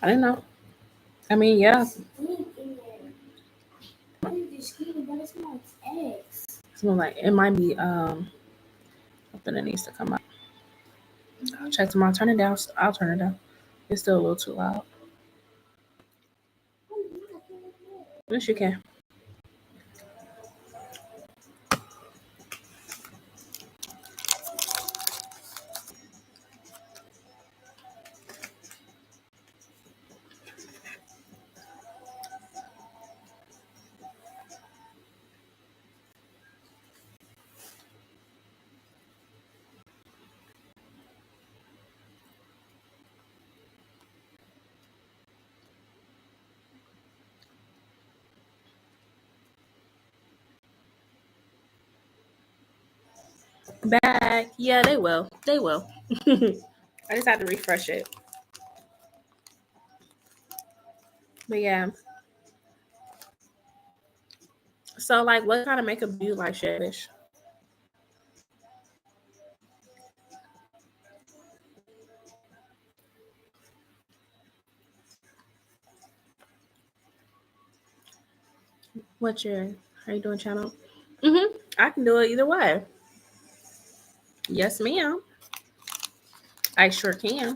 I didn't know. I mean, yeah. Smell like it might be something that needs to come out. I'll check tomorrow. Turn it down. I'll turn it down. It's still a little too loud. Yes, you can. Back. Yeah, they will. They will. I just had to refresh it. But yeah. So like, what kind of makeup do you like, Shavish? What's your? How you doing, channel? I can do it either way. Yes, ma'am. I sure can.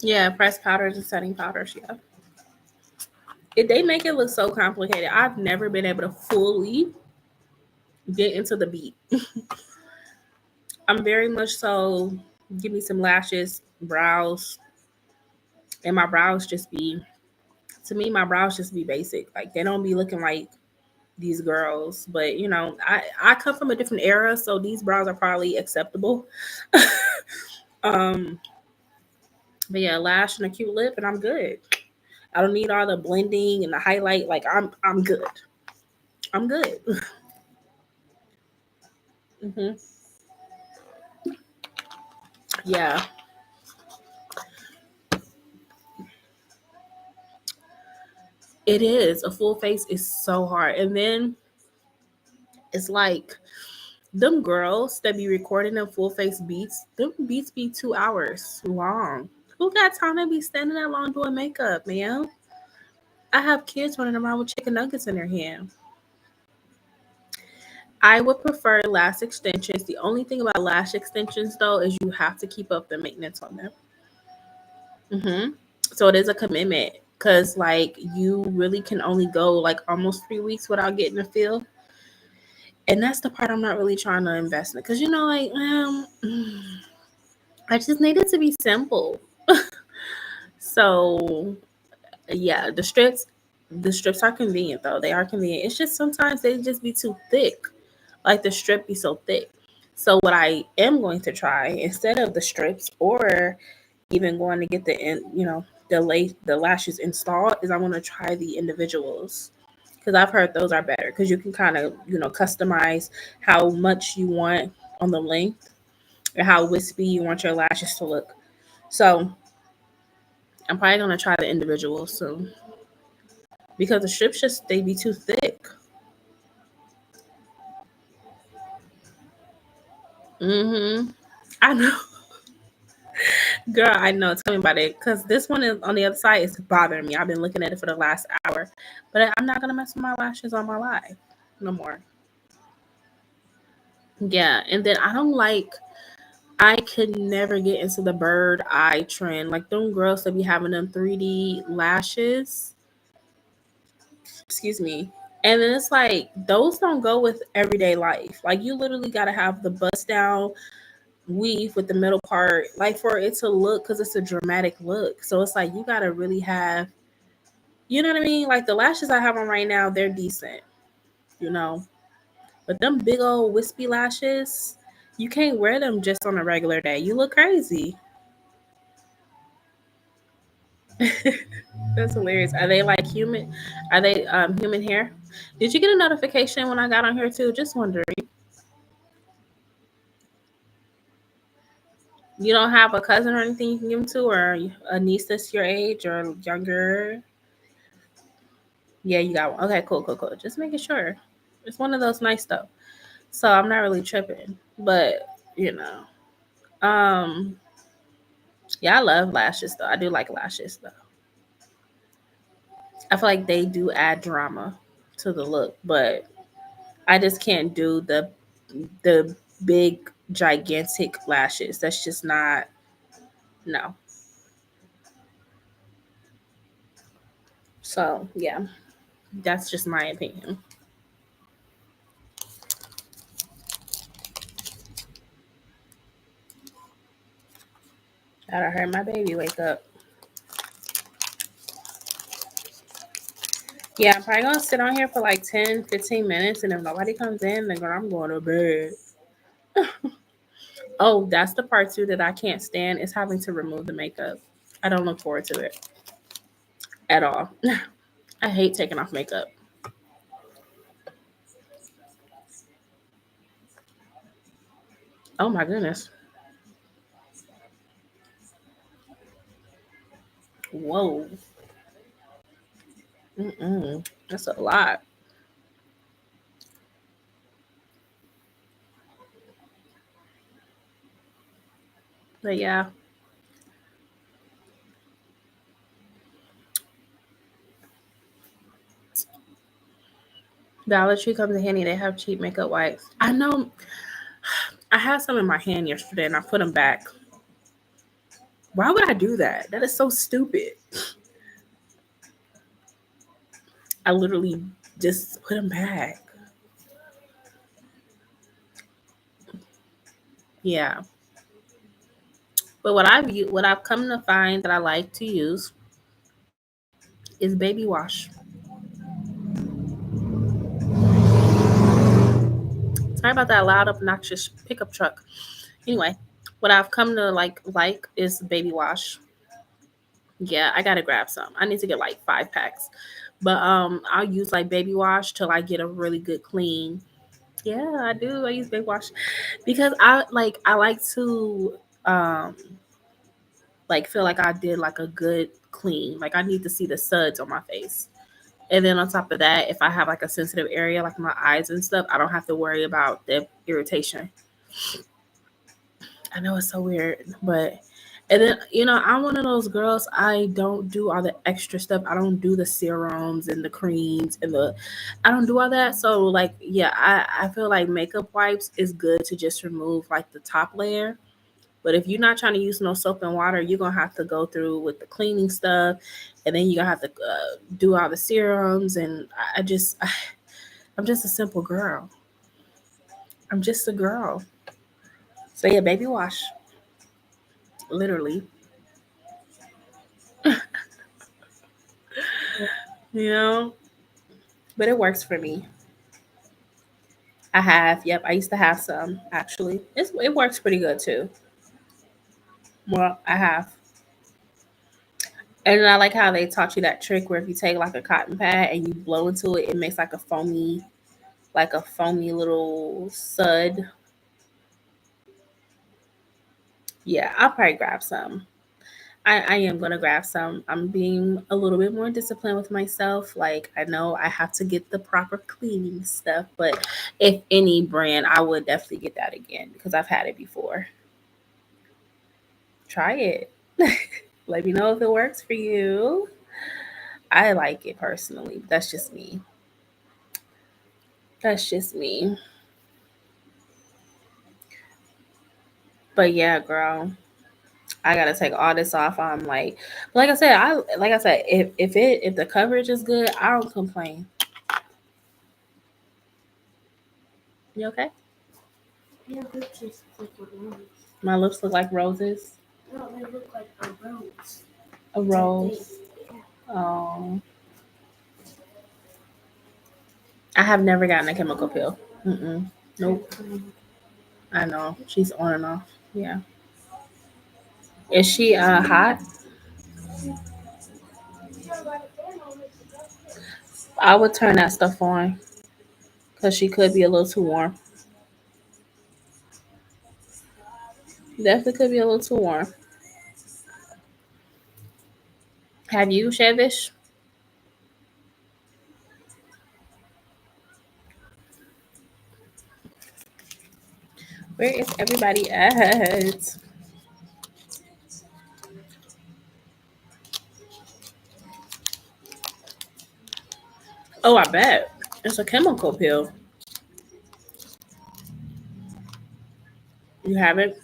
Yeah, pressed powders and setting powders. Yeah, they make it look so complicated. I've never been able to fully get into the beat. I'm very much so. Give me some lashes, brows, and my brows just be. To me, my brows just be basic. Like they don't be looking like these girls. But I come from a different era, so these brows are probably acceptable. um, but yeah, lash and a cute lip, and I'm good. I don't need all the blending and the highlight. Like I'm good. I'm good. hmm Yeah, it is. A full face is so hard, and then it's like them girls that be recording them full face beats. Them beats be 2 hours long. Who got time to be standing that long doing makeup, man? I have kids running around with chicken nuggets in their hand. I would prefer lash extensions. The only thing about lash extensions, though, is you have to keep up the maintenance on them. So it is a commitment because, like, you really can only go like almost 3 weeks without getting a feel. And that's the part I'm not really trying to invest in because, like, I just need it to be simple. So, yeah, the strips are convenient though. They are convenient. It's just sometimes they just be too thick. Like the strip be so thick. So what I am going to try instead of the strips or even going to get the lashes installed is I want to try the individuals because I've heard those are better because you can kind of customize how much you want on the length and how wispy you want your lashes to look. So I'm probably gonna try the individuals soon because the strips just they be too thick. I know. Girl, I know. Tell me about it. Because this one is on the other side is bothering me. I've been looking at it for the last hour. But I'm not going to mess with my lashes on my live no more. Yeah. And then I could never get into the bird eye trend. Like them girls that be having them 3D lashes. Excuse me. And then it's like, those don't go with everyday life. Like, you literally got to have the bust down weave with the middle part, like for it to look, because it's a dramatic look. So it's like, you got to really have. You know what I mean? Like the lashes I have on right now, they're decent, you know. But them big old wispy lashes, you can't wear them just on a regular day. You look crazy. That's hilarious. Are they like human? Are they human hair? Did you get a notification when I got on here too? Just wondering. You don't have a cousin or anything you can give them to, or a niece that's your age or younger? Yeah, you got one. Okay, cool, cool, cool. Just making sure. It's one of those nice stuff. So I'm not really tripping, but you know, um, yeah, I love lashes though. I do like lashes though. I feel like they do add drama to the look, but I just can't do the big gigantic lashes. That's just not no. So yeah, that's just my opinion. Gotta hurt my baby wake up. Yeah, I'm probably gonna sit on here for like 10, 15 minutes, and if nobody comes in, then I'm going to bed. Oh, that's the part too that I can't stand is having to remove the makeup. I don't look forward to it at all. I hate taking off makeup. Oh my goodness. Whoa. Mm-mm. That's a lot. But yeah, Dollar Tree comes in handy. They have cheap makeup wipes. I know. I had some in my hand yesterday and I put them back. Why would I do that? That is so stupid. I literally just put them back. Yeah. But what I've come to find that I like to use is baby wash. Sorry about that loud, obnoxious pickup truck. Anyway, what I've come to like is baby wash. Yeah, I gotta grab some. I need to get like 5 packs. But I'll use like baby wash till I get a really good clean. Yeah, I do. I use baby wash because I like to like feel like I did like a good clean. Like I need to see the suds on my face. And then on top of that, if I have like a sensitive area like my eyes and stuff, I don't have to worry about the irritation. I know it's so weird, but and then I'm one of those girls. I don't do all the extra stuff. I don't do the serums and the creams and I don't do all that. So like, yeah, I feel like makeup wipes is good to just remove like the top layer. But if you're not trying to use no soap and water, you're gonna have to go through with the cleaning stuff, and then you're gonna have to do all the serums. And I'm just a simple girl. I'm just a girl. So yeah, baby wash, literally. You know, but it works for me. I have, yep, I used to have some actually. It works pretty good too. Well, I have. And I like how they taught you that trick where if you take like a cotton pad and you blow into it, it makes like a foamy little sud. Yeah, I'll probably grab some. I am gonna grab some. I'm being a little bit more disciplined with myself. Like I know I have to get the proper cleaning stuff, but if any brand, I would definitely get that again because I've had it before. Try it. Let me know if it works for you. I like it personally. That's just me. That's just me. But yeah, girl, I gotta take all this off. I'm like I said, if the coverage is good, I don't complain. You okay? Your lips just look like a rose. My lips look like roses. No, they look like a rose. A rose. Oh, I have never gotten a chemical peel. Mm-mm. Nope. I know she's on and off. Yeah. Is she hot? I would turn that stuff on because she could be a little too warm. Definitely could be a little too warm. Have you, Shavish? Where is everybody at? Oh, I bet. It's a chemical pill. You have it?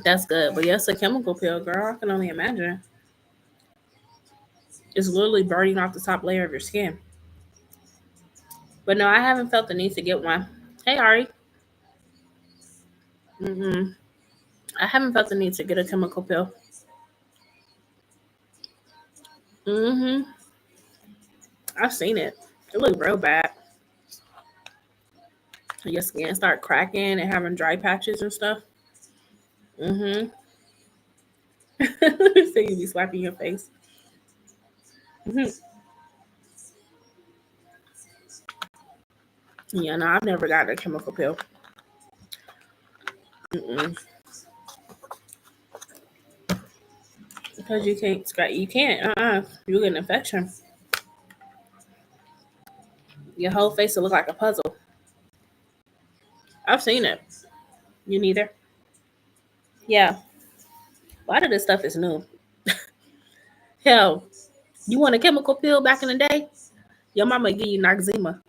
That's good. But yes, a chemical pill, girl. I can only imagine. It's literally burning off the top layer of your skin. But no, I haven't felt the need to get one. Hey, Ari. Mm-mm. I haven't felt the need to get a chemical pill. Mm-hmm. I've seen it. It looked real bad. Your skin start cracking and having dry patches and stuff. Mm-hmm. So you be slapping your face. Mm-hmm. Yeah, no, I've never got a chemical pill. Mm-mm. Because you can't scratch. You can't. You get an infection. Your whole face will look like a puzzle. I've seen it. You neither. Yeah. A lot of this stuff is new. Hell, you want a chemical pill back in the day? Your mama give you Noxzema.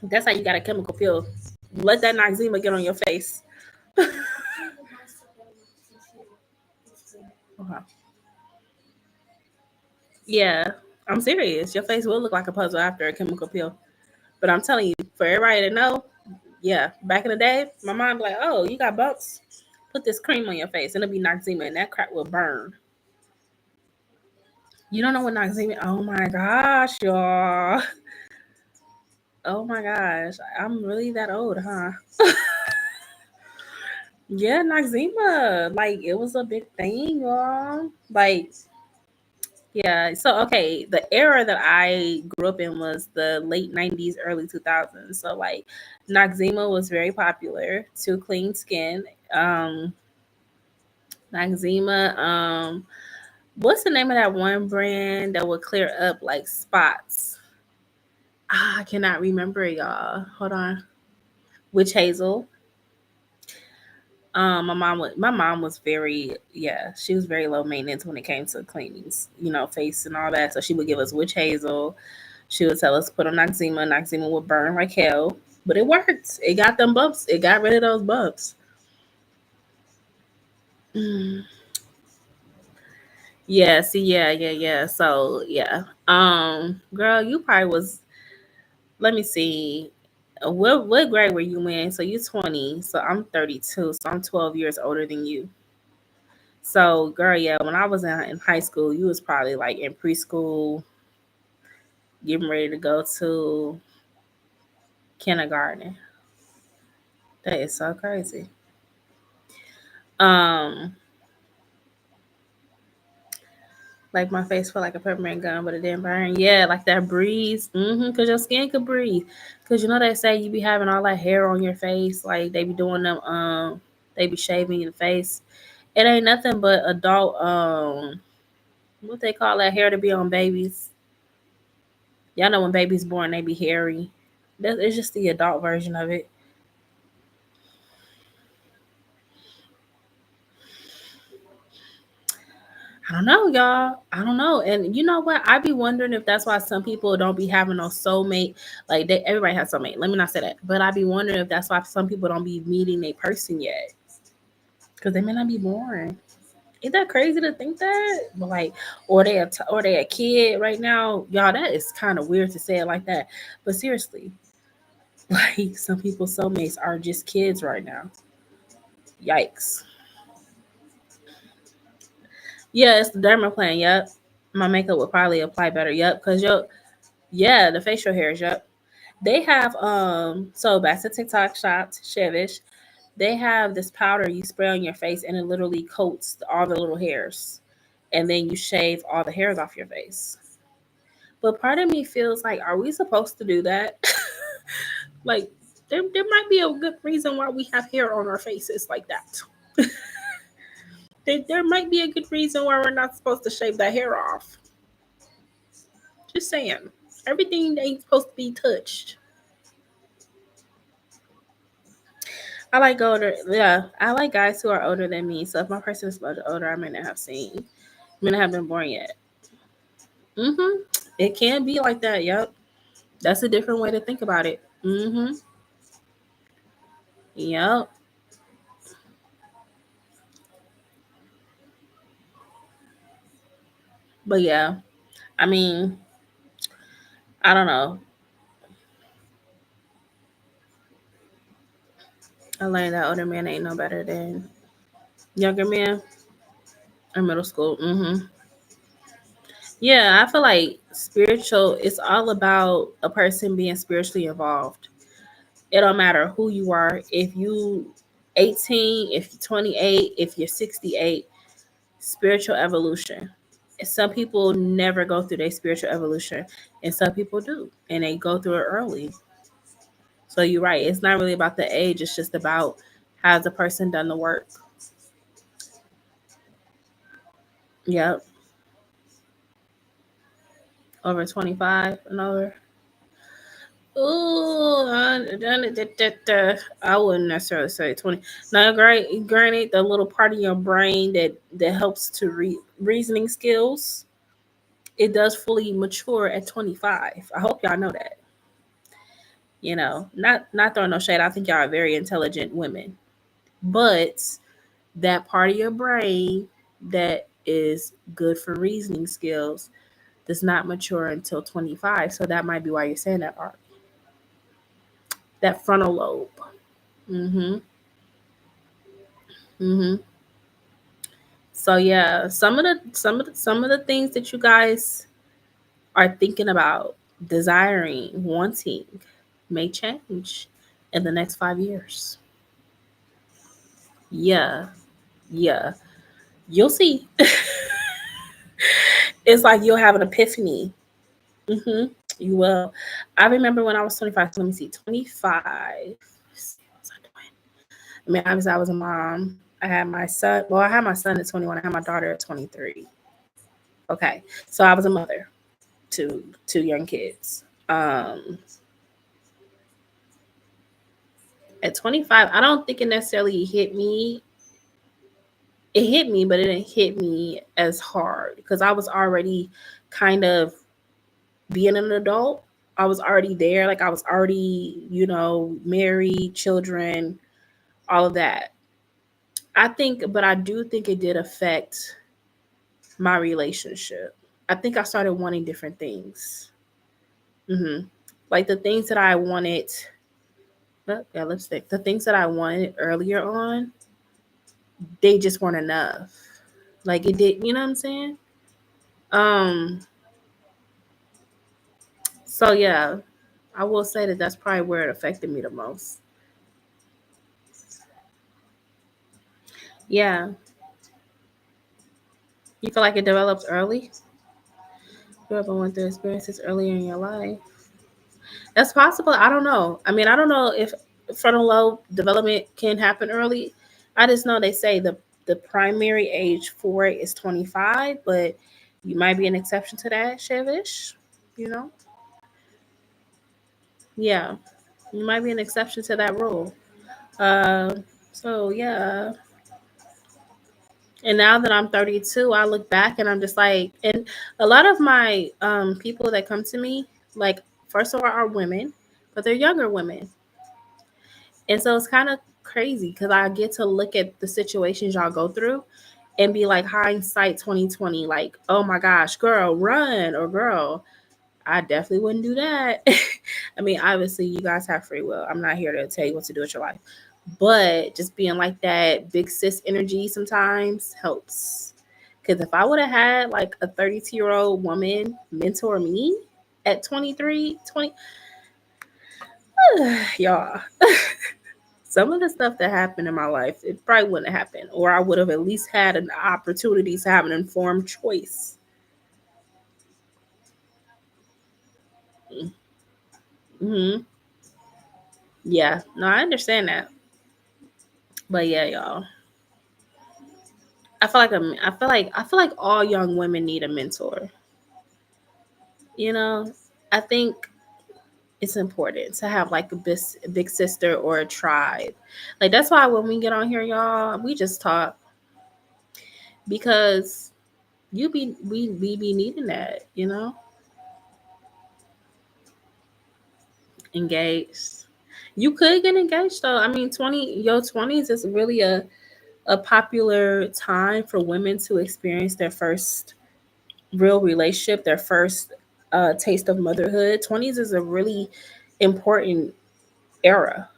That's how you got a chemical pill. Let that Noxzema get on your face. Okay. Yeah, I'm serious. Your face will look like a puzzle after a chemical pill. But I'm telling you, for everybody to know, yeah, back in the day, my mom be like, "Oh, you got bumps? Put this cream on your face, and it'll be Noxzema, and that crap will burn." You don't know what Noxzema? Oh my gosh, y'all! Oh my gosh, I'm really that old, huh? Yeah, Noxzema, like it was a big thing, y'all. Like, yeah. So okay, the era that I grew up in was the late '90s, early 2000s. So like, Noxzema was very popular to clean skin. Noxzema. What's the name of that one brand that would clear up like spots? I cannot remember it, y'all. Hold on. Witch Hazel. My mom was very, yeah, she was very low maintenance when it came to cleanings, face and all that. So she would give us witch hazel. She would tell us to put on Noxzema. Noxzema would burn like hell, but it worked. It got them bumps. It got rid of those bumps. Mm. Yeah. See. Yeah. Yeah. Yeah. So yeah. Girl, you probably was. Let me see. What grade were you in? So you're 20. So I'm 32. So I'm 12 years older than you. So, girl, yeah, when I was in high school, you was probably like in preschool, getting ready to go to kindergarten. That is so crazy. Um, like my face felt like a peppermint gun, but it didn't burn. Yeah, like that breeze. Cause your skin could breathe. Cause they say you be having all that hair on your face, like they be doing them. They be shaving your face. It ain't nothing but adult. What they call that hair to be on babies. Y'all know when babies born, they be hairy. It's just the adult version of it. I don't know, y'all. I don't know. And you know what? I be wondering if that's why some people don't be having no soulmate. Like everybody has soulmate. Let me not say that. But I be wondering if that's why some people don't be meeting a person yet. Because they may not be born. Ain't that crazy to think that? But like, or they a kid right now, y'all. That is kind of weird to say it like that. But seriously, like some people's soulmates are just kids right now. Yikes. Yeah, it's the dermaplane. Yep. My makeup would probably apply better. Yep. Because yeah, the facial hairs. Yep. They have so back to TikTok shops, Chevish. They have this powder you spray on your face and it literally coats all the little hairs. And then you shave all the hairs off your face. But part of me feels like, are we supposed to do that? Like, There might be a good reason why we have hair on our faces like that. There might be a good reason why we're not supposed to shave that hair off. Just saying. Everything ain't supposed to be touched. I like older, yeah. I like guys who are older than me. So if my person is much older, I may not have seen, may not have been born yet. It can be like that. Yep, that's a different way to think about it. Yep. But yeah, I mean, I don't know. I learned that older men ain't no better than younger men in middle school. Yeah, I feel like spiritual. It's all about a person being spiritually involved. It don't matter who you are. If you 18, if you're 28, if you're 68, spiritual evolution. Some people never go through their spiritual evolution, and some people do, and they go through it early. So you're right. It's not really about the age. It's just about has the person done the work. Yep, over 25 and over. Ooh, I wouldn't necessarily say 20. Now, granted, the little part of your brain that helps to reasoning skills, it does fully mature at 25. I hope y'all know that. Not throwing no shade. I think y'all are very intelligent women, but that part of your brain that is good for reasoning skills does not mature until 25. So that might be why you're saying that part. That frontal lobe. Mm-hmm. Mm-hmm. So yeah, some of the things that you guys are thinking about, desiring, wanting, may change in the next 5 years. Yeah, yeah, you'll see. It's like you'll have an epiphany. You will. I remember when I was 25. So let me see, 25. What was I doing? I mean, obviously, I was a mom. I had my son. Well, I had my son at 21. I had my daughter at 23. Okay, so I was a mother to two young kids. At 25, I don't think it necessarily hit me. It hit me, but it didn't hit me as hard because I was already kind of being an adult. I was already there. Like I was already, married, children, all of that. But I do think it did affect my relationship. I think I started wanting different things. Like the things that I wanted, yeah, lipstick. The things that I wanted earlier on, they just weren't enough. Like it did, you know what I'm saying? Um, so yeah, I will say that that's probably where it affected me the most. Yeah, you feel like it develops early. You ever went through experiences earlier in your life? That's possible. I don't know. I mean, I don't know if frontal lobe development can happen early. I just know they say the primary age for it is 25, but you might be an exception to that, Shevish. You know? Yeah, you might be an exception to that rule. Uh, so yeah. And now that I'm 32, I look back and I'm just like, and a lot of my people that come to me, like, first of all, are women, but they're younger women. And so it's kind of crazy because I get to look at the situations y'all go through and be like, hindsight 2020, like, oh my gosh, girl, run, or girl, I definitely wouldn't do that. I mean, obviously, you guys have free will. I'm not here to tell you what to do with your life. But just being like that big sis energy sometimes helps. Because if I would have had like a 32-year-old woman mentor me at 23, 20, y'all, some of the stuff that happened in my life, it probably wouldn't have happened. Or I would have at least had an opportunity to have an informed choice. Hmm. Yeah, no, I understand that. But yeah, y'all. I feel like all young women need a mentor. You know, I think it's important to have like a big sister or a tribe. Like that's why when we get on here, y'all, we just talk because we be needing that, engaged. You could get engaged though. I mean, your 20s is really a popular time for women to experience their first real relationship, their first taste of motherhood. 20s is a really important era,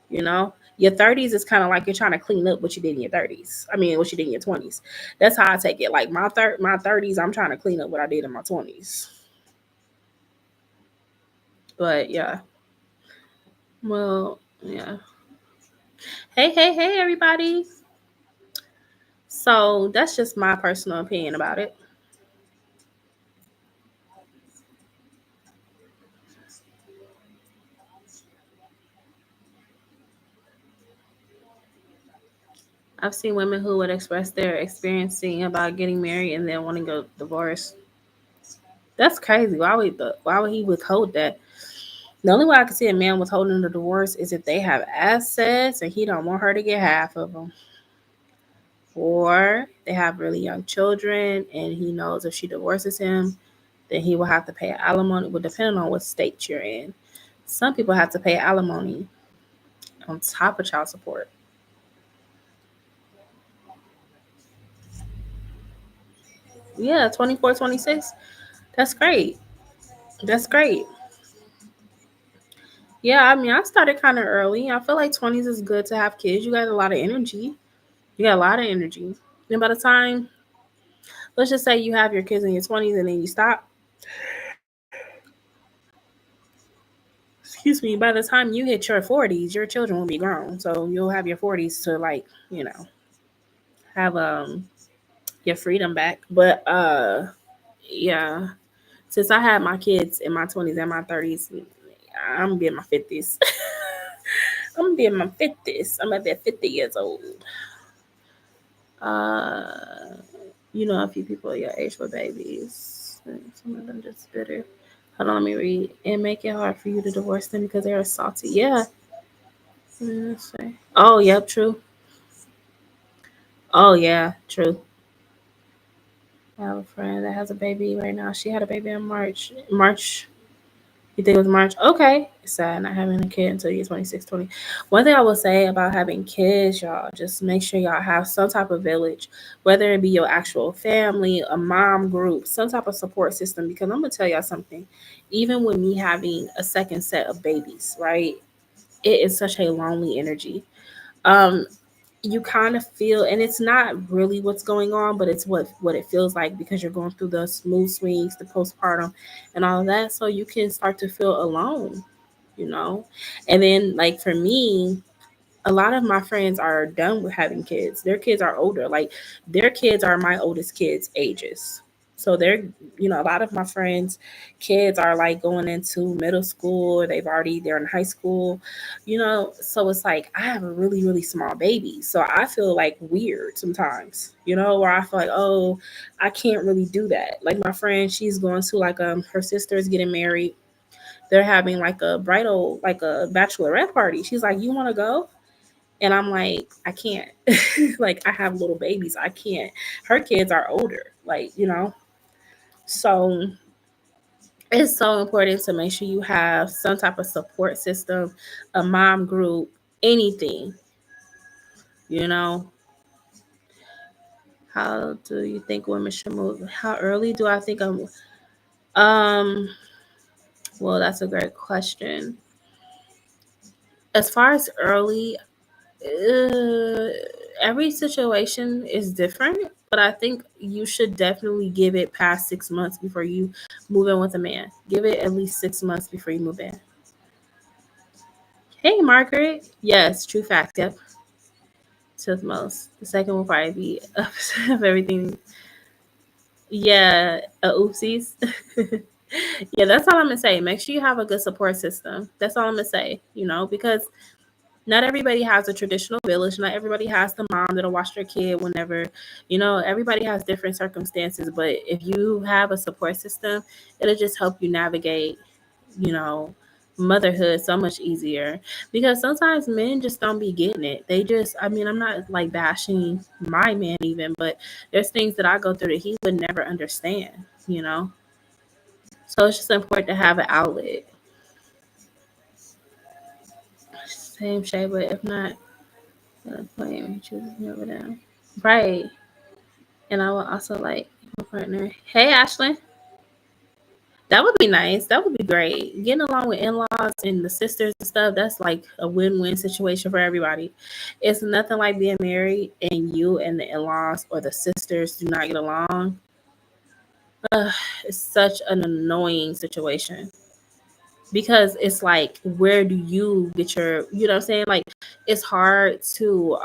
you know? Your 30s is kind of like you're trying to clean up what you did in your 30s. I mean, what you did in your 20s. That's how I take it. Like my 30s, I'm trying to clean up what I did in my 20s. But yeah. Well, yeah. Hey, hey, hey, everybody. So that's just my personal opinion about it. I've seen women who would express their experiencing about getting married and then wanting to go divorce. That's crazy. Why would he withhold that? The only way I can see a man withholding the divorce is if they have assets and he don't want her to get half of them, or they have really young children and he knows if she divorces him, then he will have to pay alimony. Well, depending on what state you're in, some people have to pay alimony on top of child support. Yeah, 24, 26. That's great. That's great. Yeah, I mean, I started kind of early. I feel like 20s is good to have kids. You got a lot of energy. You got a lot of energy. And by the time, let's just say you have your kids in your 20s and then you stop, excuse me, by the time you hit your 40s, your children will be grown. So you'll have your 40s to like, have your freedom back. But yeah, since I had my kids in my 20s and my 30s, I'm gonna be in my 50s. I'm gonna be in my 50s. I'm gonna be 50 years old. Uh, a few people your age with babies. Some of them just bitter. Hold on, let me read. And make it hard for you to divorce them because they are salty. Yeah. Let's see. Oh, yep, true. Oh, yeah, true. I have a friend that has a baby right now. She had a baby in March. March. You think it was March? Okay. It's sad not having a kid until you're 26, 20. One thing I will say about having kids, y'all, just make sure y'all have some type of village, whether it be your actual family, a mom group, some type of support system. Because I'm going to tell y'all something. Even with me having a second set of babies, right? It is such a lonely energy. Um, you kind of feel, and it's not really what's going on, but it's what it feels like because you're going through the smooth swings, the postpartum and all of that, so you can start to feel alone, you know. And then like for me, a lot of my friends are done with having kids. Their kids are older. Like their kids are my oldest kids' ages. So a lot of my friends' kids are like going into middle school. They're in high school, So it's like I have a really, really small baby. So I feel like weird sometimes, where I feel like, oh, I can't really do that. Like my friend, she's going to like her sister is getting married. They're having like a bridal, like a bachelorette party. She's like, you want to go? And I'm like, I can't. Like, I have little babies. I can't. Her kids are older, So it's so important to make sure you have some type of support system, a mom group, anything, you know. How do you think women should move? How early do I think um, well, that's a great question. As far as early, uh, every situation is different, but I think you should definitely give it past 6 months before you move in with a man. Give it at least 6 months before you move in. Hey, Margaret. Yes, true fact. Yep, to the most. The second will probably be of everything. Yeah, oopsies. Yeah, that's all I'm gonna say. Make sure you have a good support system. That's all I'm gonna say. Because not everybody has a traditional village. Not everybody has the mom that'll watch their kid whenever. Everybody has different circumstances. But if you have a support system, it'll just help you navigate, you know, motherhood so much easier. Because sometimes men just don't be getting it. They just, I mean, I'm not like bashing my man even, but there's things that I go through that he would never understand. So it's just important to have an outlet. Same shade, but if not, point choose over them. Right. And I would also like my partner. Hey, Ashlyn. That would be nice. That would be great. Getting along with in laws and the sisters and stuff, that's like a win win situation for everybody. It's nothing like being married and you and the in laws or the sisters do not get along. Ugh, it's such an annoying situation because it's like, where do you get you know what I'm saying? Like, it's hard to,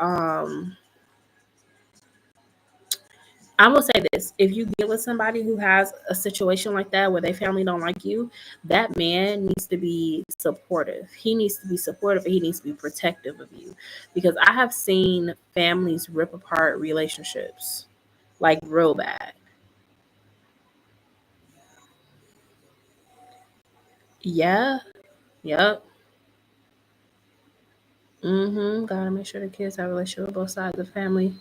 I'm gonna say this: if you get with somebody who has a situation like that where their family don't like you, that man needs to be supportive. He needs to be supportive. And he needs to be protective of you, because I have seen families rip apart relationships like real bad. Yeah. Yep. Gotta make sure the kids have a relationship with both sides of the family.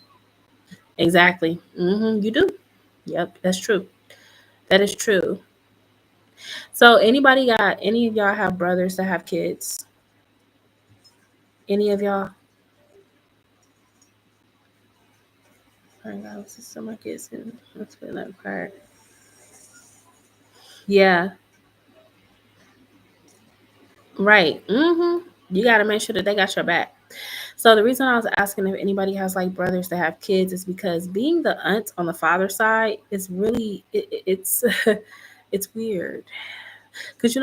Exactly. You do. Yep. That's true. That is true. So, any of y'all have brothers that have kids? Any of y'all? Alright, guys, so my kids and let's put that part. Yeah, right. You got to make sure that they got your back. So the reason I was asking if anybody has like brothers that have kids is because being the aunt on the father side is really it's it's weird because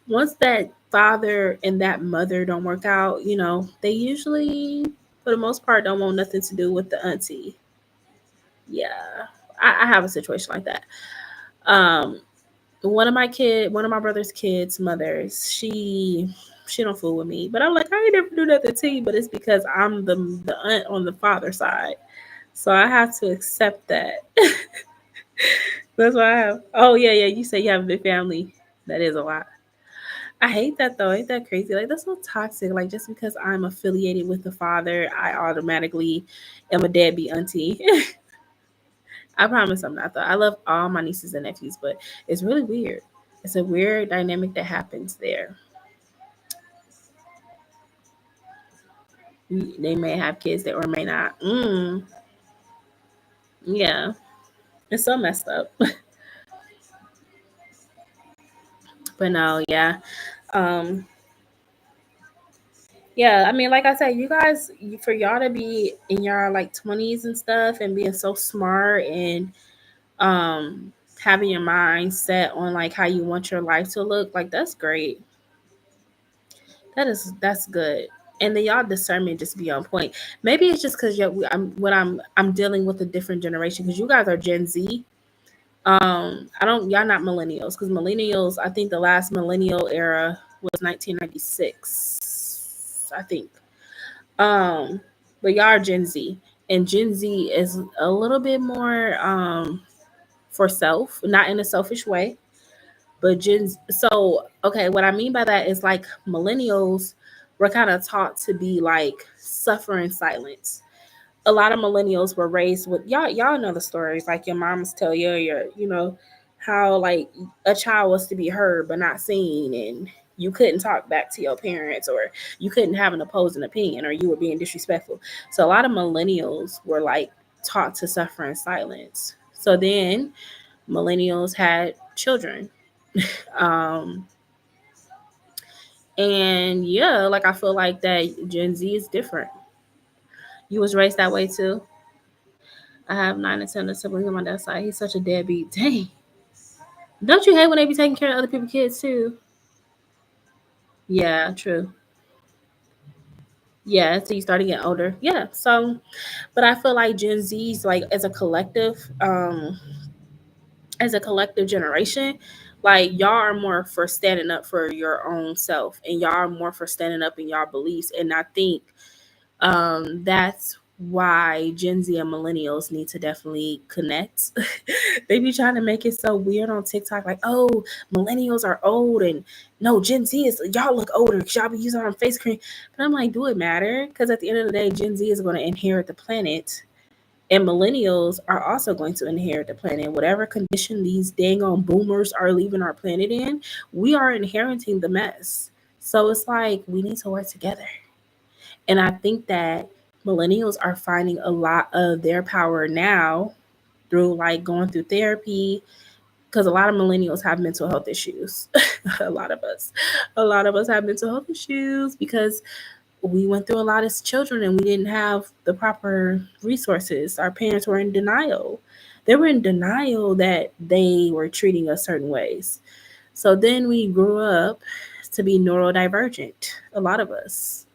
once that father and that mother don't work out, they usually for the most part don't want nothing to do with the auntie. Yeah, I have a situation like that. Um, one of my brother's kids' mothers, she don't fool with me. But I'm like, I ain't never do nothing to you, but it's because I'm the aunt on the father side. So I have to accept that. That's why I have. Oh yeah, yeah. You say you have a big family. That is a lot. I hate that though. Ain't that crazy? Like, that's so toxic. Like, just because I'm affiliated with the father, I automatically am a deadbeat auntie. I promise I'm not though. I love all my nieces and nephews, but it's really weird. It's a weird dynamic that happens there. They may have kids that or may not. Yeah, it's so messed up. But no, yeah, um, yeah. I mean, like I said, you guys, for y'all to be in your like 20s and stuff and being so smart and having your mind set on like how you want your life to look, like that's great. That's good. And then y'all discernment just be on point. Maybe it's just because I'm dealing with a different generation because you guys are Gen Z. I don't y'all not millennials because millennials. I think the last millennial era was 1996. I think. Um, but y'all are Gen Z, and Gen Z is a little bit more for self, not in a selfish way. But so okay, what I mean by that is like millennials were kind of taught to be like suffer in silence. A lot of millennials were raised with y'all know the stories like your moms tell you, how like a child was to be heard but not seen, and you couldn't talk back to your parents, or you couldn't have an opposing opinion, or you were being disrespectful. So a lot of millennials were like taught to suffer in silence. So then millennials had children. um and yeah, like I feel like that Gen Z is different. You was raised that way too? I have 9 and 10 siblings on my dad's side. He's such a deadbeat. Dang. Don't you hate when they be taking care of other people's kids too? Yeah, true. Yeah, until you start to get older. Yeah. So, but I feel like Gen Z's like as a collective generation, Like y'all are more for standing up for your own self, and y'all are more for standing up in y'all beliefs. And I think that's why Gen Z and millennials need to definitely connect. They be trying to make it so weird on TikTok, like, oh, millennials are old, and no, Gen Z is y'all look older because y'all be using our face cream. But I'm like, do it matter? Because at the end of the day, Gen Z is going to inherit the planet, and millennials are also going to inherit the planet. Whatever condition these dang on boomers are leaving our planet in, we are inheriting the mess. So it's like we need to work together. And I think that millennials are finding a lot of their power now through like going through therapy, because a lot of millennials have mental health issues. a lot of us. A lot of us have mental health issues because we went through a lot as children and we didn't have the proper resources. Our parents were in denial. They were in denial that they were treating us certain ways. So then we grew up to be neurodivergent, a lot of us.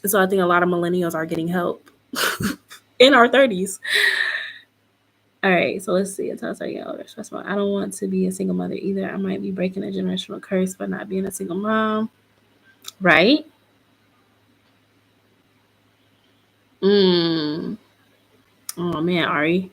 So I think a lot of millennials are getting help in our 30s. All right, so let's see. Until I start getting older, stress I don't want to be a single mother either. I might be breaking a generational curse by not being a single mom. Right? Mm. Oh man, Ari.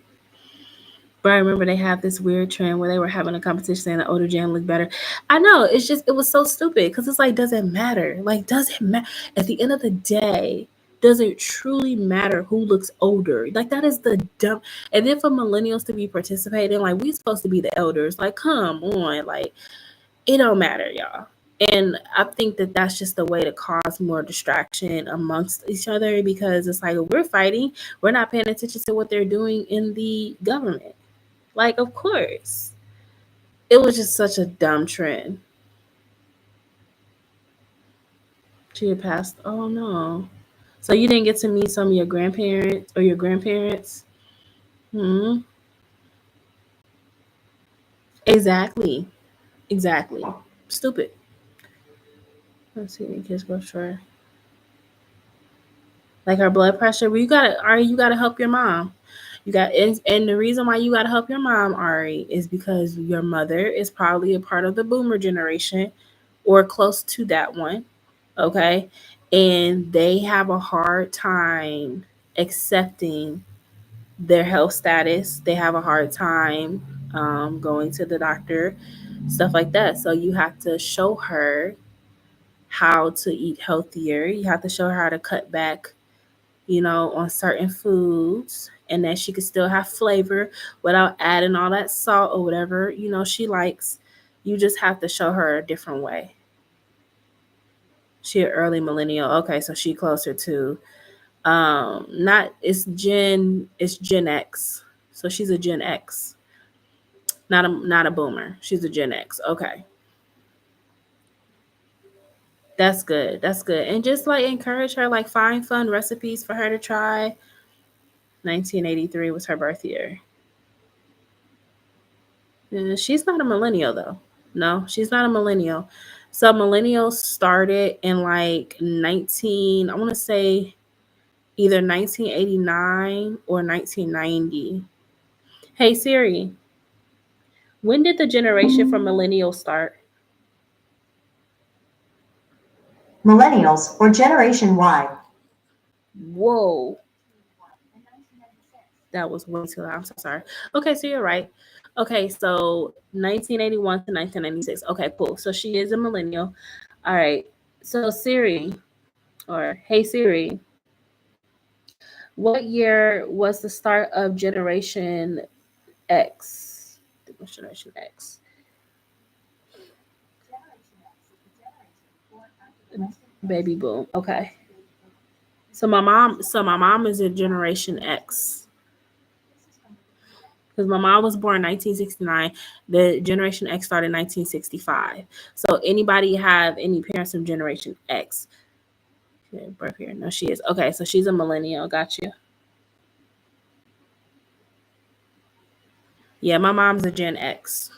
But I remember they have this weird trend where they were having a competition saying the older gen looked better. I know, it's just, it was so stupid because it's like, does it matter? Like, does it matter? At the end of the day, does it truly matter who looks older? Like, that is the dumb. And then for millennials to be participating, like, we supposed to be the elders. Like, come on. Like, it don't matter, y'all. And I think that that's just a way to cause more distraction amongst each other, because it's like, if we're fighting, we're not paying attention to what they're doing in the government. Like, of course. It was just such a dumb trend. She had passed. Oh no. So you didn't get to meet some of your grandparents or your grandparents? Hmm. Exactly. Exactly. Stupid. Let's see. Kids go for like her blood pressure. Well, you gotta help your mom. You got, and the reason why you gotta help your mom, Ari, is because your mother is probably a part of the boomer generation or close to that one. Okay. And they have a hard time accepting their health status. They have a hard time going to the doctor, stuff like that. So you have to show her how to eat healthier. You have to show her how to cut back, on certain foods, and that she could still have flavor without adding all that salt or whatever, she likes. You just have to show her a different way. She an early millennial. Okay, so she closer to not it's Gen X. So she's a Gen X. Not a boomer. She's a Gen X. Okay. That's good. That's good. And just like encourage her, like find fun recipes for her to try. 1983 was her birth year. She's not a millennial though. No, she's not a millennial. So millennials started in like 19, I want to say either 1989 or 1990. Hey Siri, when did the generation from millennials start? Millennials, or Generation Y. Whoa, that was way too loud. I'm so sorry. Okay, so you're right. Okay, so 1981 to 1996. Okay, cool. So she is a millennial. All right. So Siri, or hey Siri, what year was the start of Generation X? What's Generation X? Baby boom. Okay. So my mom is a Generation X. Because my mom was born in 1969. The Generation X started in 1965. So anybody have any parents from Generation X? Okay, birth here. No, she is. Okay, so she's a millennial. Got you. Yeah, my mom's a Gen X.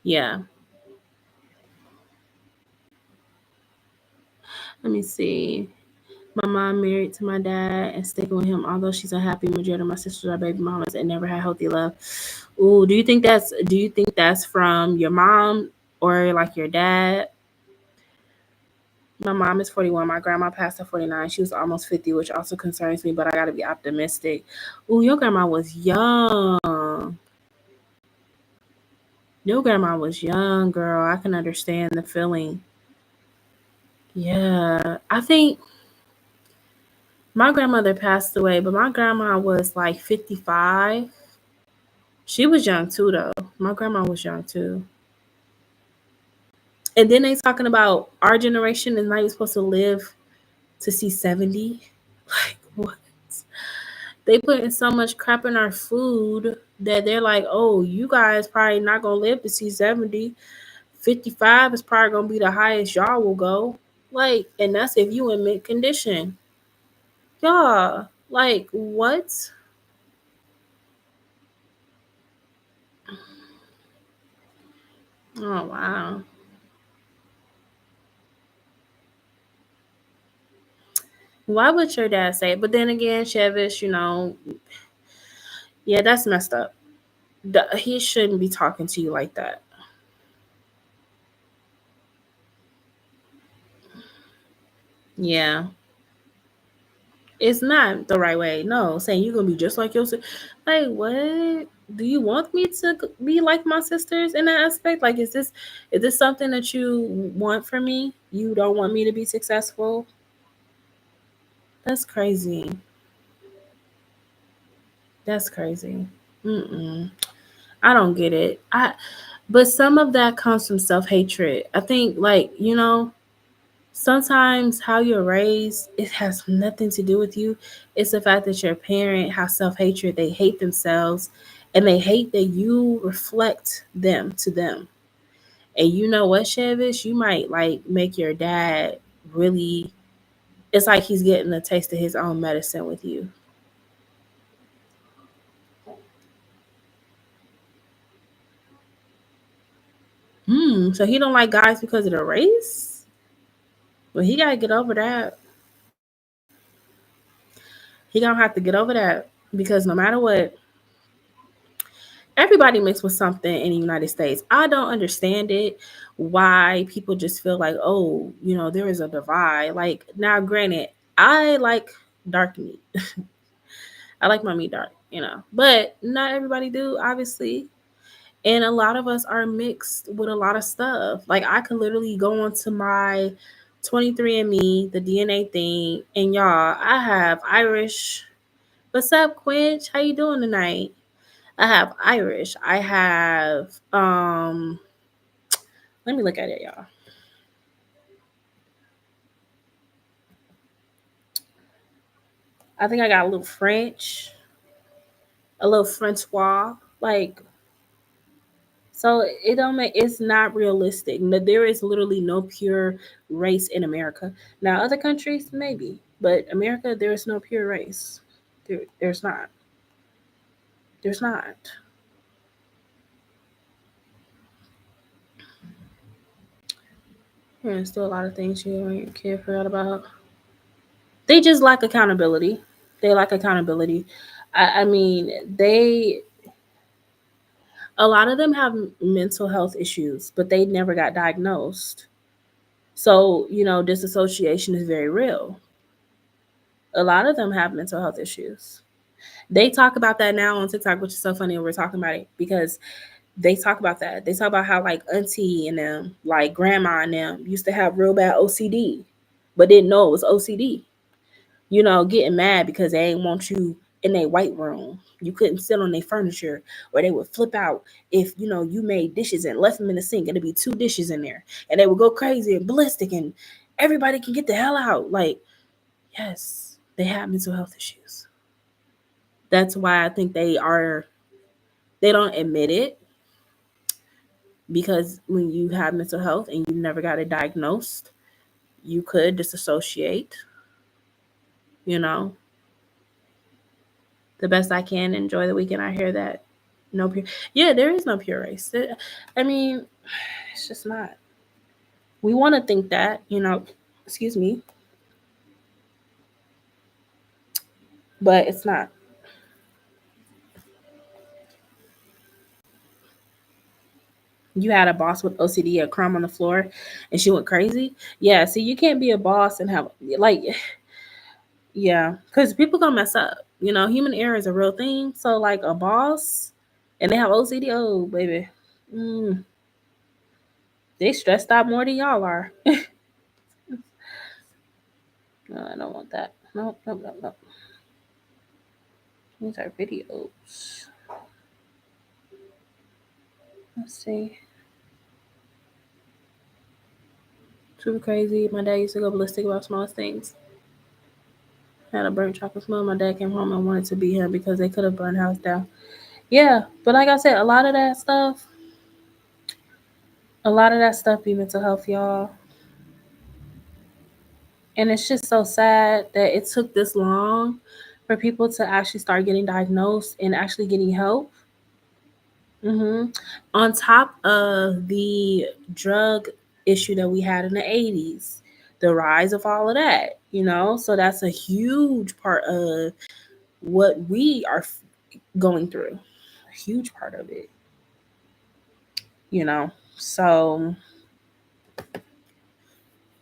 Yeah. Let me see. My mom married to my dad and sticking with him, although she's unhappy. Majority of my sisters are baby mamas and never had healthy love. Ooh, do you think that's from your mom or like your dad? My mom is 41. My grandma passed at 49. She was almost 50, which also concerns me, but I gotta be optimistic. Ooh, your grandma was young. Your grandma was young, girl. I can understand the feeling. Yeah. I think my grandmother passed away, but my grandma was like 55. She was young too, though. My grandma was young too. And then they talking about our generation is not even supposed to live to see 70. Like, what? They putting so much crap in our food that they're like, oh, you guys probably not going to live to see 70. 55 is probably going to be the highest y'all will go. Like, and that's if you in mid condition. Yeah. Like, what? Oh, wow. Why would your dad say it? But then again, Chevish, yeah, that's messed up. He shouldn't be talking to you like that. Yeah, it's not the right way. No, saying you're gonna be just like your sister. Like, what? Do you want me to be like my sisters in that aspect? Like, is this something that you want for me? You don't want me to be successful? That's crazy. That's crazy. Mm-mm. I don't get it. But some of that comes from self hatred. I think, like, sometimes how you're raised, it has nothing to do with you. It's the fact that your parent has self hatred. They hate themselves and they hate that you reflect them to them. And you know what, Chevish? You might like make your dad really, it's like he's getting a taste of his own medicine with you. So he don't like guys because of the race? Well, he gotta get over that. He gonna have to get over that because no matter what, everybody mixed with something in the United States. I don't understand it. Why people just feel like, oh, there is a divide. Like, now, granted, I like dark meat. I like my meat dark, but not everybody do, obviously. And a lot of us are mixed with a lot of stuff. Like, I can literally go onto my 23andMe, the DNA thing, and y'all, I have Irish. What's up, Quinch? How you doing tonight? I have Irish. I have let me look at it, y'all. I think I got a little French, a little Francois. Like, so it don't make, it's not realistic. There is literally no pure race in America. Now other countries maybe, but America there is no pure race. There's not. There's not. There's still a lot of things you and your kid forgot about. They just lack accountability. They lack accountability. I mean, a lot of them have mental health issues, but they never got diagnosed. So, disassociation is very real. A lot of them have mental health issues. They talk about that now on TikTok, which is so funny. We're talking about it because they talk about that. They talk about how, like, auntie and them, like grandma and them, used to have real bad OCD, but didn't know it was OCD. Getting mad because they ain't want you in their white room. You couldn't sit on their furniture, or they would flip out if you made dishes and left them in the sink, and there'd be two dishes in there, and they would go crazy and ballistic, and everybody can get the hell out. Like, yes, they have mental health issues. That's why I think they don't admit it, because when you have mental health and you never got it diagnosed, you could disassociate. You know, the best I can enjoy the weekend. I hear that. No pure. Yeah, there is no pure race. I mean, it's just not. We want to think that. Excuse me. but it's not. You had a boss with OCD, a crumb on the floor, and she went crazy. Yeah, see, you can't be a boss and have like, yeah, because people gonna mess up. You know, human error is a real thing. So like a boss, and they have OCD. Oh baby, mm, they stressed out more than y'all are. No, I don't want that. No, no, no, no. These are videos. Let's see. Super crazy. My dad used to go ballistic about smallest things. Had a burnt chocolate smell. My dad came home and wanted to beat him because they could have burned house down. Yeah, but like I said, a lot of that stuff be mental health, y'all. And it's just so sad that it took this long for people to actually start getting diagnosed and actually getting help. hmm On top of the drug issue that we had in the 80s, the rise of all of that, you know? So that's a huge part of what we are going through, a huge part of it, you know? So,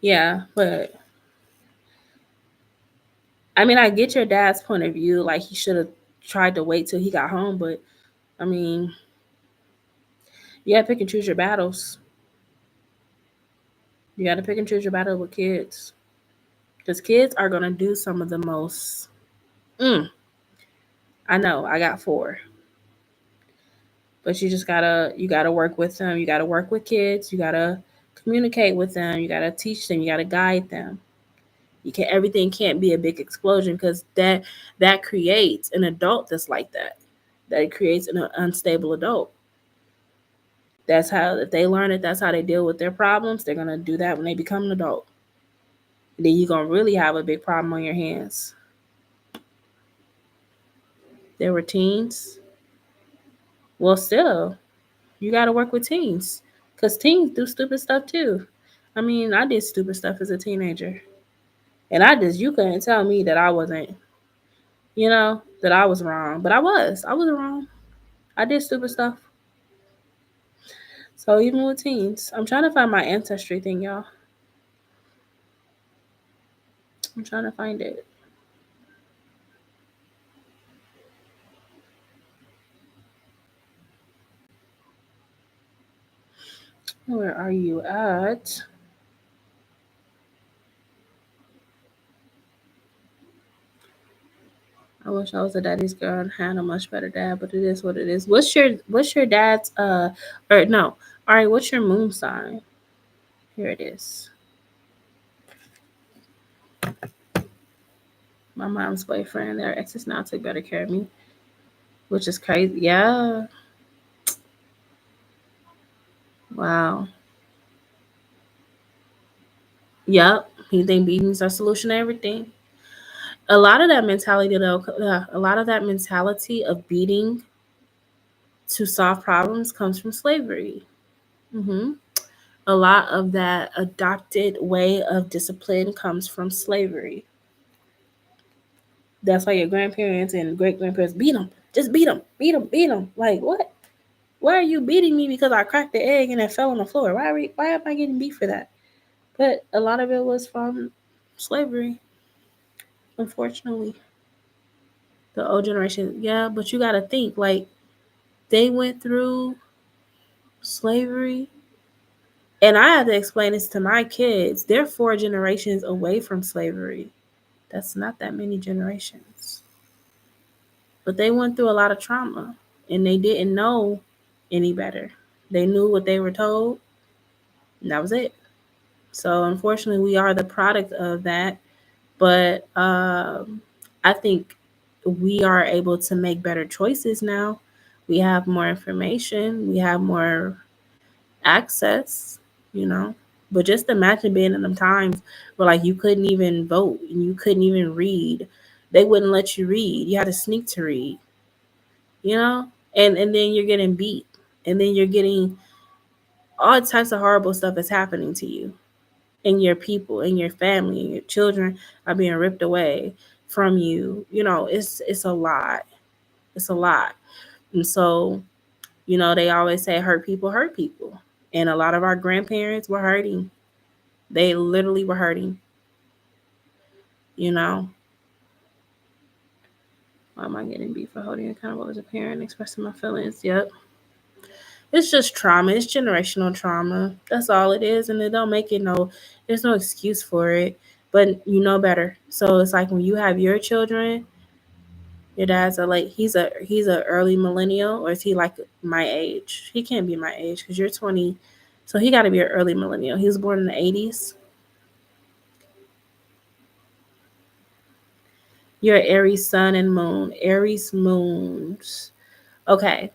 yeah, but I mean, I get your dad's point of view. Like, he should have tried to wait till he got home, but I mean, you gotta pick and choose your battles. You gotta pick and choose your battle with kids. Because kids are gonna do some of the most. Mm, I know, I got four. But you gotta work with them. You gotta work with kids. You gotta communicate with them. You gotta teach them. You gotta guide them. You can't everything can't be a big explosion because that creates an adult that's like that. That creates an unstable adult. That's how if they learn it, that's how they deal with their problems. They're gonna do that when they become an adult. Then you're gonna really have a big problem on your hands. They were teens. Well, still, you gotta work with teens because teens do stupid stuff too. I mean, I did stupid stuff as a teenager, and you couldn't tell me that I wasn't, that I was wrong, but I was wrong. I did stupid stuff. So even with teens, I'm trying to find my ancestry thing, y'all. I'm trying to find it. Where are you at? I wish I was a daddy's girl and had a much better dad, but it is what it is. What's your dad's or no. All right, what's your moon sign? Here it is. My mom's boyfriend, their exes now take better care of me, which is crazy. Yeah. Wow. Yep. He think beating's our solution to everything. A lot of that mentality though, a lot of that mentality of beating to solve problems comes from slavery. hmm A lot of that adopted way of discipline comes from slavery. That's why your grandparents and great grandparents beat them. Just beat them, beat them, beat them. Like what? Why are you beating me because I cracked the egg and it fell on the floor? Why am I getting beat for that? But a lot of it was from slavery, unfortunately. The old generation, yeah, but you gotta think like they went through slavery. And I have to explain this to my kids. They're 4 generations away from slavery. That's not that many generations. But they went through a lot of trauma and they didn't know any better. They knew what they were told, and that was it. So unfortunately, we are the product of that. But I think we are able to make better choices now. We have more information, we have more access, you know. But just imagine being in them times where like you couldn't even vote and you couldn't even read. They wouldn't let you read. You had to sneak to read, you know? And then you're getting beat. And then you're getting all types of horrible stuff is happening to you and your people and your family and your children are being ripped away. from you. It's a lot. It's a lot. And so, they always say hurt people hurt people. And a lot of our grandparents were hurting. They literally were hurting. Why am I getting beat for holding accountable as a parent, expressing my feelings? Yep. It's just trauma. It's generational trauma. That's all it is. And it don't make it there's no excuse for it. But you know better. So it's like when you have your children, your dad's he's a early millennial, or is he like my age? He can't be my age because you're 20. So he got to be an early millennial. He was born in the 80s. You're Aries sun and moon. Aries moons. Okay.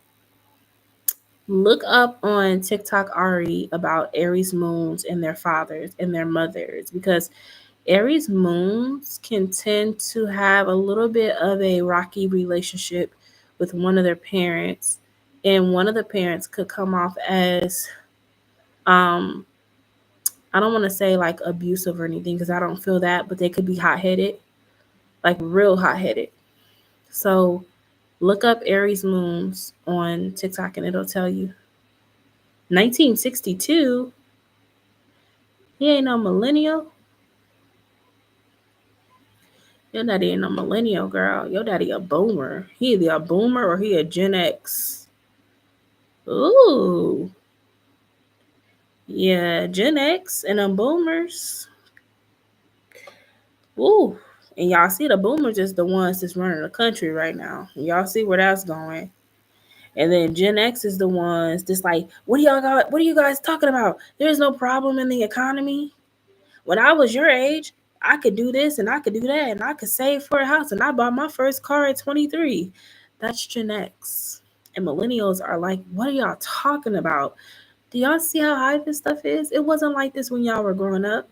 Look up on TikTok Ari about Aries moons and their fathers and their mothers, because Aries moons can tend to have a little bit of a rocky relationship with one of their parents, and one of the parents could come off as I don't want to say like abusive or anything, because I don't feel that, but they could be hot-headed, like real hot-headed. So look up Aries moons on TikTok and it'll tell you. 1962. He ain't no millennial. Your daddy ain't no millennial, girl. Your daddy a boomer. He either a boomer or he a Gen X. Ooh. Yeah, Gen X and them boomers. Ooh. And y'all see the boomers is the ones that's running the country right now. Y'all see where that's going. And then Gen X is the ones that's like, what are you guys talking about? There's no problem in the economy. When I was your age, I could do this and I could do that and I could save for a house, and I bought my first car at 23. That's Gen X. And millennials are like, what are y'all talking about? Do y'all see how high this stuff is? It wasn't like this when y'all were growing up.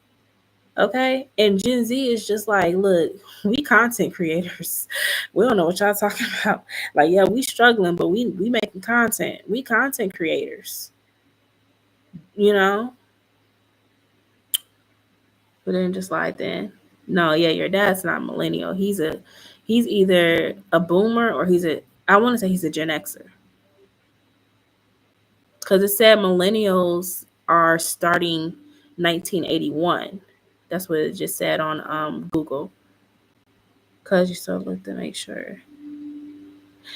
Okay. And Gen Z is just like, look, we content creators. We don't know what y'all talking about. Like, yeah, we struggling, but we making content. We content creators. But then just like then. No, yeah, your dad's not millennial. He's either a boomer or I want to say he's a Gen Xer. Because it said millennials are starting 1981. That's what it just said on Google. Because you still look to make sure.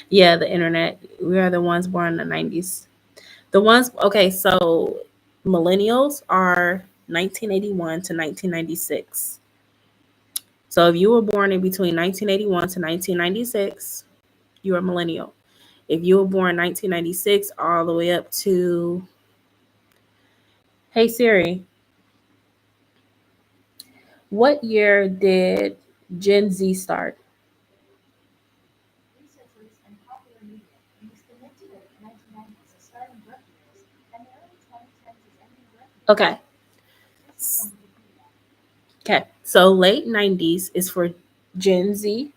Yeah, the internet. We are the ones born in the 90s. Okay, so millennials are 1981 to 1996. So if you were born in between 1981 to 1996, you're a millennial. If you were born 1996 all the way up to, hey Siri, what year did Gen Z start? Researchers and popular media use the mid to late 1990s as starting birth years, and the early 2010s as ending birth years. Okay. This is from Wikipedia. Okay. So late 90s is for Gen Z,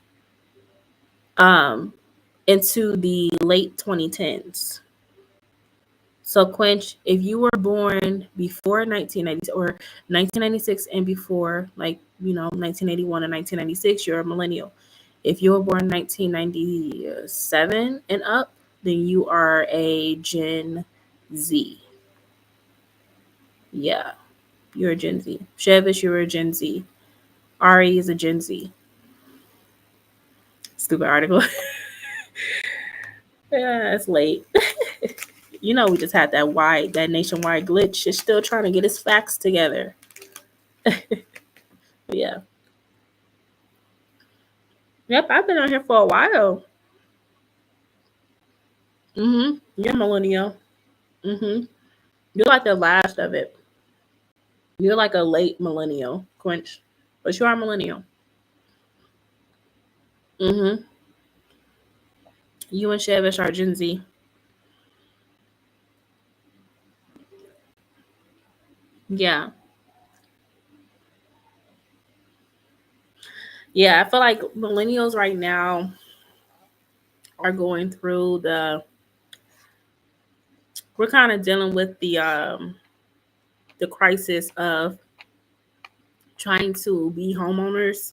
into the late 2010s. So Quench, if you were born before 1990 or 1996 and before, 1981 and 1996, you're a millennial. If you were born 1997 and up, then you are a Gen Z. Yeah, you're a Gen Z. Shevish, you're a Gen Z. Ari is a Gen Z. Stupid article. Yeah, it's late. We just had that nationwide glitch. It's still trying to get its facts together. Yeah. Yep, I've been on here for a while. You're millennial. You're like the last of it. You're like a late millennial, Quench, but you are millennial. You and Shevish are Gen Z. Yeah. Yeah, I feel like millennials right now are going through we're kind of dealing with the crisis of trying to be homeowners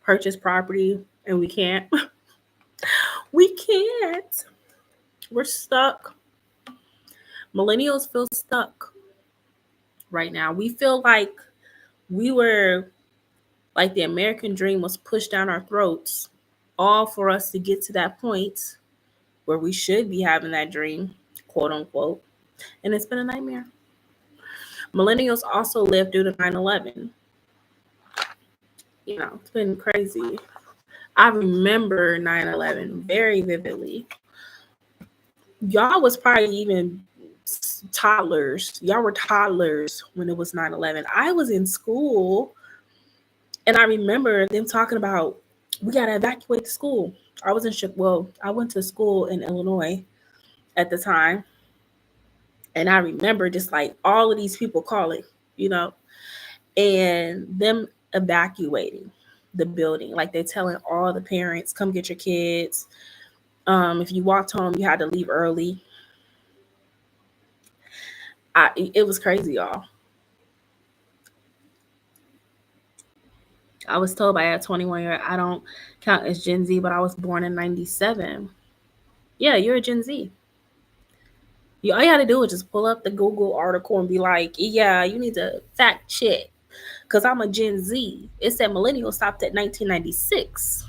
purchase property and we can't. We can't. We're stuck. Millennials feel stuck right now. We feel like we were like the American dream was pushed down our throats, all for us to get to that point where we should be having that dream, quote unquote. And it's been a nightmare. Millennials also lived through the 9/11. You know, it's been crazy. I remember 9/11 very vividly. Y'all was probably even toddlers. Y'all were toddlers when it was 9/11. I was in school and I remember them talking about we got to evacuate the school. I was in well, I went to school in Illinois at the time. And I remember just like all of these people calling, you know, and them evacuating the building. Like they're telling all the parents, come get your kids. If you walked home, you had to leave early. It was crazy, y'all. I was told by a 21-year, I don't count as Gen Z, but I was born in 97. Yeah, you're a Gen Z. All you had to do was just pull up the Google article and be like, yeah, you need to fact check because I'm a Gen Z. It said millennial stopped at 1996.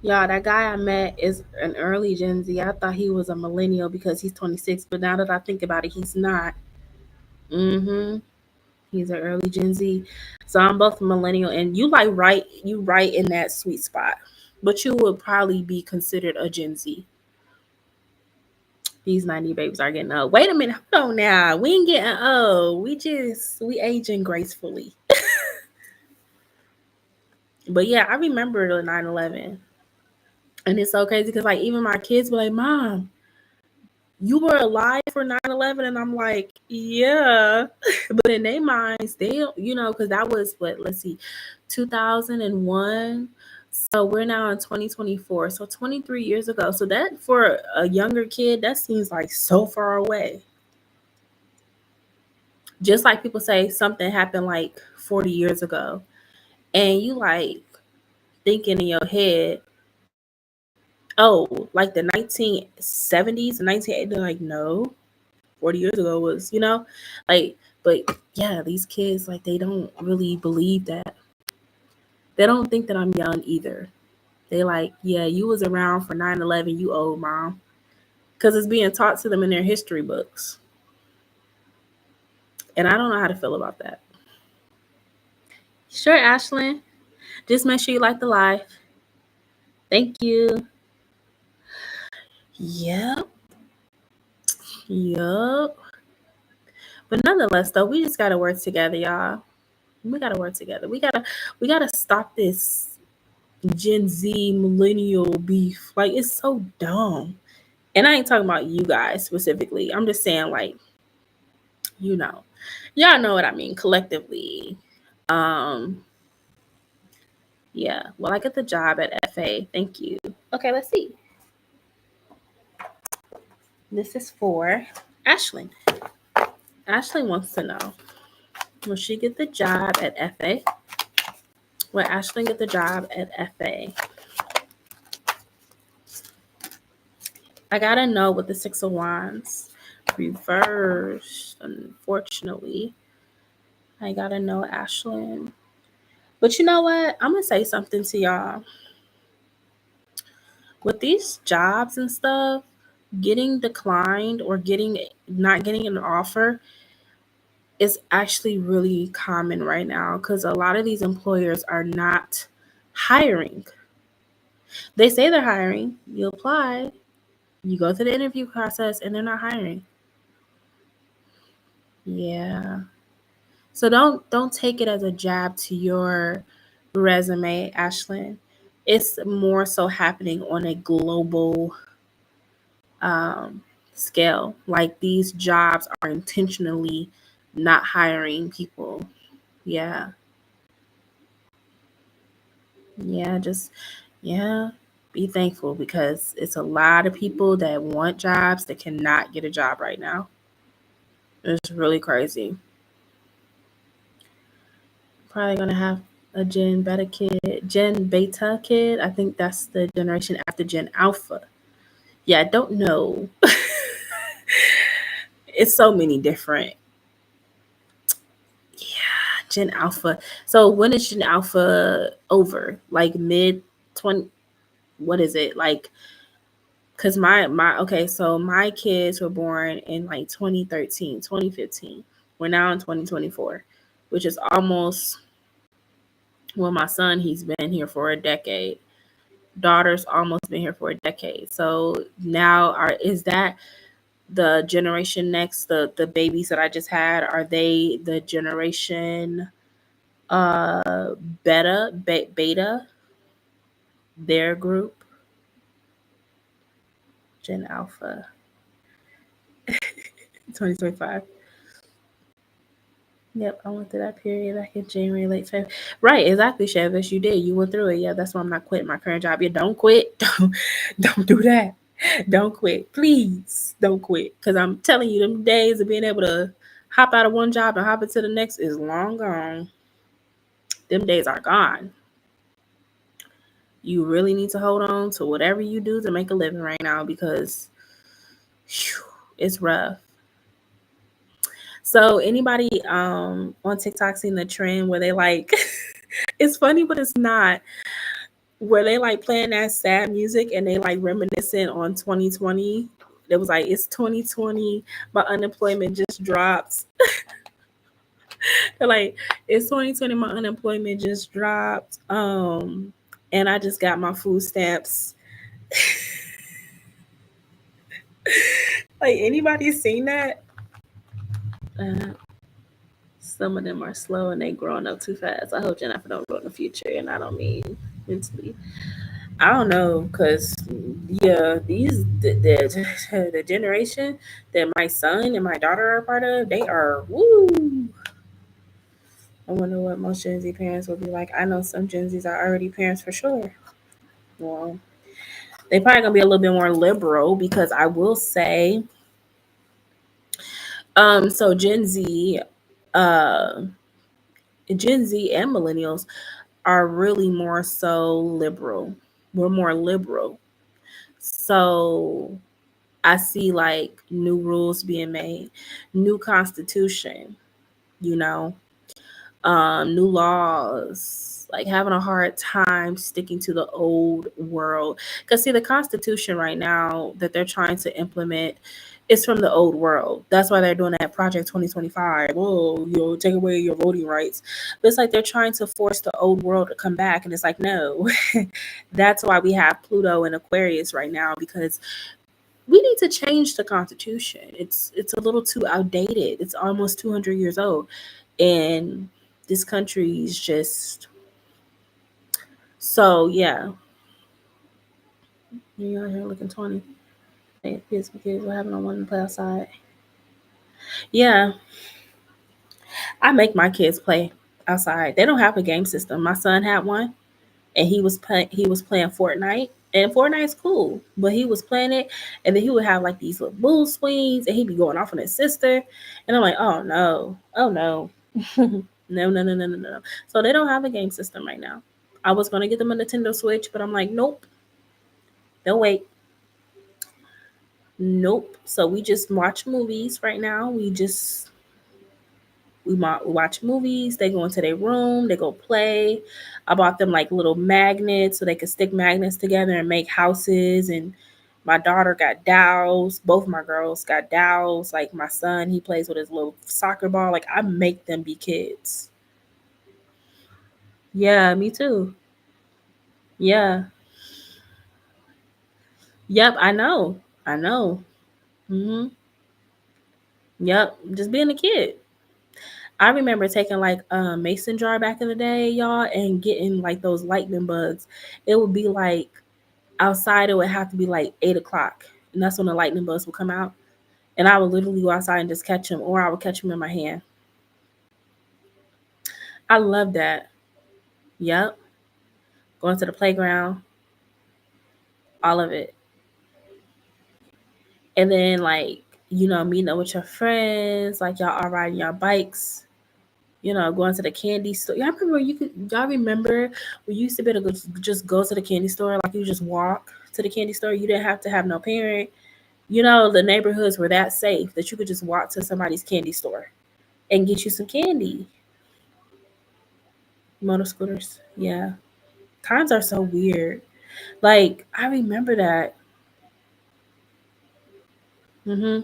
Y'all, that guy I met is an early Gen Z. I thought he was a millennial because he's 26, but now that I think about it, he's not. He's an early Gen Z. So I'm both a millennial, and you right in that sweet spot. But you would probably be considered a Gen Z. These 90 babies are getting old. Wait a minute, hold on now. We ain't getting old. We aging gracefully. But yeah, I remember the 9/11. And it's so crazy because like even my kids were like, Mom, you were alive for 9/11, and I'm like, yeah. But in their minds, they don't, because that was what, let's see, 2001. So we're now in 2024. So 23 years ago. So that for a younger kid, that seems like so far away. Just like people say something happened like 40 years ago, and you like thinking in your head, oh, like the 1970s, 1980s, they're like, no, 40 years ago was, like, but yeah, these kids, like, they don't really believe that. They don't think that I'm young either. They like, yeah, you was around for 9/11, you old, Mom. Because it's being taught to them in their history books. And I don't know how to feel about that. Sure, Ashlyn. Just make sure you like the live. Thank you. Yep. But nonetheless, though, we just gotta work together, y'all. We gotta work together. We gotta stop this Gen Z millennial beef. Like, it's so dumb. And I ain't talking about you guys specifically. I'm just saying, like, y'all know what I mean collectively. Yeah. Well, I get the job at FA. Thank you. Okay, let's see. This is for Ashlyn. Ashlyn wants to know, will she get the job at FA? Will Ashlyn get the job at FA? I gotta know with the Six of Wands reversed, unfortunately. I gotta know, Ashlyn. But you know what? I'm gonna say something to y'all. With these jobs and stuff, getting declined or not getting an offer is actually really common right now because a lot of these employers are not hiring. They say they're hiring, you apply, you go through the interview process, and they're not hiring. Yeah. So don't take it as a jab to your resume, Ashlyn. It's more so happening on a global scale. Like these jobs are intentionally not hiring people. Yeah. Yeah, be thankful because it's a lot of people that want jobs that cannot get a job right now. It's really crazy. Probably gonna have a Gen Beta kid. I think that's the generation after Gen Alpha. Yeah, I don't know. It's so many different. Yeah, Gen Alpha. So when is Gen Alpha over? Like mid 20, what is it? Like cuz my okay, so my kids were born in like 2013, 2015. We're now in 2024, which is almost, well, my son, he's been here for a decade. Daughter's almost been here for a decade. So now are is that the generation next, the babies that I just had, are they the generation uh beta, their group, Gen Alpha, 2025. Yep, I went through that period back in January, late February. Right, exactly, Chevis. You did. You went through it. Yeah, that's why I'm not quitting my current job. Yeah, don't quit. Don't do that. Don't quit. Please don't quit. Because I'm telling you, them days of being able to hop out of one job and hop into the next is long gone. Them days are gone. You really need to hold on to whatever you do to make a living right now because whew, it's rough. So anybody on TikTok seen the trend where they like it's funny but it's not, where they like playing that sad music and they like reminiscing on 2020. It was like it's 2020, my unemployment just dropped. They're like it's 2020, my unemployment just dropped. And I just got my food stamps. Like anybody seen that? Uh, some of them are slow and they growing up too fast. I hope Jennifer don't grow in the future, and I don't mean mentally. I don't know, cause yeah, the generation that my son and my daughter are part of, they are woo. I wonder what most Gen Z parents will be like. I know some Gen Zs are already parents for sure. Well, they probably gonna be a little bit more liberal because I will say, so uh, Gen Z and millennials are really more so liberal. We're more liberal. So I see like new rules being made, new constitution, you know, new laws, like having a hard time sticking to the old world. Because see, the constitution right now that they're trying to implement is from the old world. That's why they're doing that Project 2025. Oh, you'll take away your voting rights. But it's like they're trying to force the old world to come back. And it's like, no. That's why we have Pluto and Aquarius right now, because we need to change the constitution. It's a little too outdated. It's almost 200 years old. And this country is just, so yeah. You out here looking 20. Hey, kids, what happened? I want to play outside. Yeah, I make my kids play outside. They don't have a game system. My son had one, and he was playing Fortnite, and Fortnite's cool, but he was playing it, and then he would have like these little bull swings, and he'd be going off on his sister, and I'm like, oh no, oh no, no, no, no, no, no, no, no. So they don't have a game system right now. I was gonna get them a Nintendo Switch, but I'm like, nope, they'll wait. Nope. So we just watch movies right now. We watch movies. They go into their room. They go play. I bought them like little magnets so they could stick magnets together and make houses. And my daughter got dowels. Both my girls got dowels. Like my son, he plays with his little soccer ball. Like I make them be kids. Yeah, me too. Yeah. Yep. I know. I know. Hmm. Yep. Just being a kid. I remember taking like a mason jar back in the day, y'all, and getting like those lightning bugs. It would be like outside, it would have to be like 8 o'clock, and that's when the lightning bugs would come out. And I would literally go outside and just catch them, or I would catch them in my hand. I love that. Yep, going to the playground, all of it, and then like meeting up with your friends, like y'all are riding your bikes. going to the candy store. Y'all remember we used to be able to just go to the candy store, like you just walk to the candy store. You didn't have to have no parent. The neighborhoods were that safe that you could just walk to somebody's candy store and get you some candy. Motor scooters. Yeah. Times are so weird. Like I remember that. hmm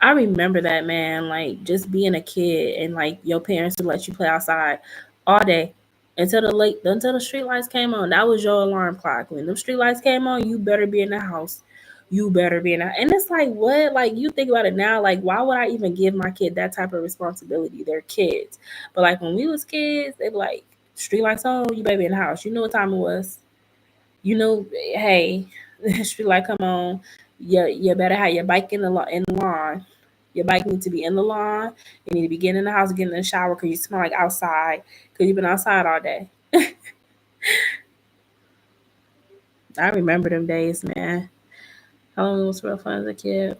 I remember that, man. Like just being a kid and like your parents would let you play outside all day until the street lights came on. That was your alarm clock. When the street lights came on, you better be in the house. You better be in the And it's like what? Like you think about it now, like why would I even give my kid that type of responsibility? They're kids. But like when we was kids, they be like, street lights on, you better be in the house. You know what time it was. Hey, street light come on. You better have your bike in the lawn. Your bike needs to be in the lawn. You need to be getting in the house, getting in the shower because you smell like outside because you've been outside all day. I remember them days, man. Halloween was real fun as a kid.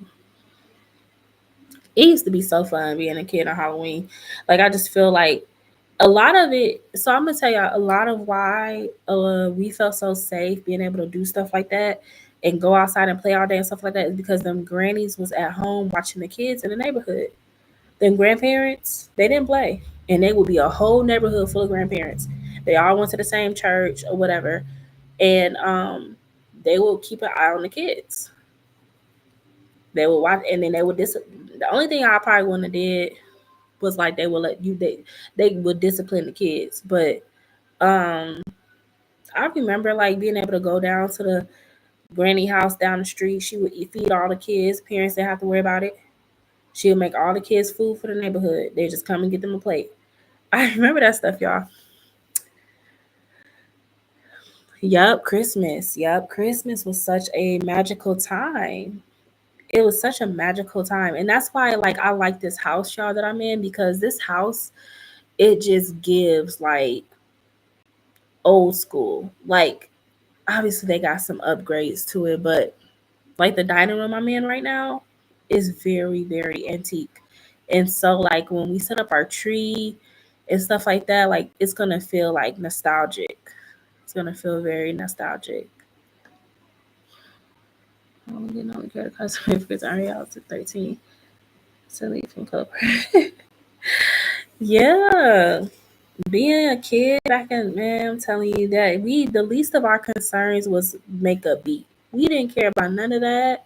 It used to be so fun being a kid on Halloween. Like I just feel like a lot of it. So I'm gonna tell y'all a lot of why we felt so safe being able to do stuff like that and go outside and play all day and stuff like that is because them grannies was at home watching the kids in the neighborhood. Then grandparents, they didn't play. And they would be a whole neighborhood full of grandparents. They all went to the same church or whatever. And they would keep an eye on the kids. They would watch and then they would the only thing I probably wouldn't have did was like they would discipline the kids. But um I remember like being able to go down to the granny house down the street. She would feed all the kids. Parents didn't have to worry about it. She would make all the kids food for the neighborhood. They just come and get them a plate. I remember that stuff, y'all. Yup, Christmas. Yup, Christmas was such a magical time. It was such a magical time. And that's why like I like this house, y'all, that I'm in because this house it just gives like old school. Like obviously they got some upgrades to it, but like the dining room I'm in right now is very, very antique. And so like when we set up our tree and stuff like that, like it's gonna feel like nostalgic. It's gonna feel very nostalgic. Only care to customer if it's already out to 13. So leave from Cobra. Yeah. Being a kid back in man, I'm telling you that the least of our concerns was make a beat. We didn't care about none of that.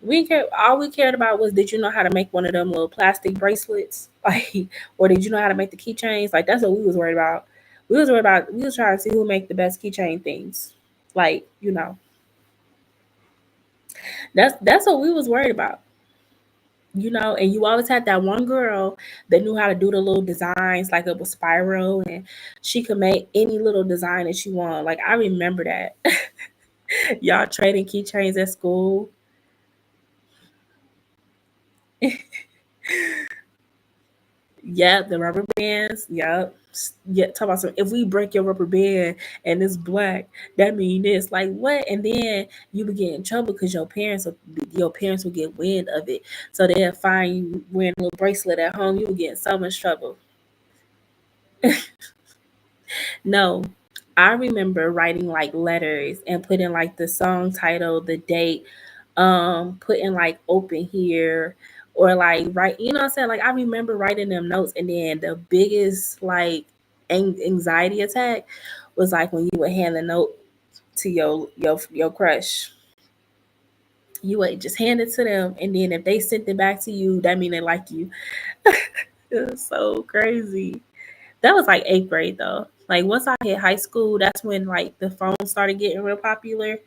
We didn't care. All we cared about was did you know how to make one of them little plastic bracelets, like, or did you know how to make the keychains? Like that's what we was worried about. We was trying to see who make the best keychain things. Like that's what we was worried about. And you always had that one girl that knew how to do the little designs, like it was spiral, and she could make any little design that you want. Like I remember that. Y'all trading keychains at school. Yep, the rubber bands. Yep. Yeah, talk about some. If we break your rubber band and it's black, that mean this. Like what? And then you would get in trouble because your parents would get wind of it, so they'll find you wearing a little bracelet at home. You would get in so much trouble. No, I remember writing like letters and putting like the song title, the date, putting like open here or like write, what I'm saying? Like I remember writing them notes and then the biggest like anxiety attack was like when you would hand the note to your crush. You would just hand it to them and then if they sent it back to you, that mean they like you. It was so crazy. That was like eighth grade though. Like once I hit high school, that's when like the phones started getting real popular.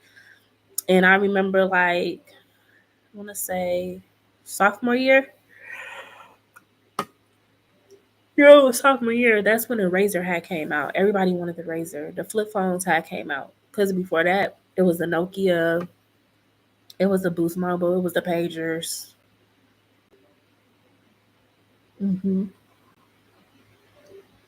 And I remember like I wanna say sophomore year. Sophomore year, that's when the Razor had came out. Everybody wanted the Razor. The flip phones had came out. Because before that, it was the Nokia, it was the Boost Mobile, it was the pagers. hmm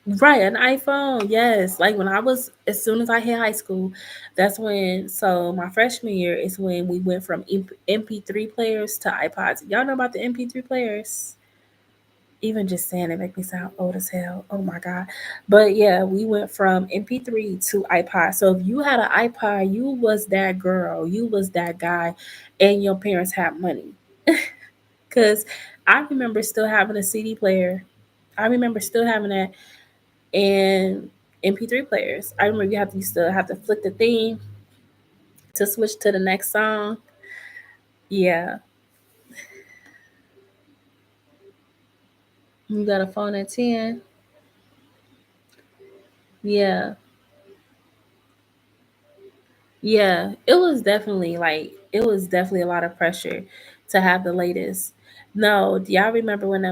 Right, an iPhone. Yes. Like when I was, as soon as I hit high school, that's when, so my freshman year is when we went from MP3 players to iPods. Y'all know about the MP3 players? Even just saying it make me sound old as hell. Oh my god. But yeah, we went from MP3 to iPod. So if you had an iPod, you was that girl, you was that guy, and your parents had money. Cause I remember still having a CD player. I remember still having that and MP3 players. I remember you still have to flick the thing to switch to the next song. Yeah. You got a phone at 10. Yeah. Yeah, it was definitely a lot of pressure to have the latest. No, do y'all remember when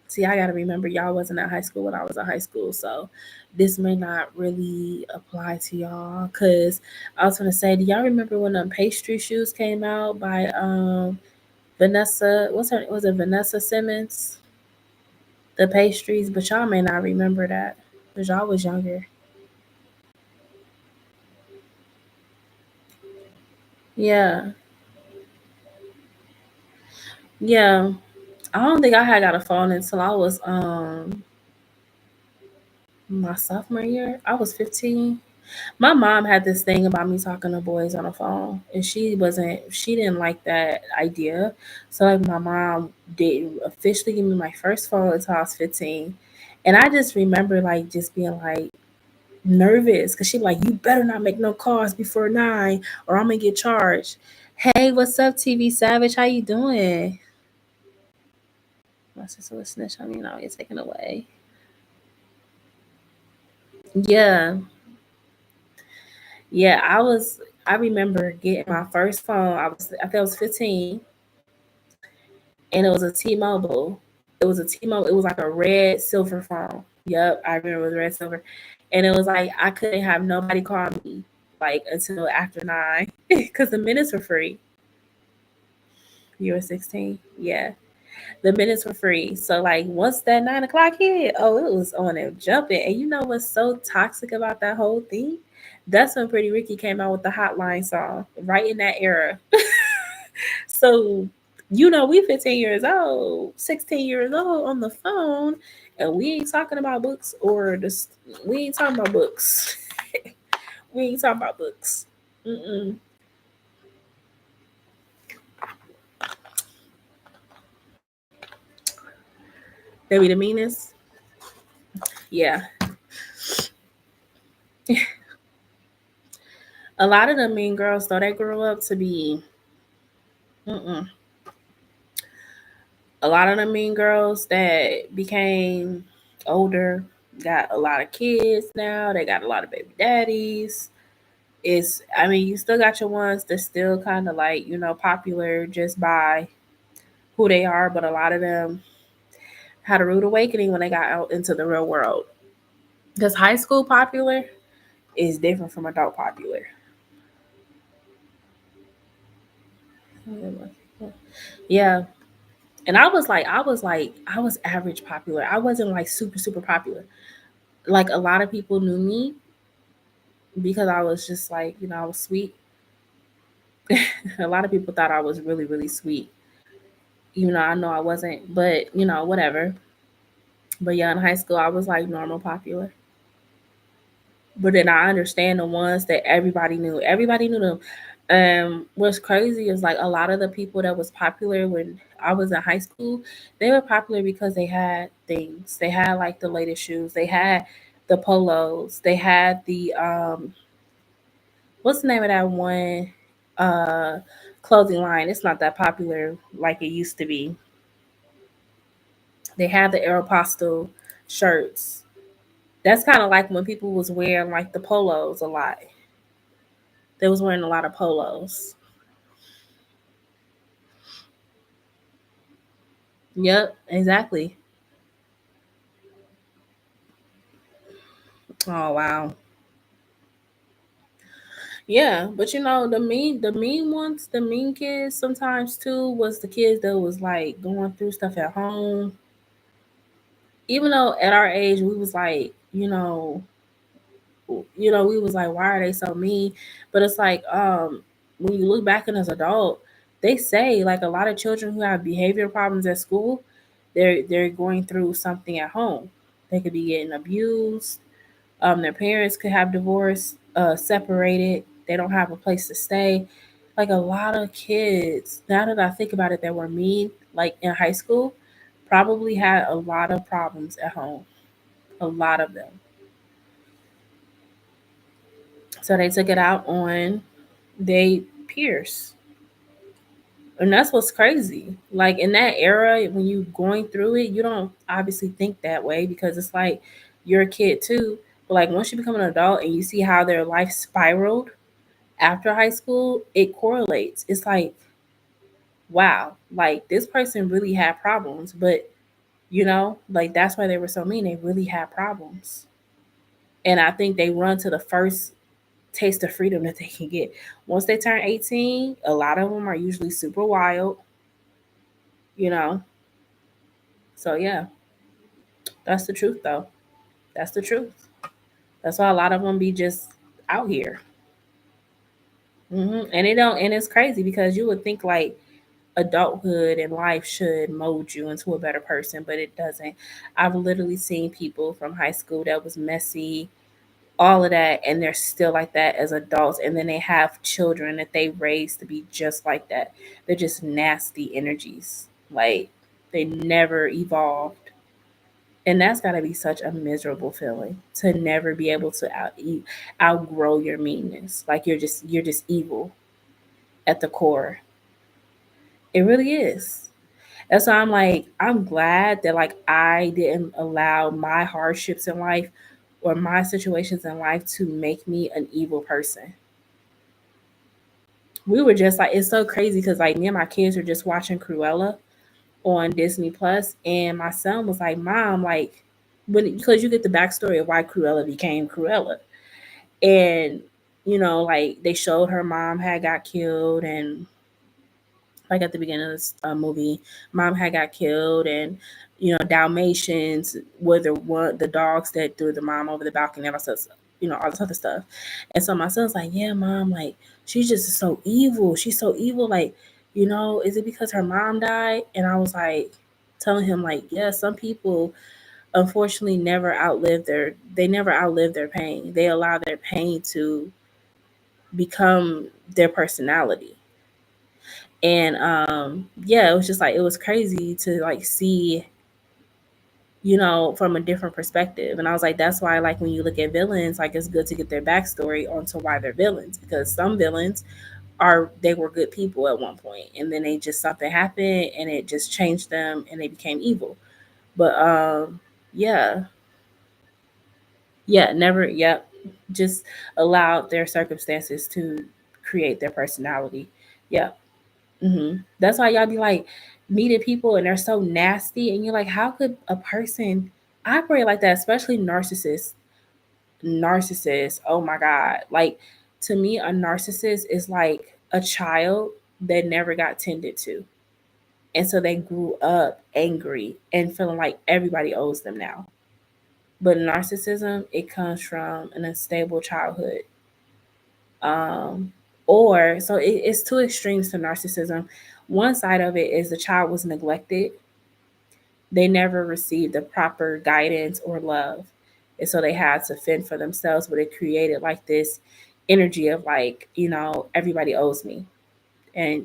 see I gotta remember y'all wasn't at high school when I was in high school, so this may not really apply to y'all because I was gonna say, do y'all remember when pastry shoes came out by Vanessa, was it Vanessa Simmons? The pastries, but y'all may not remember that because y'all was younger. Yeah. Yeah. I don't think I had got a phone until I was my sophomore year. I was 15. My mom had this thing about me talking to boys on the phone, and she didn't like that idea. So like my mom didn't officially give me my first phone until I was 15. And I just remember like just being like nervous because she like, you better not make no calls before 9 or I'm gonna get charged. Hey, what's up, TV Savage? How you doing? My sister was snitch on me and I'll get taken away. Yeah. Yeah, I remember getting my first phone. I think I was 15 and it was a T-Mobile. It was a T-Mobile. It was like a red silver phone. Yep, I remember it was red silver. And it was like I couldn't have nobody call me like until after 9 because the minutes were free. You were 16? Yeah. The minutes were free. So like once that 9 o'clock hit, oh, it was on and jumping. And you know what's so toxic about that whole thing? That's when Pretty Ricky came out with the Hotline song, right in that era. So, we 15 years old, 16 years old on the phone, and we ain't talking about books or just we ain't talking about books. We ain't talking about books. Mm-mm. They be the meanest. Yeah, a lot of the mean girls though they grew up to be. Mm-mm. A lot of the mean girls that became older got a lot of kids now. They got a lot of baby daddies. I mean, you still got your ones that still kind of like, popular just by who they are, but a lot of them had a rude awakening when they got out into the real world. Because high school popular is different from adult popular. Yeah. And I was average popular. I wasn't like super, super popular. Like a lot of people knew me because I was just like, I was sweet. A lot of people thought I was really, really sweet. Even though I know I wasn't, but whatever. But yeah, in high school I was like normal popular. But then I understand the ones that everybody knew. Everybody knew them. What's crazy is like a lot of the people that was popular when I was in high school, they were popular because they had things. They had like the latest shoes. They had the polos. They had the what's the name of that one uh clothing line? It's not that popular like it used to be. They had the Aeropostale shirts. That's kind of like when people was wearing like the polos a lot. They was wearing a lot of polos. Yep, exactly. Oh wow. Yeah, but the mean ones, the mean kids sometimes too was the kids that was like going through stuff at home. Even though at our age we was like, we was like, why are they so mean? But it's like, when you look back in as adult, they say like a lot of children who have behavior problems at school, They're going through something at home. They could be getting abused. Their parents could have divorced, separated. They don't have a place to stay. Like a lot of kids, now that I think about it, that were mean, like in high school, probably had a lot of problems at home. A lot of them. So they took it out on they peers. And that's what's crazy. Like in that era, when you going through it, you don't obviously think that way because it's like you're a kid too. But like once you become an adult and you see how their life spiraled after high school, it correlates. It's like, wow, like this person really had problems, but like that's why they were so mean. They really had problems. And I think they run to the first taste of freedom that they can get. Once they turn 18, a lot of them are usually super wild, you know. So yeah, that's the truth though. That's the truth. That's why a lot of them be just out here. And it don't, and it's crazy because you would think like adulthood and life should mold you into a better person, but it doesn't. I've literally seen people from high school that was messy, all of that, and they're still like that as adults, and then they have children that they raise to be just like that. They're just nasty energies. Like they never evolved. And that's got to be such a miserable feeling to never be able to outgrow your meanness. Like you're just evil at the core. It really is. That's why I'm like, I'm glad that like I didn't allow my hardships in life or my situations in life to make me an evil person. We were just like, it's so crazy because like me and my kids were just watching Cruella on Disney Plus, and my son was like, "Mom, like, because you get the backstory of why Cruella became Cruella, and like they showed her mom had got killed, and like at the beginning of this movie, mom had got killed, and Dalmatians were the dogs that threw the mom over the balcony, and all this, all this other stuff. And so my son's like, yeah, mom, like she's just so evil. She's so evil. Like, is it because her mom died? And I was like, telling him like, yeah, some people unfortunately never outlive their pain. They allow their pain to become their personality. And yeah, it was just like it was crazy to like see from a different perspective. And I was like, that's why like when you look at villains, like it's good to get their backstory onto why they're villains, because some villains they were good people at one point, and then they just something happened and it just changed them and they became evil. But yeah, yeah, never, yep, just allowed their circumstances to create their personality. Yeah. That's why y'all be like meeting people and they're so nasty, and you're like, how could a person operate like that? Especially narcissists. Narcissists. Oh my god! Like to me, a narcissist is like a child that never got tended to, and so they grew up angry and feeling like everybody owes them now. But narcissism, it comes from an unstable childhood. Um, or so it's two extremes to narcissism. One side of it is the child was neglected, they never received the proper guidance or love. And so they had to fend for themselves, but it created like this energy of like, everybody owes me. And,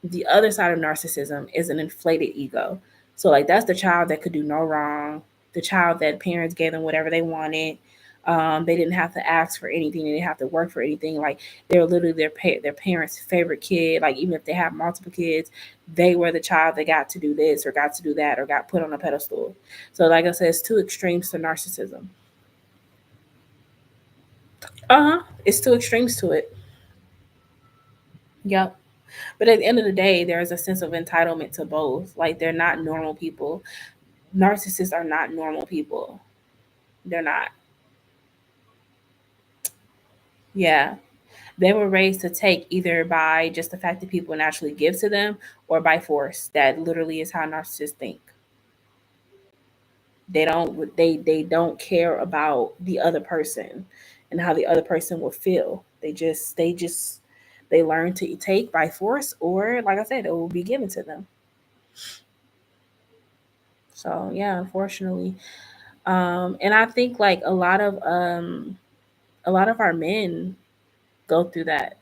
the other side of narcissism is an inflated ego. So like that's the child that could do no wrong, the child that parents gave them whatever they wanted. They didn't have to ask for anything. They didn't have to work for anything. Like they're literally their parents' favorite kid. Like even if they have multiple kids, they were the child that got to do this or got to do that or got put on a pedestal. So like I said, it's two extremes to narcissism. It's two extremes to it. Yep. But at the end of the day, there's a sense of entitlement to both. Like they're not normal people. Narcissists are not normal people. They're not. Yeah. They were raised to take either by just the fact that people naturally give to them or by force. That literally is how narcissists think. They don't care about the other person and how the other person will feel. They learn to take by force, or like I said, it will be given to them. So yeah, unfortunately. And I think like a lot of our men go through that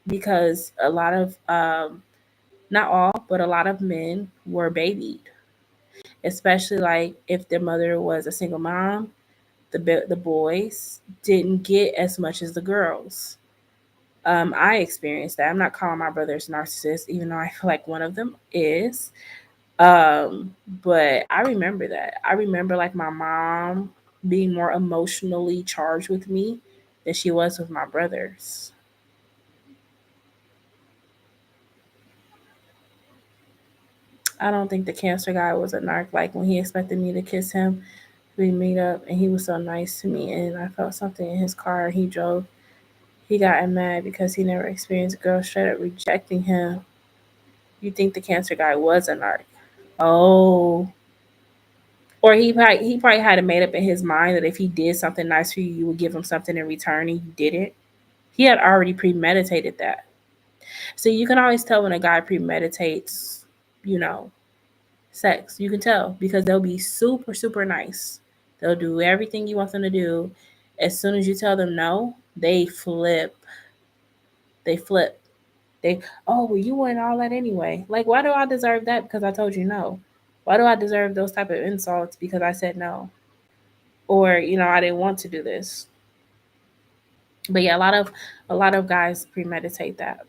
because a lot of not all, but a lot of men were babied, especially like if their mother was a single mom, the boys didn't get as much as the girls. I experienced that. I'm not calling my brothers narcissists, even though I feel like one of them is. Um, but I remember that. I remember like my mom being more emotionally charged with me than she was with my brothers. I don't think the cancer guy was a narc. Like when he expected me to kiss him, we meet up, and he was so nice to me, and I felt something in his car. He drove. He got mad because he never experienced a girl straight up rejecting him. You think the cancer guy was a narc? Oh, or he probably had it made up in his mind that if he did something nice for you, you would give him something in return, and you didn't. He had already premeditated that. So you can always tell when a guy premeditates, you know, sex. You can tell because they'll be super, super nice. They'll do everything you want them to do. As soon as you tell them no, they flip. They flip. They, oh, well, you want all that anyway. Like, why do I deserve that because I told you no? Why do I deserve those type of insults because I said no? Or, I didn't want to do this. But yeah, a lot of guys premeditate that.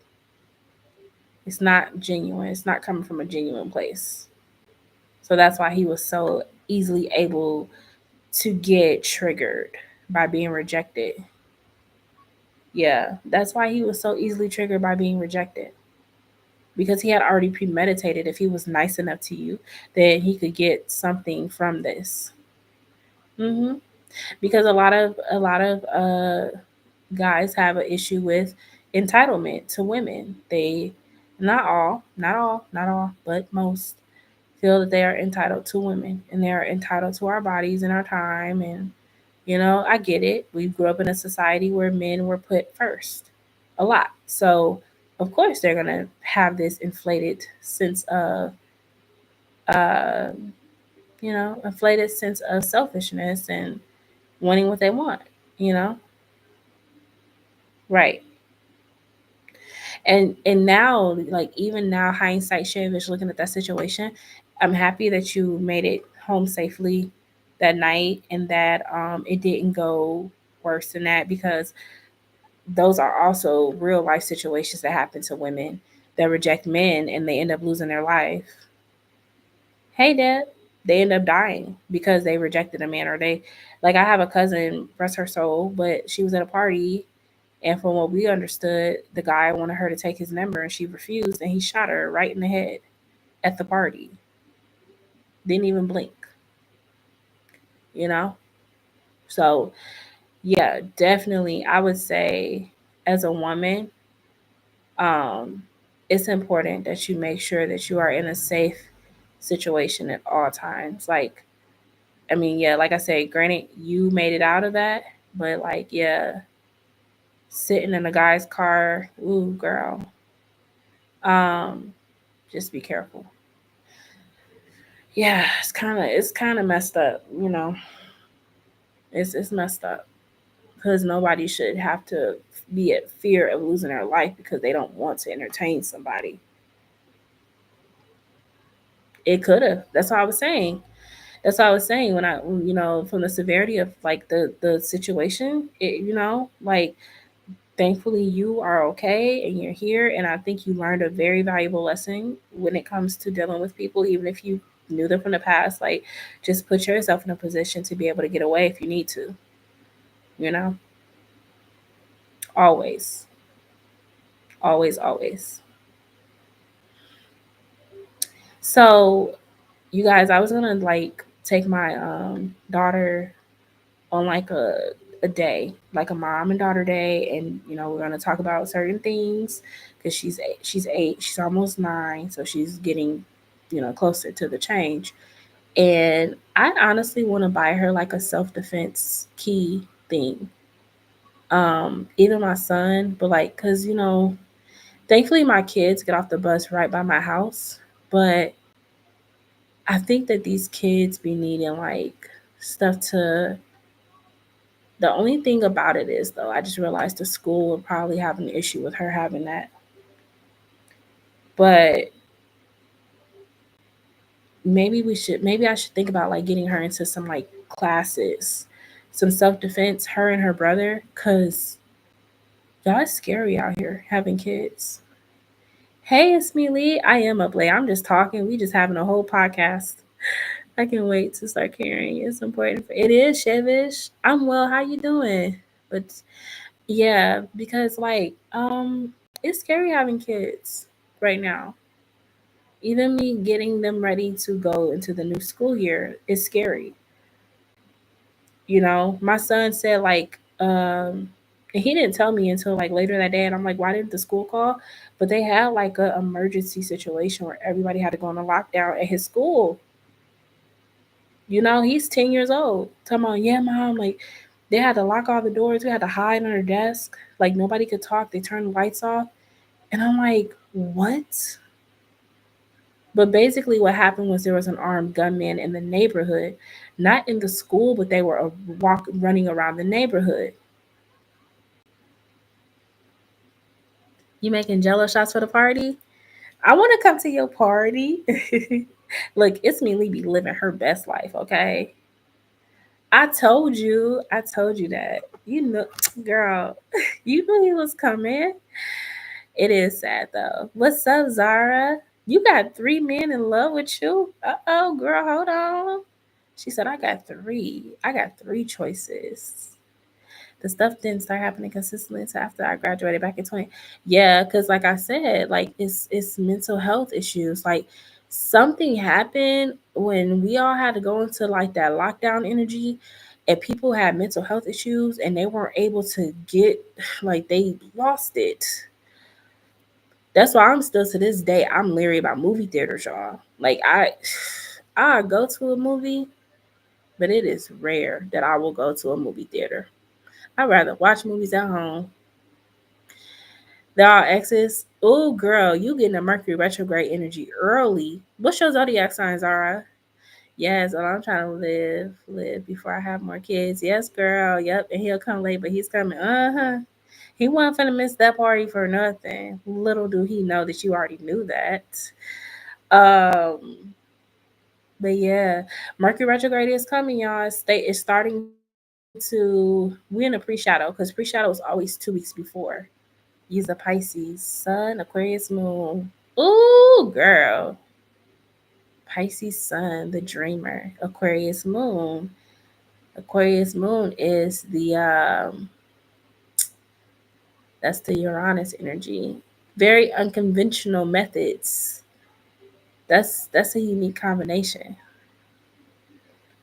It's not genuine. It's not coming from a genuine place. So that's why he was so easily able to get triggered by being rejected. Yeah, that's why he was so easily triggered by being rejected because he had already premeditated if he was nice enough to you, then he could get something from this. hmm Because a lot of guys have an issue with entitlement to women. They, not all, but most feel that they are entitled to women and they are entitled to our bodies and our time. And I get it. We grew up in a society where men were put first a lot. So of course they're gonna have this inflated sense of uh inflated sense of selfishness and wanting what they want, you know? Right. And now, like even now, hindsight shavish looking at that situation, I'm happy that you made it home safely that night and that it didn't go worse than that because those are also real life situations that happen to women that reject men and they end up losing their life. Hey, Deb. They end up dying because they rejected a man or they, like, I have a cousin, bless her soul, but she was at a party and from what we understood, the guy wanted her to take his number and she refused and he shot her right in the head at the party. Didn't even blink, you know? So, yeah, definitely I would say as a woman, um, it's important that you make sure that you are in a safe situation at all times. Like, I mean, yeah, like I said, granted, you made it out of that, but like, yeah, sitting in a guy's car, ooh, girl, um, just be careful. Yeah, it's kind of messed up. It's messed up because nobody should have to be at fear of losing their life because they don't want to entertain somebody. It could have. That's what I was saying. That's what I was saying when from the severity of like the situation, like thankfully you are okay and you're here, and I think you learned a very valuable lesson when it comes to dealing with people, even if you knew them from the past. Like, just put yourself in a position to be able to get away if you need to. You know, always, always, always. So, you guys, I was gonna like take my daughter on like a day, like a mom and daughter day, and we're gonna talk about certain things because she's 8, she's almost 9, so she's getting closer to the change. And I honestly want to buy her like a self defense key thing. Even my son, but like, cause thankfully my kids get off the bus right by my house, but I think that these kids be needing like stuff to. The only thing about it is though, I just realized the school will probably have an issue with her having that. But maybe I should think about like getting her into some like classes, some self-defense, her and her brother, cuz y'all it's scary out here having kids. Hey, it's me, Lee. I am up late. I'm just talking. We just having a whole podcast. I can't wait to start carrying. It's important. It is, Shevish. I'm well. How you doing? But yeah, because like it's scary having kids right now. Even me getting them ready to go into the new school year is scary. My son said like and he didn't tell me until like later that day, and I'm like, why didn't the school call? But they had like a emergency situation where everybody had to go on a lockdown at his school. He's 10 years old. Talking about, yeah, mom, like they had to lock all the doors. We had to hide under desk. Like nobody could talk. They turned the lights off. And I'm like, what? But basically, what happened was there was an armed gunman in the neighborhood, not in the school, but they were running around the neighborhood. You making jello shots for the party? I want to come to your party. Look, it's me, Lee, be living her best life, okay? I told you that. Girl, you knew he was coming. It is sad though. What's up, Zara? You got three men in love with you? Uh oh, girl, hold on. She said, I got three. I got three choices. The stuff didn't start happening consistently until after I graduated back in 20. Yeah, because like I said, like it's mental health issues. Like something happened when we all had to go into like that lockdown energy, and people had mental health issues and they weren't able to get like they lost it. That's why I'm still to this day I'm leery about movie theaters, y'all. Like I go to a movie, but it is rare that I will go to a movie theater. I'd rather watch movies at home. They're all exes. Oh, girl, you getting a Mercury retrograde energy early. What's your zodiac sign, Zara? Yes, well, I'm trying to live before I have more kids. Yes, girl. Yep, and he'll come late, but he's coming. Uh huh. He wasn't finna miss that party for nothing. Little do he know that you already knew that. Um, but yeah, Mercury retrograde is coming, y'all. It's starting to. We're in a pre-shadow because pre-shadow is always 2 weeks before. He's a Pisces, Sun, Aquarius, Moon. Ooh, girl. Pisces Sun, the dreamer. Aquarius Moon. Aquarius Moon is the that's the Uranus energy. Very unconventional methods. That's a unique combination.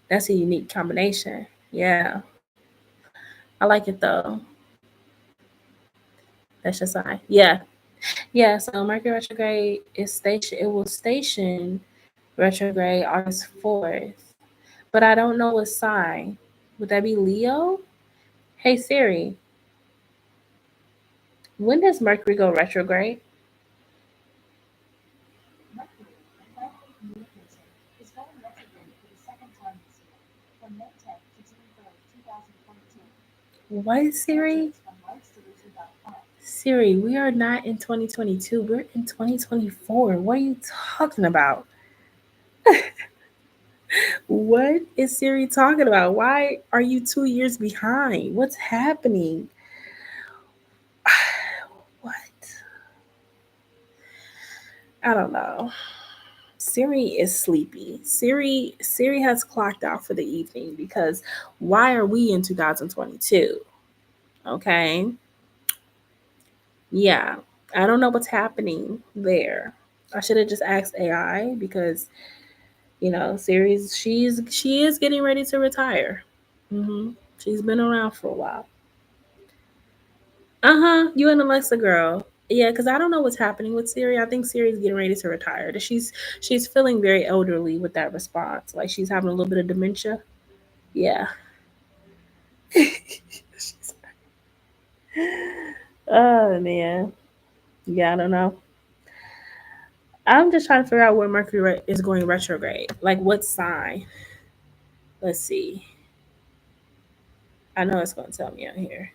That's a unique combination. Yeah. I like it though. That's your sign. Yeah. Yeah, so Mercury retrograde is station it will station retrograde August 4th. But I don't know what sign. Would that be Leo? Hey Siri, when does Mercury go retrograde? Mercury, the planet of communication, is going retrograde for the second time this year, from May 10th to June 3rd, 2022. What, Siri? Transits from lightsolution.com. Siri, we are not in 2022. We're in 2024. What are you talking about? What is Siri talking about? Why are you 2 years behind? What's happening? What? I don't know. Siri is sleepy. Siri has clocked out for the evening because why are we in 2022? Okay. Yeah. I don't know what's happening there. I should have just asked AI because Siri's she is getting ready to retire. She's been around for a while. Uh-huh. You and Alexa girl. Yeah, because I don't know what's happening with Siri. I think Siri's getting ready to retire. She's feeling very elderly with that response. Like she's having a little bit of dementia. Yeah. Oh man. Yeah, I don't know. I'm just trying to figure out where Mercury is going retrograde. Like what sign? Let's see. I know it's going to tell me on here.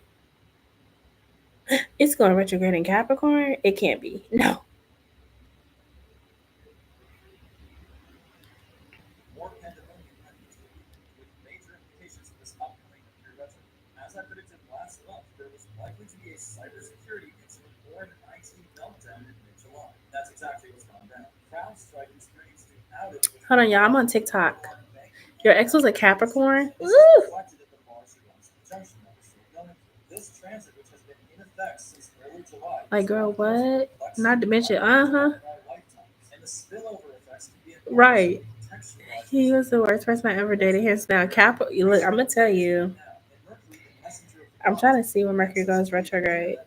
It's going retrograde in Capricorn. It can't be. No. More pandemonium headings with major implications for this upcoming Mercury retro. As I predicted last month, there was likely to be a cybersecurity incident or an IT meltdown in mid-July. That's exactly what's gone down. CrowdStrike experienced an outage which Hold on, y'all. I'm on TikTok. Your ex was a Capricorn? Woo! This transit, which has been in effect since early July, Like, girl, what? Not to mention, and the spillover effects can be right. contextualized. He was the worst person I ever dated. Hands down. Look, I'm gonna tell you. I'm trying to see when Mercury goes retrograde.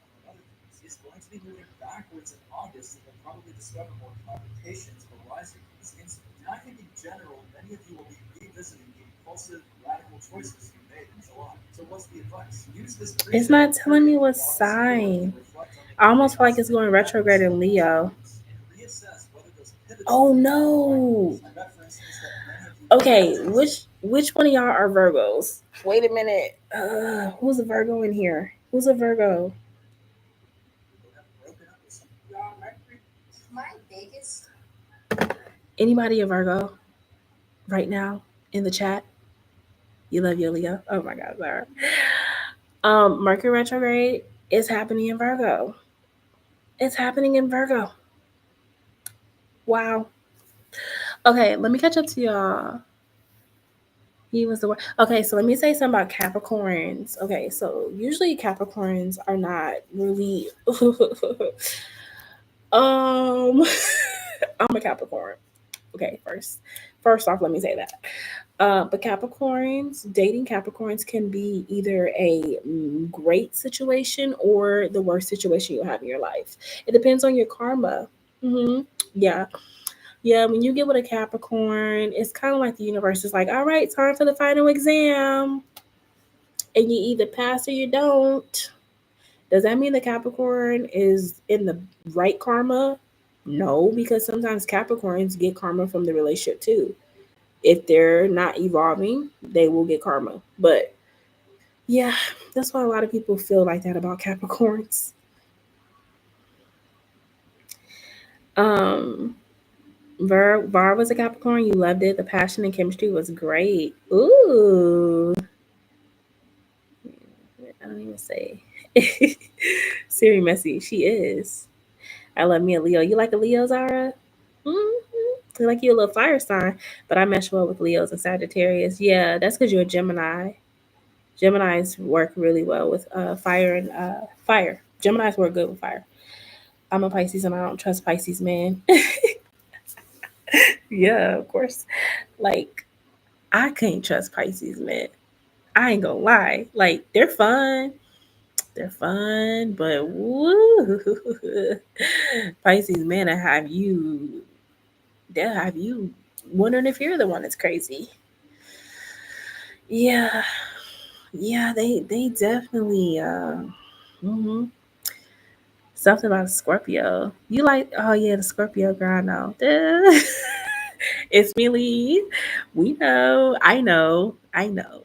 Is going to be moving backwards in August, and will probably discover more complications arising from this incident. And I think in general, many of you will be revisiting the impulsive, radical choices you made in July. So what's the advice? Use this. It's not telling me what sign. I almost feel like it's going retrograde in Leo. Oh no. Okay, which one of y'all are Virgos? Wait a minute. Who's a Virgo in here? Who's a Virgo? My biggest Anybody a Virgo right now in the chat? You love your Leo? Oh my God, Zara. Mercury retrograde is happening in Virgo. It's happening in Virgo. Wow. Okay, let me catch up to y'all. He was the one. Okay, so let me say something about Capricorns. Okay, so usually Capricorns are not really. I'm a Capricorn. Okay, first off, let me say that. But Capricorns, dating Capricorns can be either a great situation or the worst situation you have in your life. It depends on your karma. Yeah. Yeah, when you get with a Capricorn, it's kind of like the universe is like, all right, time for the final exam. And you either pass or you don't. Does that mean the Capricorn is in the right karma? No, because sometimes Capricorns get karma from the relationship too. If they're not evolving, they will get karma. But yeah, that's why a lot of people feel like that about Capricorns. Um, Var was a Capricorn. You loved it. The passion and chemistry was great. Ooh. I don't even say. Siri messy. She is. I love me a Leo. You like a Leo, Zara? Mm-hmm. Like you a little fire sign, but I mesh well with Leos and Sagittarius. Yeah, that's because you're a Gemini. Geminis work really well with fire and fire. Geminis work good with fire. I'm a Pisces and I don't trust Pisces, man. Yeah, of course. Like I can't trust Pisces, man. I ain't gonna lie. Like they're fun. They're fun, but woo, Pisces, man, they'll have you wondering if you're the one that's crazy. Yeah, yeah, they definitely mhm. Something about Scorpio. You like? Oh yeah, the Scorpio girl. I know. It's Millie. We know. I know. I know.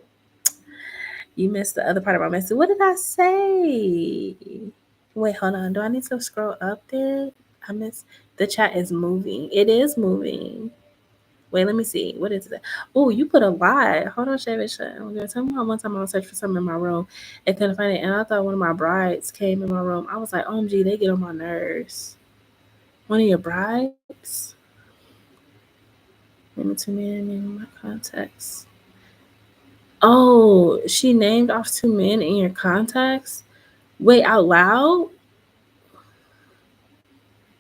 You missed the other part of my message. What did I say? Wait, hold on. Do I need to scroll up there? I missed. The chat is moving. It is moving. Wait, let me see. What is it? Oh, you put a lot. Hold on, Shay. Tell me how one time I was searching for something in my room and couldn't find it. And I thought one of my brides came in my room. I was like, OMG, they get on my nerves. One of your brides? Let me tune in my contacts. Oh, she named off two men in your contacts? Wait, out loud?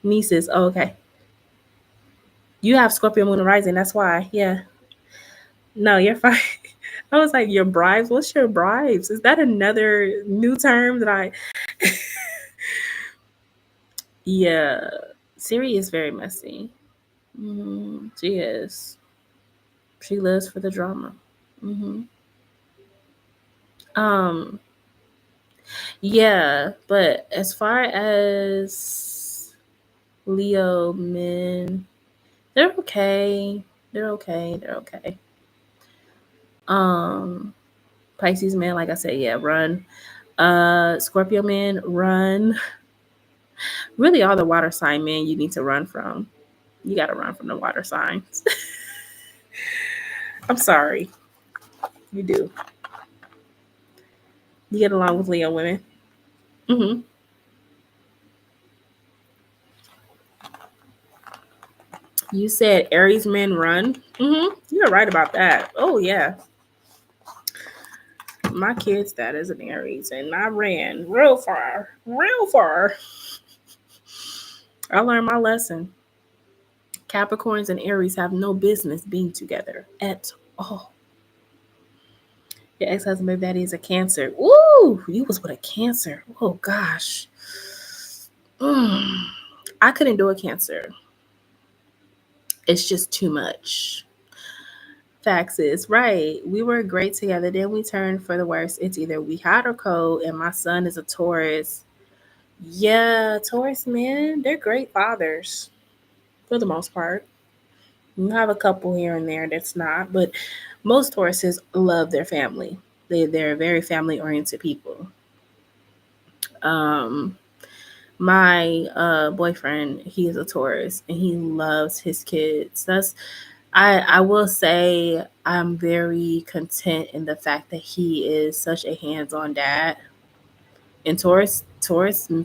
Nieces. Oh, okay. You have Scorpio Moon and Rising. That's why. Yeah. No, you're fine. I was like, your bribes? What's your bribes? Is that another new term that I. Yeah. Siri is very messy. She is. She lives for the drama. hmm Um, yeah, but as far as Leo men, they're okay. They're okay. They're okay. Pisces man, like I said, yeah, run. Scorpio man, run. Really, all the water sign men you need to run from. You got to run from the water signs. I'm sorry, you do. You get along with Leo women. Mm-hmm. You said Aries men run. Mm-hmm. You're right about that. Oh yeah, my kid's dad is an Aries, and I ran real far, real far. I learned my lesson. Capricorns and Aries have no business being together at all. Your ex-husband, baby daddy is a Cancer. Ooh, you was with a Cancer. Oh gosh. Mm. I couldn't do a Cancer. It's just too much. Facts is right. We were great together. Then we turned for the worse. It's either we hot or cold, and my son is a Taurus. Yeah, Taurus men, they're great fathers for the most part. You have a couple here and there that's not, but most Tauruses love their family. They're very family oriented people. Um, my boyfriend, he is a Taurus and he loves his kids. I will say I'm very content in the fact that he is such a hands-on dad. And Taurus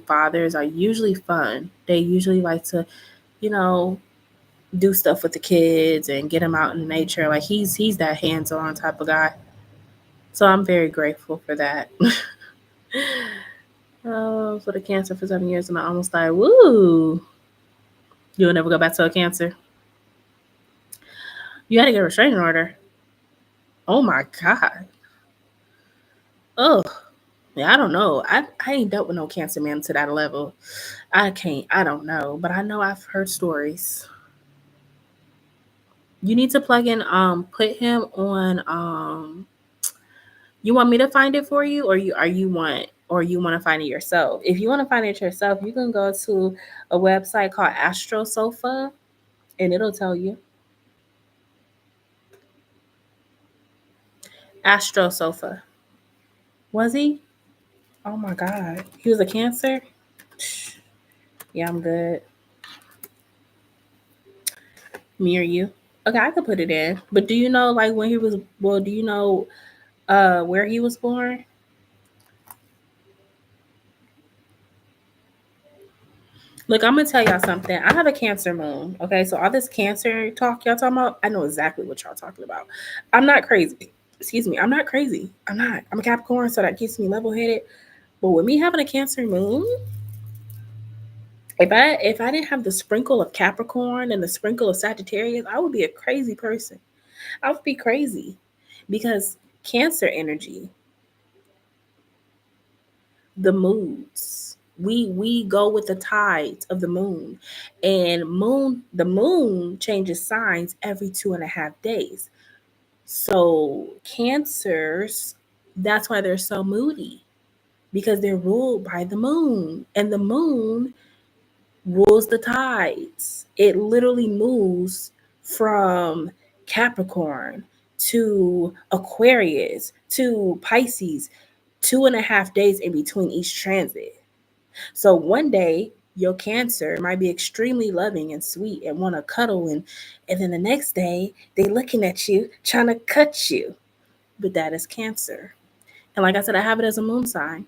fathers are usually fun. They usually like to, you know, do stuff with the kids and get them out in nature. Like he's that hands-on type of guy. So I'm very grateful for that. Oh, for the Cancer for 7 years and I almost died. Woo! You'll never go back to a Cancer. You had to get a restraining order. Oh my god. Oh, yeah, I don't know. I ain't dealt with no Cancer man to that level. I can't. I don't know, but I know I've heard stories. You need to plug in. Put him on. You want me to find it for you, or you want to find it yourself? If you want to find it yourself, you can go to a website called Astro Sofa, and it'll tell you. Astro Sofa. Was he? Oh my god, he was a Cancer. Yeah, I'm good. Me or you? Okay, I could put it in. But do you know like when he was? Well, do you know where he was born? Look, I'm gonna tell y'all something. I have a Cancer moon. Okay, so all this Cancer talk y'all talking about, I know exactly what y'all talking about. I'm not crazy. Excuse me, I'm not crazy. I'm not. I'm a Capricorn, so that keeps me level headed. But with me having a Cancer moon, if I didn't have the sprinkle of Capricorn and the sprinkle of Sagittarius, I would be a crazy person. I would be crazy because Cancer energy, the moods. We go with the tides of the moon, and the moon changes signs every 2.5 days. So cancers, that's why they're so moody, because they're ruled by the moon, and the moon rules the tides. It literally moves from Capricorn to Aquarius to Pisces, 2.5 days in between each transit. So one day your Cancer might be extremely loving and sweet and want to cuddle, and then the next day they looking at you trying to cut you. But that is Cancer. And like I said, I have it as a moon sign.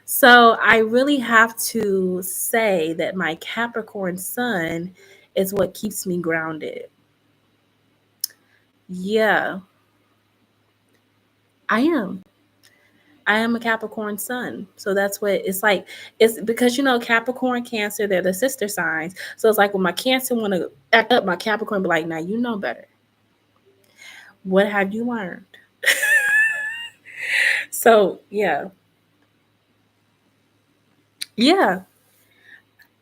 So I really have to say that my Capricorn sun is what keeps me grounded. Yeah, I am. I am a Capricorn sun. So that's what it's like. It's because Capricorn, Cancer, they're the sister signs. So it's like when my Cancer want to act up, my Capricorn be like, now you know better. What have you learned? So yeah. Yeah.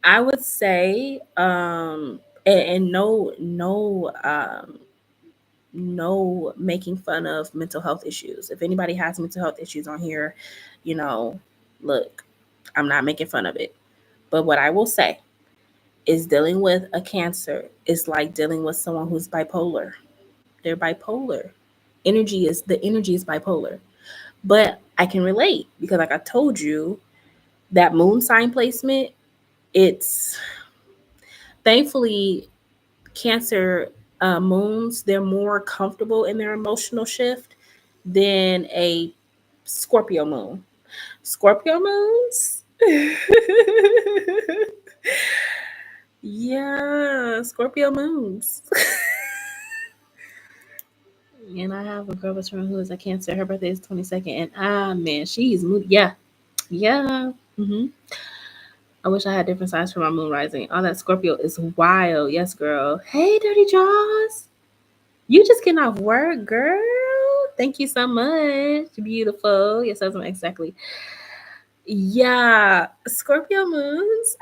I would say and no making fun of mental health issues. If anybody has mental health issues on here, you know, look, I'm not making fun of it. But what I will say is dealing with a Cancer is like dealing with someone who's bipolar. They're bipolar. The energy is bipolar. But I can relate because like I told you, that moon sign placement, it's thankfully Cancer moons, they're more comfortable in their emotional shift than a Scorpio moon. Scorpio moons? Yeah, Scorpio moons. And I have a girl best friend who is a Cancer. Her birthday is 22nd. And man, she's moody. Yeah. Yeah. I wish I had different signs for my moon rising. All that Scorpio is wild. Yes, girl. Hey, Dirty Jaws. You just getting off work, girl. Thank you so much. Beautiful. Yes, that's exactly. Yeah, Scorpio moons.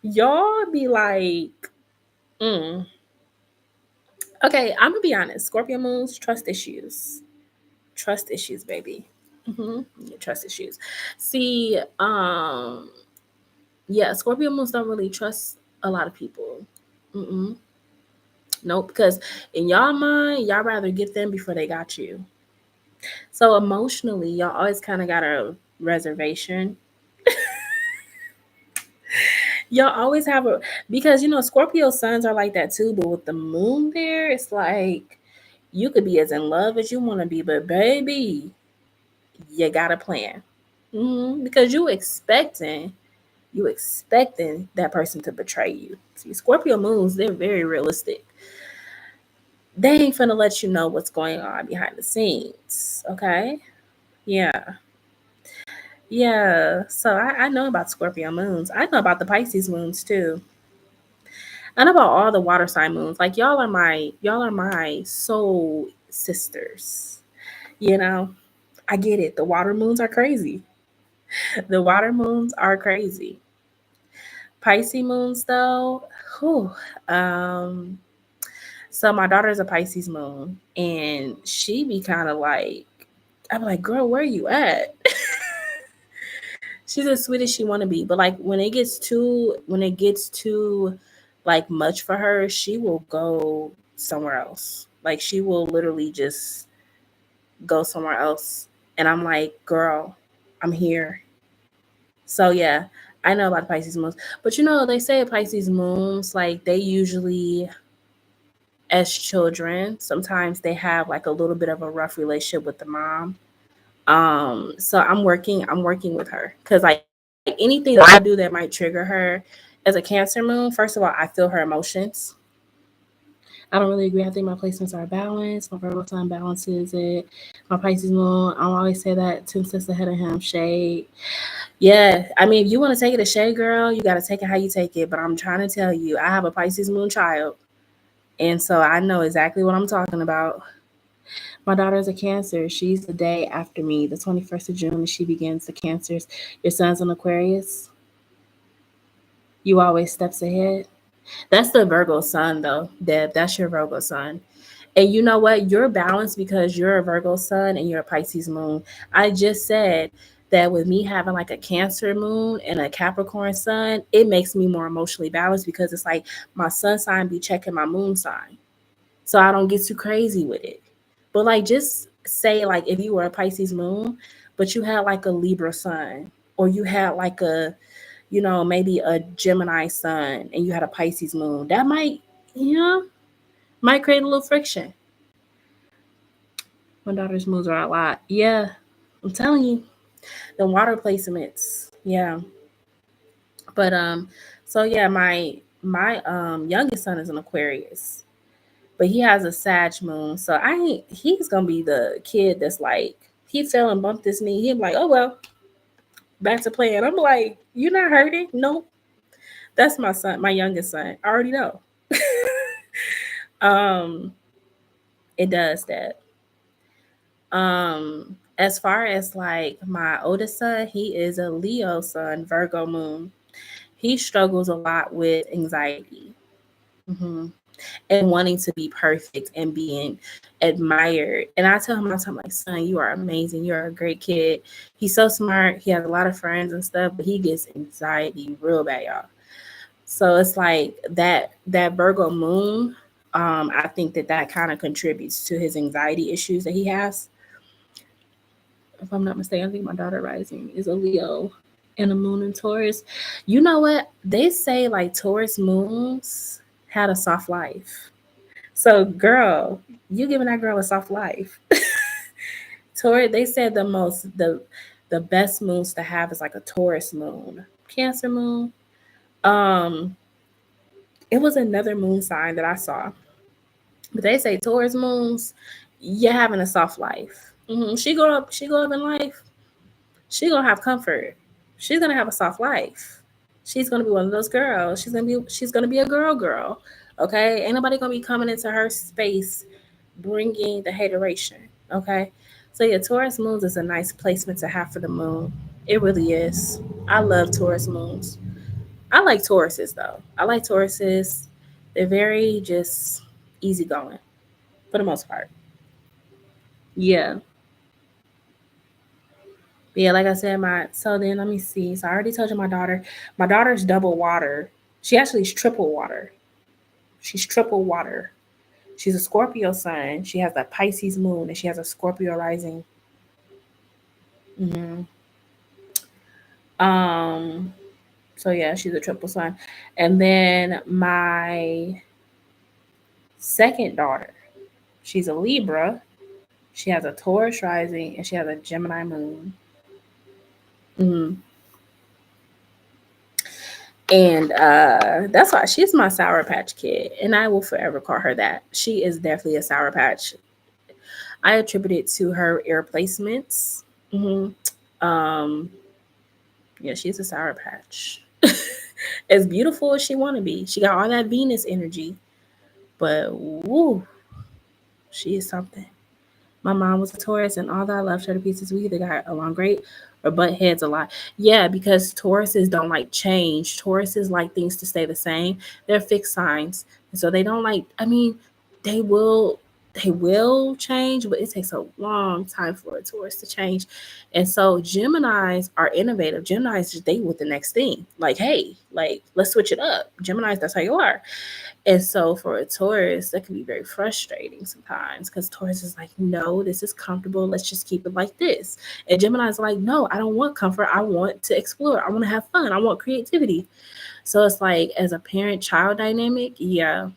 Y'all be like, okay, I'm gonna be honest. Scorpio moons, trust issues. Trust issues, baby. Yeah, trust issues. See, yeah, Scorpio moons don't really trust a lot of people. Mm-mm. Nope, because in y'all mind, y'all rather get them before they got you. So emotionally, y'all always kind of got a reservation. Y'all always have a because Scorpio suns are like that too, but with the moon there, it's like you could be as in love as you want to be, but baby, you got a plan. Because you expecting that person to betray you. See, Scorpio moons, they're very realistic. They ain't finna let you know what's going on behind the scenes. Okay? Yeah. Yeah. So I know about Scorpio moons. I know about the Pisces moons too. I know about all the water sign moons. Like y'all are my soul sisters. You know? I get it. The water moons are crazy. The water moons are crazy. Pisces moons though, whew, um, so my daughter is a Pisces moon, and she be kind of like, I'm like, girl, where you at? She's as sweet as she want to be, but like when it gets too like much for her, she will go somewhere else. Like she will literally just go somewhere else, and I'm like, girl, I'm here. So yeah, I know about Pisces moons, but they say Pisces moons like they usually, as children, sometimes they have like a little bit of a rough relationship with the mom. So I'm working with her because like anything that I do that might trigger her as a Cancer moon. First of all, I feel her emotions. I don't really agree. I think my placements are balanced. My Virgo sign balances it. My Pisces moon, I always say that 10 steps ahead of him. Shade. Yeah, I mean, if you want to take it a shade, girl, you got to take it how you take it. But I'm trying to tell you, I have a Pisces moon child, and so I know exactly what I'm talking about. My daughter is a Cancer. She's the day after me, the 21st of June. She begins the Cancers. Your son's an Aquarius. You always steps ahead. That's the Virgo sun, though, Deb. That's your Virgo sun. And you know what? You're balanced because you're a Virgo sun and you're a Pisces moon. I just said that with me having like a Cancer moon and a Capricorn sun, it makes me more emotionally balanced because it's like my sun sign be checking my moon sign. So I don't get too crazy with it. But like just say like if you were a Pisces moon, but you had like a Libra sun, or you had like maybe a Gemini sun and you had a Pisces moon, that might create a little friction. My daughter's moves are a lot. Yeah, I'm telling you, the water placements. Yeah, but so yeah, my youngest son is an Aquarius, but he has a Sag moon. So he's gonna be the kid that's like he fell and bumped his knee. He'd be like, oh well, back to playing. I'm like, you're not hurting? Nope. That's my son, my youngest son. I already know. um, it does that. As far as like my oldest son, he is a Leo sun, Virgo moon. He struggles a lot with anxiety. hmm and wanting to be perfect and being admired. And I tell him all the time, like, son, you are amazing. You're a great kid. He's so smart. He has a lot of friends and stuff, but he gets anxiety real bad, y'all. So it's like that Virgo moon. I think that kind of contributes to his anxiety issues that he has. If I'm not mistaken, I think my daughter rising is a Leo and a moon in Taurus. You know what? They say like Taurus moons had a soft life. So, girl, you giving that girl a soft life. Taurus, they said the best moons to have is like a Taurus moon, Cancer moon. Um, it was another moon sign that I saw, but they say Taurus moons, you're having a soft life. She go up in life. She gonna have comfort. She's gonna have a soft life. She's gonna be one of those girls. She's gonna be a girl. Okay, ain't nobody gonna be coming into her space bringing the hateration. Okay, so yeah, Taurus moons is a nice placement to have for the moon. It really is. I love Taurus moons. I like Tauruses though. I like Tauruses. They're very just easygoing for the most part. Yeah. Yeah, like I said, my so then let me see. So I already told you my daughter. My daughter's double water. She actually is triple water. She's triple water. She's a Scorpio sun. She has a Pisces moon and she has a Scorpio rising. hmm Um. So yeah, she's a triple sun. And then my second daughter, she's a Libra. She has a Taurus rising and she has a Gemini moon. hmm And that's why she's my Sour Patch Kid, and I will forever call her that. She is definitely a Sour Patch. I attribute it to her ear placements. hmm Um, yeah, she's a Sour Patch. As beautiful as she want to be, she got all that Venus energy, but woo, she is something. My mom was a Taurus, and although I loved her to pieces, we either got along great or butt heads a lot. Yeah, because Tauruses don't like change. Tauruses like things to stay the same. They're fixed signs, and so they don't like. I mean, they will they will change, but it takes a long time for a Taurus to change. And so Geminis are innovative. Geminis just date with the next thing. Like, hey, like let's switch it up. Geminis, that's how you are. And so for a Taurus, that can be very frustrating sometimes because Taurus is like, no, this is comfortable. Let's just keep it like this. And Gemini is like, no, I don't want comfort. I want to explore. I want to have fun. I want creativity. So it's like, as a parent child dynamic, yeah,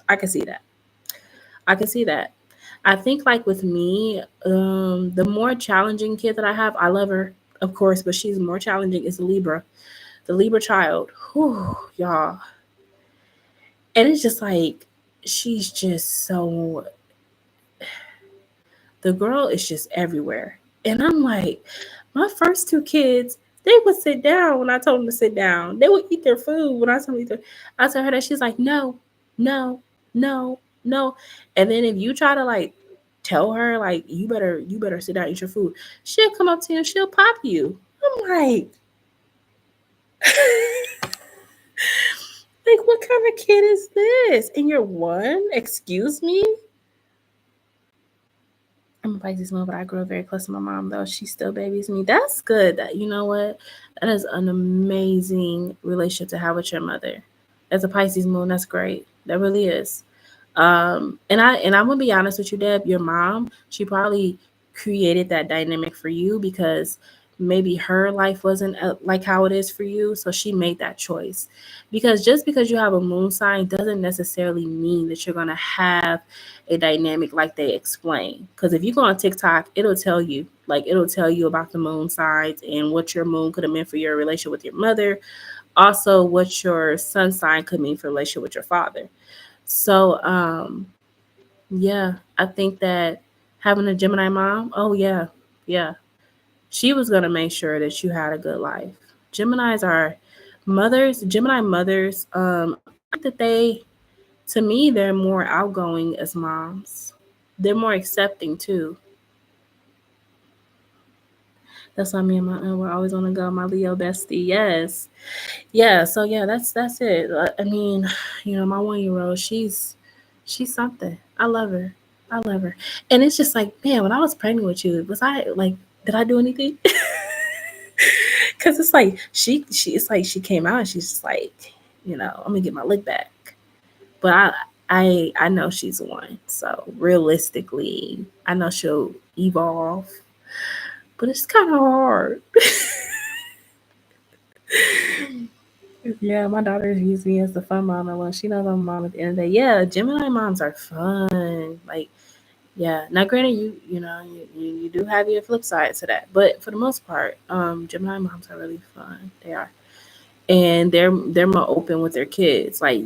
I can see that. I can see that. I think, like with me, the more challenging kid that I have, I love her, of course, but she's more challenging is Libra. The Libra child. Whew, y'all. And it's just like, she's just so the girl is just everywhere. And I'm like, my first two kids, they would sit down when I told them to sit down. They would eat their food when I told them to eat their I told her that she's like, no, no, no, no. And then if you try to like tell her like you better sit down and eat your food, she'll come up to you and she'll pop you. I'm like, like what kind of kid is this? And you're one? Excuse me? I'm a Pisces moon, but I grew up very close to my mom, though. She still babies me. That's good. That you know what? That is an amazing relationship to have with your mother. As a Pisces moon, that's great. That really is. And I'm gonna be honest with you, Deb. Your mom, she probably created that dynamic for you because maybe her life wasn't like how it is for you, so she made that choice. Because just because you have a moon sign doesn't necessarily mean that you're gonna have a dynamic like they explain. Because if you go on TikTok, it'll tell you about the moon signs and what your moon could have meant for your relationship with your mother. Also, what your sun sign could mean for relationship with your father. So, yeah, I think that having a Gemini mom, oh yeah, yeah, she was gonna make sure that you had a good life. Geminis are mothers, Gemini mothers. I think that to me, they're more outgoing as moms. They're more accepting too. That's why me and my aunt were always on the go. My Leo bestie, yes, yeah. So yeah, that's it. I mean, my 1 year old, she's She's something. I love her. I love her. And it's just like, man, when I was pregnant with you, was I like, did I do anything? Cause it's like it's like she came out and she's just like, I'm gonna get my lick back. But I know she's the one. So realistically, I know she'll evolve. But it's kind of hard. Yeah, my daughter views me as the fun mom, and when she knows I'm a mom at the end of the day, yeah, Gemini moms are fun. Like, yeah. Now, granted, you do have your flip side to that, but for the most part, Gemini moms are really fun. They are, and they're more open with their kids. Like,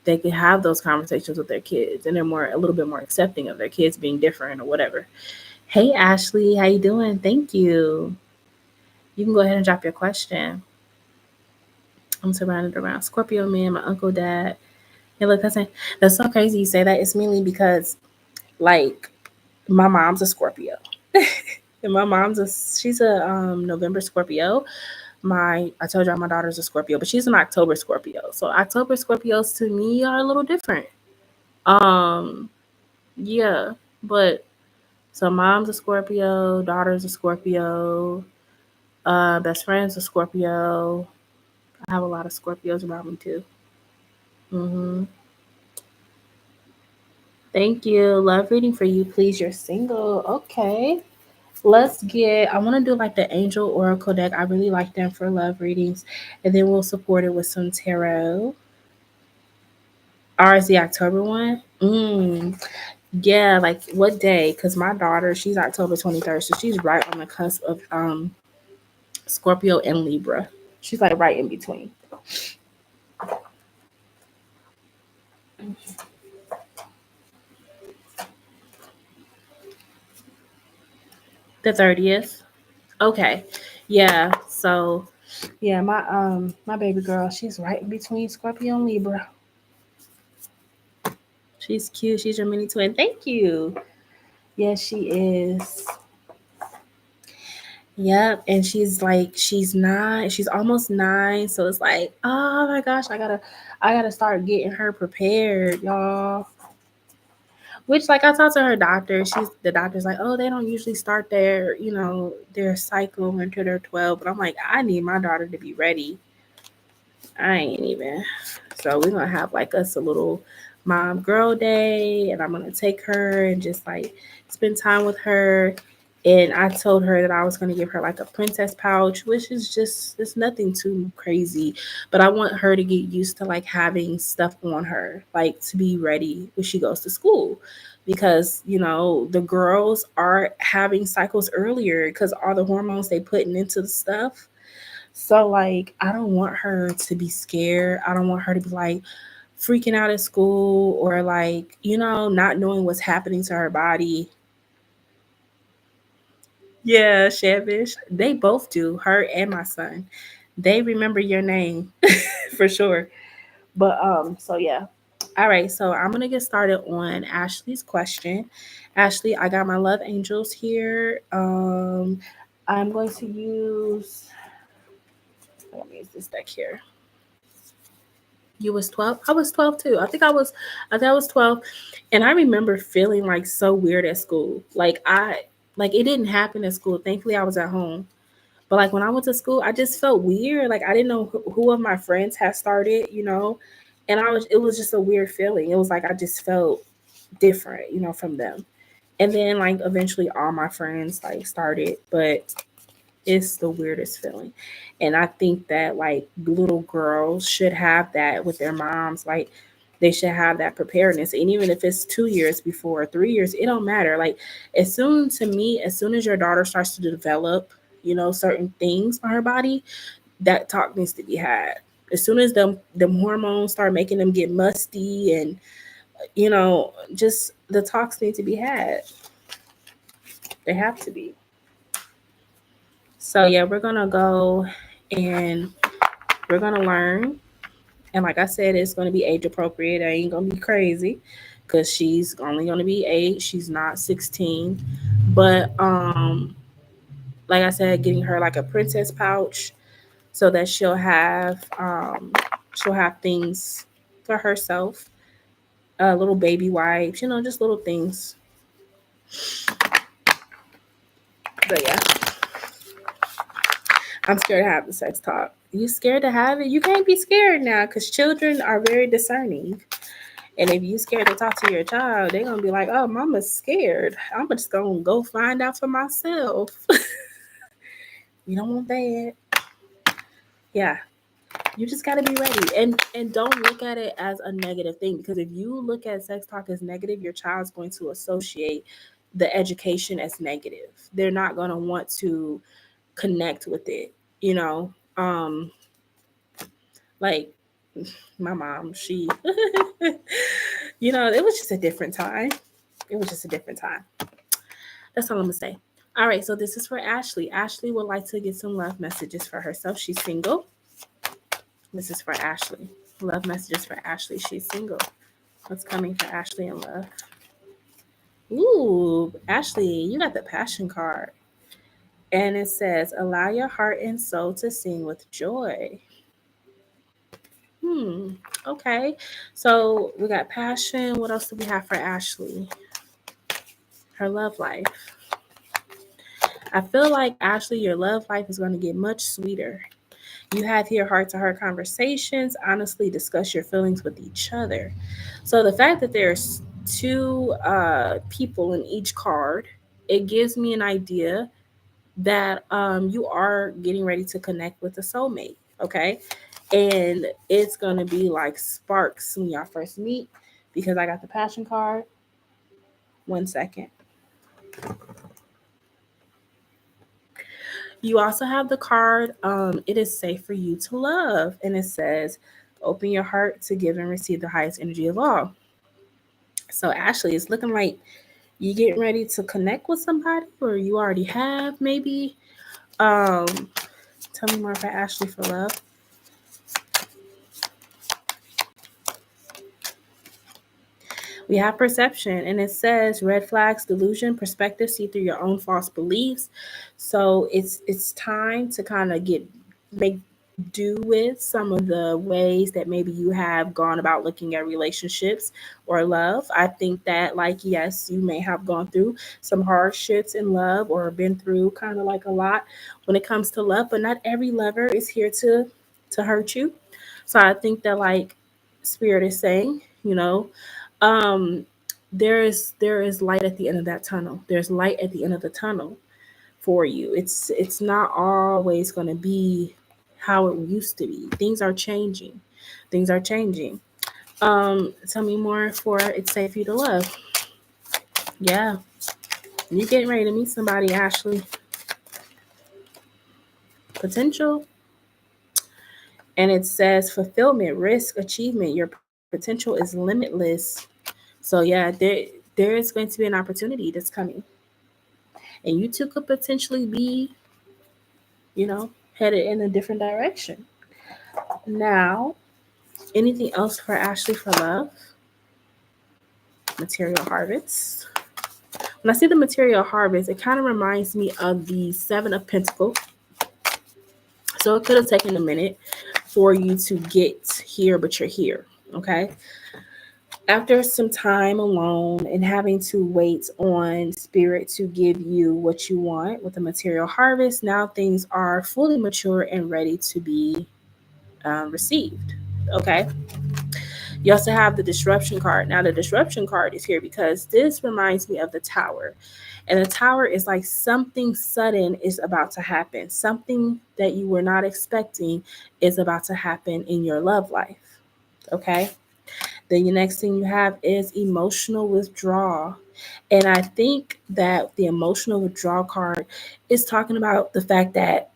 they can have those conversations with their kids, and they're more a little bit more accepting of their kids being different or whatever. Hey, Ashley, how you doing? Thank you. You can go ahead and drop your question. I'm surrounded around Scorpio men, my uncle, dad, and look, cousin. That's so crazy you say that. It's mainly because, like, my mom's a Scorpio, and my mom's she's a November Scorpio. I told y'all my daughter's a Scorpio, but she's an October Scorpio. So October Scorpios to me are a little different. Um, yeah, but so mom's a Scorpio, daughter's a Scorpio, best friend's a Scorpio. I have a lot of Scorpios around me too. hmm Thank you. Love reading for you. Please, you're single. Okay. I want to do like the Angel Oracle deck. I really like them for love readings. And then we'll support it with some tarot. Ours, the October one. Yeah, like what day? Because my daughter, she's October 23rd. So she's right on the cusp of Scorpio and Libra. She's like right in between. The 30th. Okay. Yeah. So yeah, my baby girl, she's right in between Scorpio and Libra. She's cute. She's your mini twin. Thank you. Yes, she is. Yep. And she's almost 9. So it's like, oh my gosh, I gotta start getting her prepared, y'all. Which, like, I talked to her doctor. The doctor's like, oh, they don't usually start their cycle until they're 12. But I'm like, I need my daughter to be ready. I ain't even. So we're gonna have like us a little mom girl day, and I'm gonna take her and just like spend time with her. And I told her that I was gonna give her like a princess pouch, which is just it's nothing too crazy. But I want her to get used to like having stuff on her, like to be ready when she goes to school. Because the girls are having cycles earlier because all the hormones they putting into the stuff. So like I don't want her to be scared. I don't want her to be like freaking out at school or like, not knowing what's happening to her body. Yeah, Shavish. They both do, her and my son. They remember your name for sure. But so yeah. All right, so I'm gonna get started on Ashley's question. Ashley, I got my love angels here. I'm going to use let me use this deck here. You was 12? I was 12 too. I think I was 12. And I remember feeling like so weird at school. Like it didn't happen at school. Thankfully I was at home. But like when I went to school, I just felt weird. Like I didn't know who of my friends had started. And it was just a weird feeling. It was like I just felt different, from them. And then like eventually all my friends like started, but it's the weirdest feeling. And I think that like little girls should have that with their moms. Like they should have that preparedness. And even if it's 2 years before or 3 years, it don't matter. Like as soon as your daughter starts to develop, certain things on her body, that talk needs to be had. As soon as them hormones start making them get musty and just the talks need to be had. They have to be. So yeah, we're gonna go and we're gonna learn. And like I said, it's gonna be age appropriate. I ain't gonna be crazy because she's only gonna be 8. She's not 16. But like I said, getting her like a princess pouch so that she'll have things for herself. little baby wipes, just little things. But yeah, I'm scared to have the sex talk. You scared to have it? You can't be scared now because children are very discerning. And if you scared to talk to your child, they're gonna be like, "Oh, mama's scared. I'm just gonna go find out for myself." You don't want that. Yeah, you just gotta be ready, and don't look at it as a negative thing, because if you look at sex talk as negative, your child's going to associate the education as negative. They're not gonna want to connect with it. You know, like my mom, she, it was just a different time. It was just a different time. That's all I'm gonna say. All right, so this is for Ashley. Ashley would like to get some love messages for herself. She's single. This is for Ashley. Love messages for Ashley. She's single. What's coming for Ashley in love? Ooh, Ashley, you got the passion card. And it says, allow your heart and soul to sing with joy. Okay. So we got passion. What else do we have for Ashley? Her love life. I feel like, Ashley, your love life is going to get much sweeter. You have here heart-to-heart conversations, honestly discuss your feelings with each other. So the fact that there's two people in each card, it gives me an idea that you are getting ready to connect with a soulmate, okay? And it's going to be like sparks when y'all first meet, because I got the passion card. 1 second. You also have the card, it is safe for you to love. And it says, open your heart to give and receive the highest energy of all. So, Ashley, it's looking like you getting ready to connect with somebody, or you already have, maybe. Tell me more about Ashley for love. We have perception, and it says red flags, delusion, perspective, see through your own false beliefs. So it's time to kind of make do with some of the ways that maybe you have gone about looking at relationships or love. I think that, like, yes, you may have gone through some hardships in love or been through kind of like a lot when it comes to love, but not every lover is here to hurt you. So I think that, like, spirit is saying, um there is light at the end of that tunnel. There's light at the end of the tunnel for you. It's not always going to be how it used to be. Things are changing. Things are changing. Tell me more for it's safe for you to love. Yeah, you getting ready to meet somebody, Ashley. Potential. And it says fulfillment, risk, achievement. Your potential is limitless. So yeah, there is going to be an opportunity that's coming, and you two could potentially be, headed in a different direction. Now, anything else for Ashley for love? Material harvest. When I see the material harvest, it kind of reminds me of the Seven of Pentacles. So it could have taken a minute for you to get here, but you're here. Okay. After some time alone and having to wait on spirit to give you what you want with the material harvest, now things are fully mature and ready to be received. Okay. You also have the disruption card. Now, the disruption card is here because this reminds me of the tower. And the tower is like something sudden is about to happen. Something that you were not expecting is about to happen in your love life. Okay. Then the next thing you have is emotional withdrawal. And I think that the emotional withdrawal card is talking about the fact that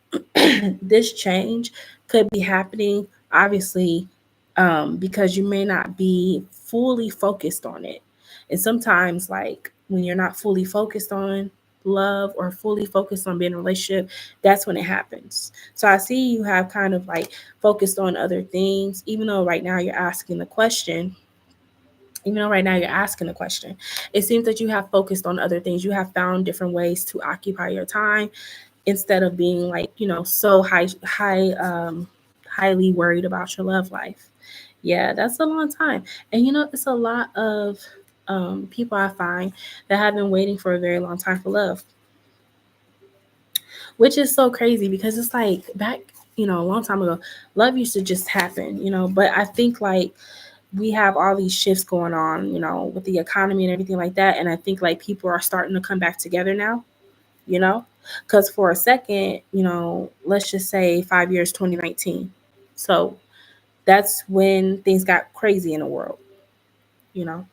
this change could be happening, obviously, because you may not be fully focused on it. And sometimes, like, when you're not fully focused on love or fully focused on being in a relationship, that's when it happens. So I see you have kind of like focused on other things, even though right now you're asking the question. It seems that you have focused on other things. You have found different ways to occupy your time instead of being like, so highly worried about your love life. Yeah, that's a long time. And it's a lot of people I find that have been waiting for a very long time for love, which is so crazy because it's like back, a long time ago, love used to just happen, but I think like we have all these shifts going on, with the economy and everything like that. And I think like people are starting to come back together now, you know, because for a second, let's just say 5 years, 2019. So that's when things got crazy in the world, you know.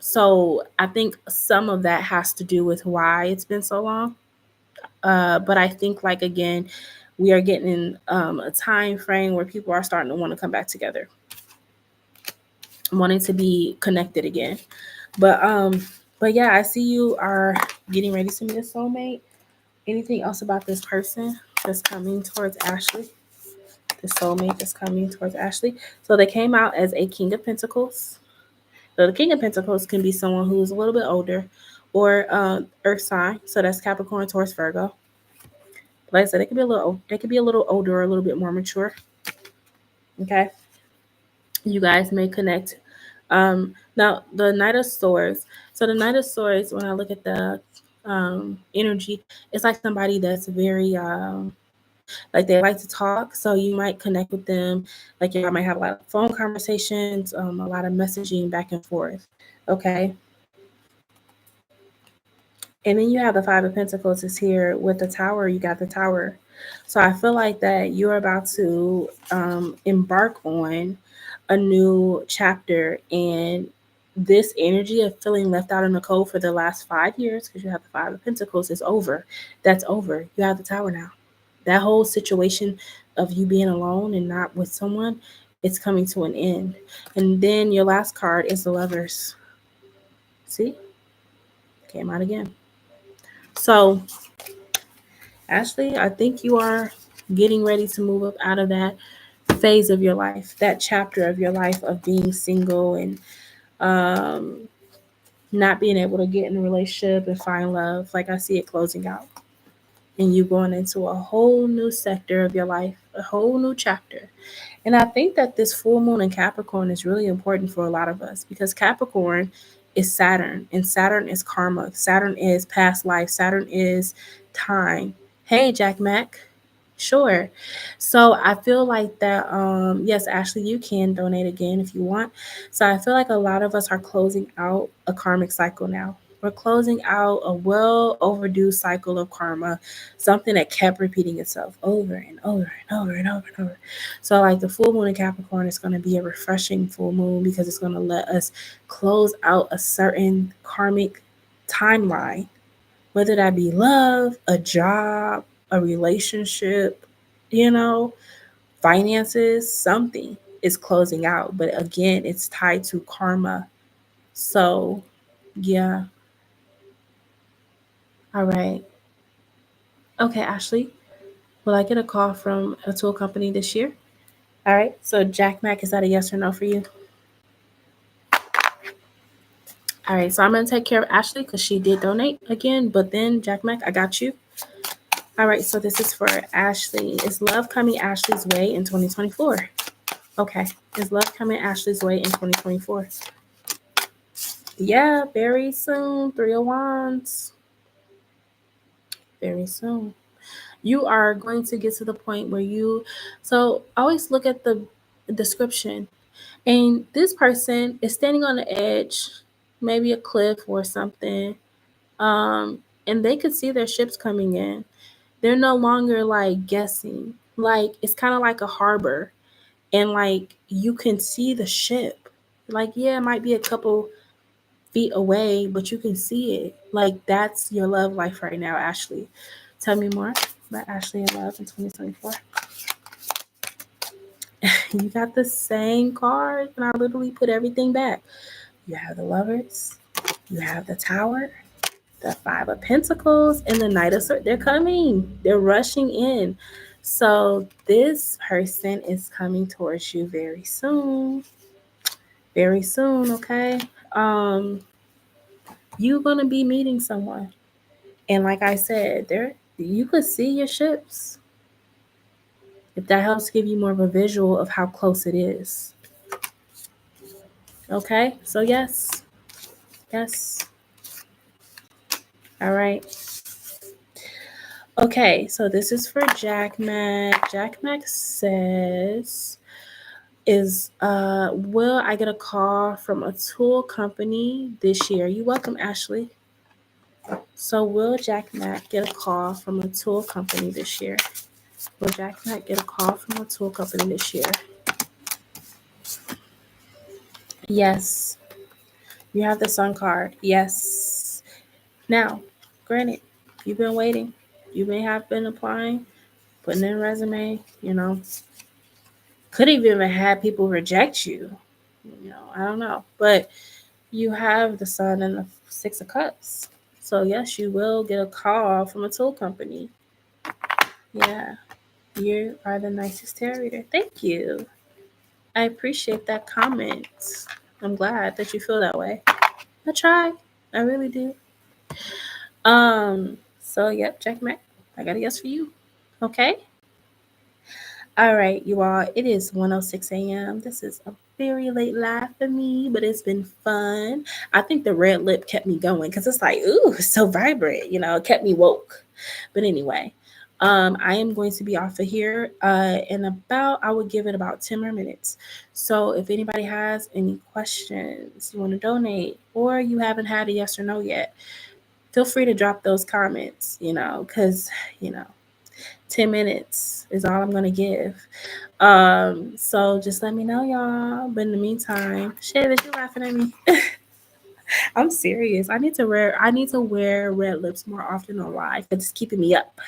So I think some of that has to do with why it's been so long. But I think like again, we are getting in a time frame where people are starting to want to come back together, wanting to be connected again. But yeah, I see you are getting ready to meet a soulmate. Anything else about this person that's coming towards Ashley? The soulmate that's coming towards Ashley. So they came out as a King of Pentacles. So the King of Pentacles can be someone who's a little bit older or Earth sign. So that's Capricorn, Taurus, Virgo. Like I said, they could be a little older or a little bit more mature. Okay. You guys may connect. Now the Knight of Swords. So the Knight of Swords, when I look at the energy, it's like somebody that's very like they like to talk. So you might connect with them. Like y'all might have a lot of phone conversations, a lot of messaging back and forth. Okay. And then you have the Five of Pentacles is here with the Tower. You got the Tower. So I feel like that you're about to embark on a new chapter. And this energy of feeling left out in the cold for the last 5 years, because you have the Five of Pentacles, is over. That's over. You have the Tower now. That whole situation of you being alone and not with someone, it's coming to an end. And then your last card is the Lovers. See? Came out again. So Ashley, I think you are getting ready to move up out of that phase of your life, that chapter of your life of being single and um, not being able to get in a relationship and find love. Like I see it closing out and you going into a whole new sector of your life, a whole new chapter. And I think that this full moon in Capricorn is really important for a lot of us because Capricorn is Saturn and Saturn is karma. Saturn is past life. Saturn is time. Hey, Jack Mac. Sure. So I feel like that, yes, Ashley, you can donate again if you want. So I feel like a lot of us are closing out a karmic cycle now. We're closing out a well overdue cycle of karma, something that kept repeating itself over and over and over and over and over. So, like the full moon in Capricorn is going to be a refreshing full moon because it's going to let us close out a certain karmic timeline, whether that be love, a job, a relationship, you know, finances, something is closing out. But again, it's tied to karma. So, yeah. All right. Okay, Ashley, will I get a call from a tool company this year? All right. So, Jack Mac, is that a yes or no for you? All right. So, I'm going to take care of Ashley because she did donate again. But then, Jack Mac, I got you. All right. So, this is for Ashley. Is love coming Ashley's way in 2024? Okay. Is love coming Ashley's way in 2024? Yeah, very soon. Three of Wands. Very soon. You are going to get to the point where so always look at the description. And this person is standing on the edge, maybe a cliff or something. And they could see their ships coming in. They're no longer like guessing. Like it's kind of like a harbor. And like you can see the ship. Like, yeah, it might be a couple feet away, but you can see it. Like that's your love life right now, Ashley. Tell me more about Ashley and love in 2024. You got the same card, and I literally put everything back. You have the Lovers, you have the Tower, the Five of Pentacles, and the Knight of Swords. They're coming. They're rushing in. So this person is coming towards you very soon. Very soon, okay? Um, you're gonna be meeting someone. And like I said, there you could see your ships. If that helps give you more of a visual of how close it is. Okay, so yes, yes. All right. Okay, so this is for Jack Mac. Jack Mac says, will I get a call from a tool company this year? You're welcome, Ashley. So will Jack Mac get a call from a tool company this year? Will Jack Mac get a call from a tool company this year? Yes. You have the sun card. Yes. Now, granted, you've been waiting. You may have been applying, putting in a resume, could have even had people reject you. I don't know. But you have the sun and the six of cups. So yes, you will get a call from a tool company. Yeah. You are the nicest tarot reader. Thank you. I appreciate that comment. I'm glad that you feel that way. I try. I really do. So yep, Jack Mac. I got a yes for you. Okay. All right, you all. It is 1:06 a.m. This is a very late live for me, but it's been fun. I think the red lip kept me going because it's like, ooh, it's so vibrant. It kept me woke. But anyway, I am going to be off of here in about, I would give it about 10 more minutes. So if anybody has any questions, you want to donate, or you haven't had a yes or no yet, feel free to drop those comments, because, 10 minutes is all I'm going to give. So just let me know, y'all. But in the meantime, Shay, you laughing at me? I'm serious. I need to wear red lips more often on live because it's keeping me up.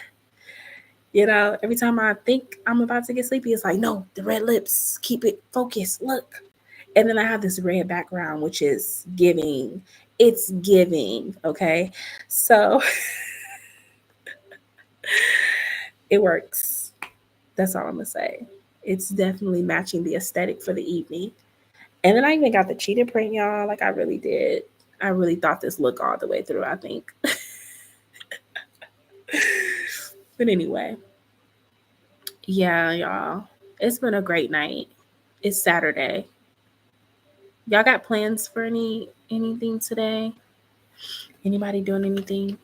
Every time I think I'm about to get sleepy, it's like, no, the red lips, keep it focused. Look. And then I have this red background, which is giving. It's giving. Okay. So it works. That's all I'm going to say. It's definitely matching the aesthetic for the evening. And then I even got the cheetah print, y'all. Like I really did. I really thought this look all the way through, I think. But anyway. Yeah, y'all. It's been a great night. It's Saturday. Y'all got plans for anything today? Anybody doing anything?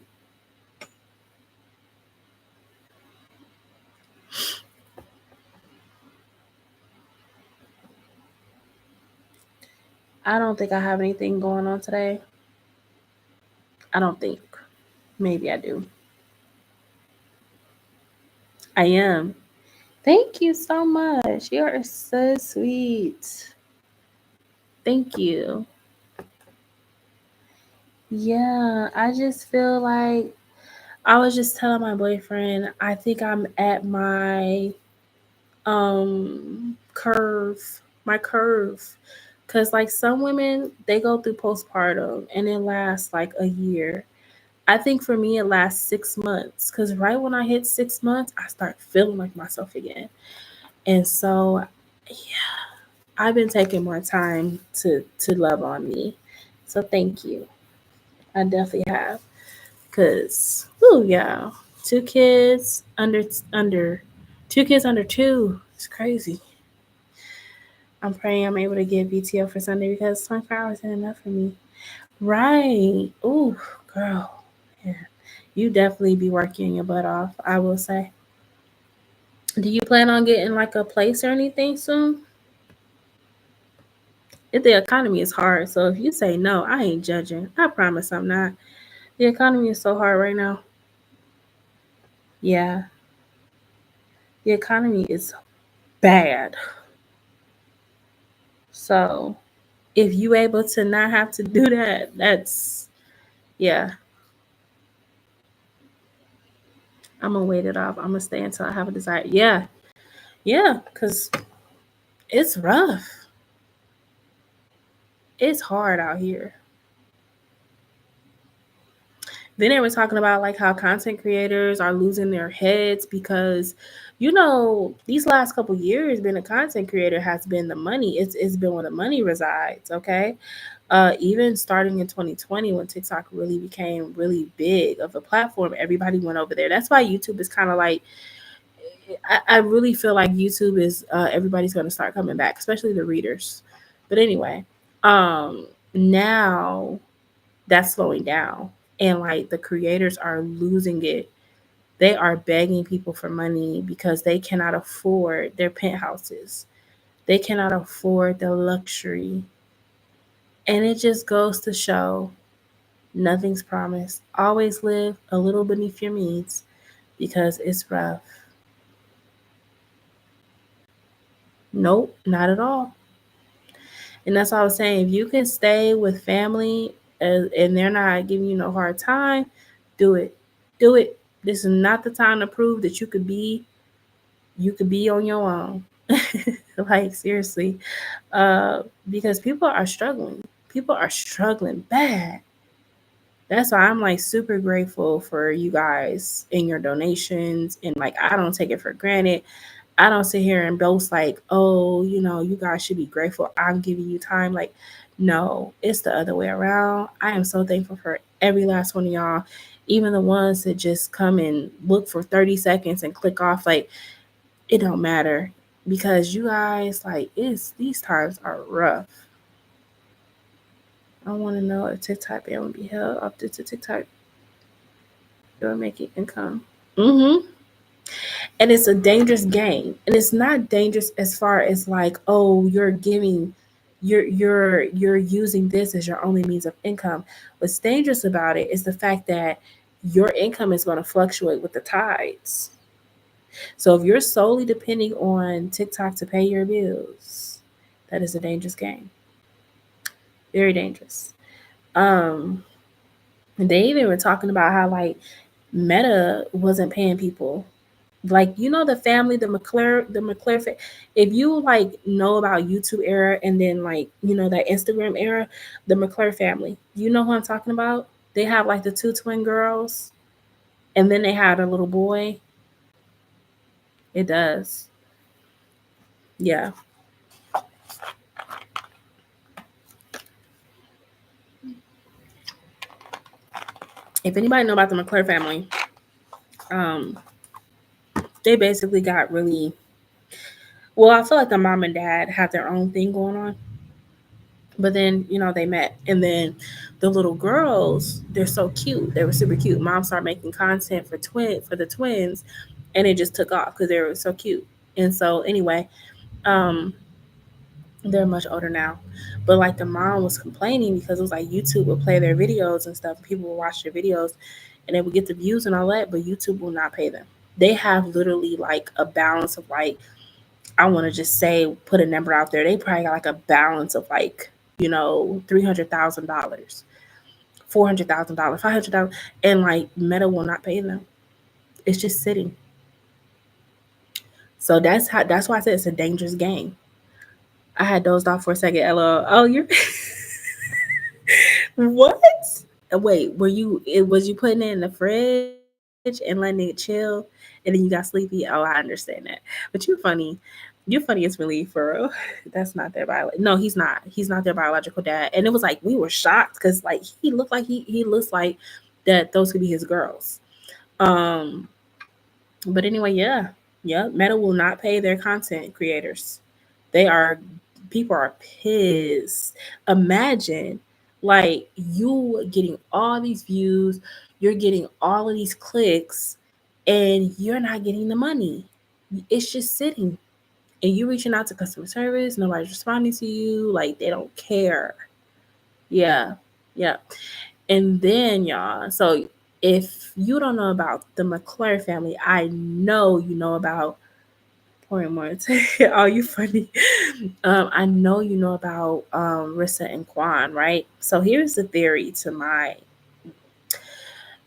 I don't think I have anything going on today. I don't think. Maybe I do. I am. Thank you so much. You are so sweet. Thank you. Yeah, I just feel like I was just telling my boyfriend, I think I'm at my curve, cuz like some women, they go through postpartum and it lasts like a year. I think for me it lasts 6 months cuz right when I hit 6 months, I start feeling like myself again. And so yeah, I've been taking more time to love on me. So thank you. I definitely have. Cause, oh yeah, two kids under 2. It's crazy. I'm praying I'm able to get VTO for Sunday because 24 hours isn't enough for me. Right. Ooh, girl. Yeah. You definitely be working your butt off, I will say. Do you plan on getting like a place or anything soon? If the economy is hard, so if you say no, I ain't judging. I promise I'm not. The economy is so hard right now. Yeah. The economy is bad. So if you able to not have to do that, that's yeah. I'm gonna wait it off. I'm gonna stay until I have a desire. Yeah, yeah, cause it's rough. It's hard out here. Then they were talking about like how content creators are losing their heads because these last couple years being a content creator has been the money. It's been where the money resides. Okay. Even starting in 2020 when TikTok really became really big of a platform, everybody went over there. That's why YouTube is kind of like I really feel like YouTube is everybody's going to start coming back, especially the readers. But anyway, now that's slowing down, and like the creators are losing it. They are begging people for money because they cannot afford their penthouses. They cannot afford the luxury. And it just goes to show nothing's promised. Always live a little beneath your means because it's rough. Nope, not at all. And that's what I was saying. If you can stay with family and they're not giving you no hard time, do it. Do it. This is not the time to prove that you could be on your own. Like seriously. Because people are struggling. People are struggling bad. That's why I'm like super grateful for you guys and your donations. And like, I don't take it for granted. I don't sit here and boast like, oh, you guys should be grateful I'm giving you time. Like, no, it's the other way around. I am so thankful for every last one of y'all, even the ones that just come and look for 30 seconds and click off. Like, it don't matter because you guys, like, these times are rough. I want to know if TikTok ban will be held up to TikTok. You're making income. Mm-hmm. And it's a dangerous game, and it's not dangerous as far as like, oh, you're using this as your only means of income. What's dangerous about it is the fact that your income is going to fluctuate with the tides. So if you're solely depending on TikTok to pay your bills, that is a dangerous game. Very dangerous. um and they even were talking about how like Meta wasn't paying people. Like, the family, the McClure, if you like know about YouTube era and then like that Instagram era, the McClure family, you know who I'm talking about. They have like the two twin girls, and then they had a little boy. It does. Yeah. If anybody know about the McClure family, um they basically got really well. I feel like the mom and dad had their own thing going on, but then they met, and then the little girls, they're so cute. They were super cute. Mom started making content for the twins, and it just took off because they were so cute. And so anyway, um they're much older now, but like the mom was complaining because it was like YouTube would play their videos and stuff, people would watch their videos and they would get the views and all that, but YouTube will not pay them. They have literally like a balance of like, I want to just say, put a number out there. They probably got like a balance of like, $300,000, $400,000, $500,000, and like Meta will not pay them. It's just sitting. So that's why I said it's a dangerous game. I had dozed off for a second. LOL. Oh, you're what? Wait, was you putting it in the fridge and letting it chill, and then you got sleepy? Oh, I understand that. But you're funny. You're funny as really for real. That's not their no, he's not. He's not their biological dad. And it was like we were shocked because like he looked like he looks like that those could be his girls. Um, but anyway, yeah, yeah. Meta will not pay their content creators. They are People are pissed. Imagine like you getting all these views, you're getting all of these clicks, and you're not getting the money. It's just sitting. And you reaching out to customer service, nobody's responding to you, like they don't care. Yeah. Yeah. And then y'all, so if you don't know about the McClure family, I know you know about pouring more. Oh, you funny. I know you know about Rissa and Quan, right? So here's the theory to my.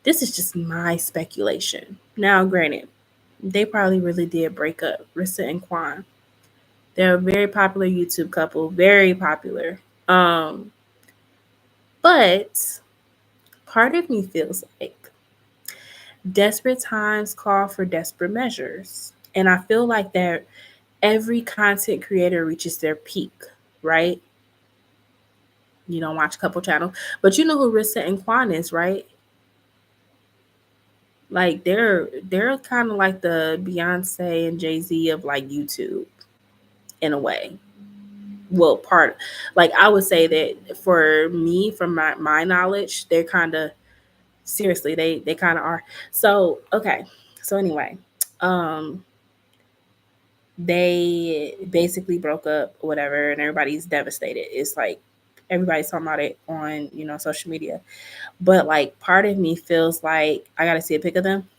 This is just my speculation. Now, granted, they probably really did break up, Rissa and Quan. They're a very popular YouTube couple, very popular. But part of me feels like desperate times call for desperate measures. And I feel like that every content creator reaches their peak, right? You don't watch couple channel, but you know who Rissa and Quan is, right? Like they're kind of like the Beyonce and Jay-Z of like YouTube in a way. Well, part like I would say that for me, from my knowledge, they're kind of seriously they kind of are. So okay, so anyway, um, they basically broke up, whatever, and everybody's devastated. It's like everybody's talking about it on social media, but like part of me feels like I gotta see a pic of them.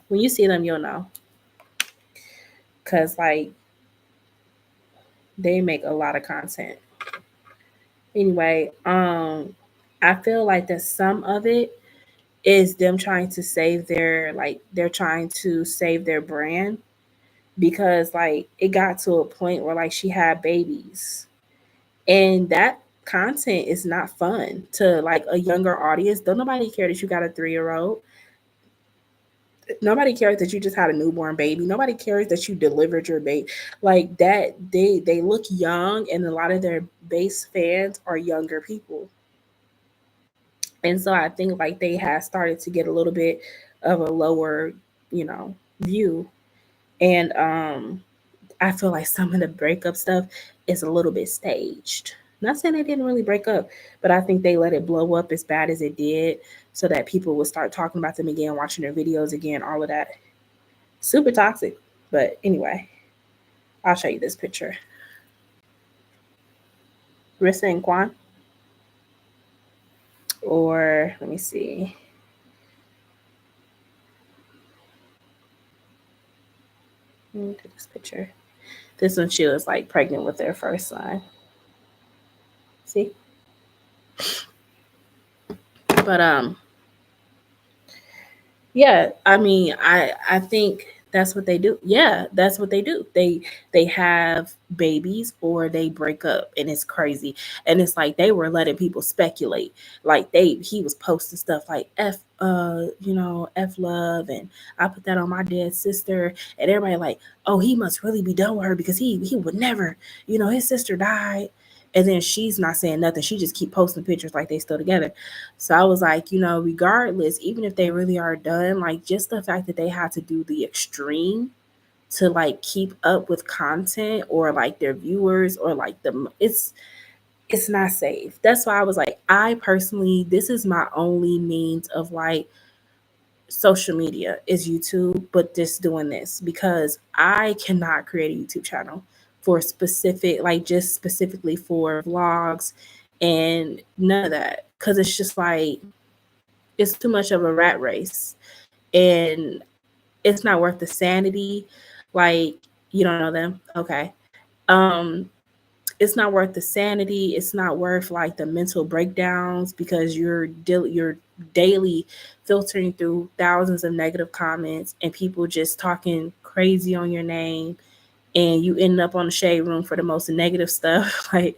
When you see them, you'll know, cause like they make a lot of content. Anyway, I feel like that some of it is them trying to save their like they're trying to save their brand because like it got to a point where like she had babies and that content is not fun to like a younger audience. Don't nobody care that you got a 3-year old. Nobody cares that you just had a newborn baby. Nobody cares that you delivered your baby. Like that they look young and a lot of their base fans are younger people. And so I think like they have started to get a little bit of a lower, view. And I feel like some of the breakup stuff is a little bit staged. Not saying they didn't really break up, but I think they let it blow up as bad as it did so that people would start talking about them again, watching their videos again, all of that. Super toxic. But anyway, I'll show you this picture. Rissa and Quan. Or let me see. Let me take this picture. This one, she was like pregnant with their first son. See? But yeah, I mean, I think that's what they do. Yeah, that's what they do. They have babies or they break up and it's crazy. And it's like they were letting people speculate. Like he was posting stuff like F love, and I put that on my dead sister, and everybody like, "Oh, he must really be done with her because he would never, his sister died." And then she's not saying nothing. She just keep posting pictures like they still together. So I was like, regardless, even if they really are done, like just the fact that they had to do the extreme to like keep up with content or like their viewers or like it's not safe. That's why I was like, I personally, this is my only means of like social media is YouTube, but just doing this because I cannot create a YouTube channel for specific, like just specifically for vlogs and none of that. Cause it's just like, it's too much of a rat race and it's not worth the sanity. Like, you don't know them. Okay. Um, it's not worth the sanity. It's not worth like the mental breakdowns because you're daily filtering through thousands of negative comments and people just talking crazy on your name, and you end up on the shade room for the most negative stuff. Like,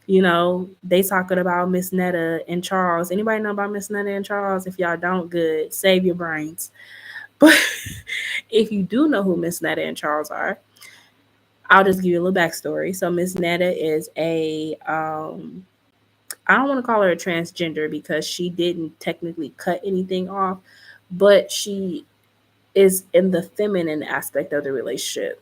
they talking about Miss Netta and Charles. Anybody know about Miss Netta and Charles? If y'all don't, good. Save your brains. But if you do know who Miss Netta and Charles are, I'll just give you a little backstory. So Miss Netta is I don't want to call her a transgender because she didn't technically cut anything off, but she is in the feminine aspect of the relationship.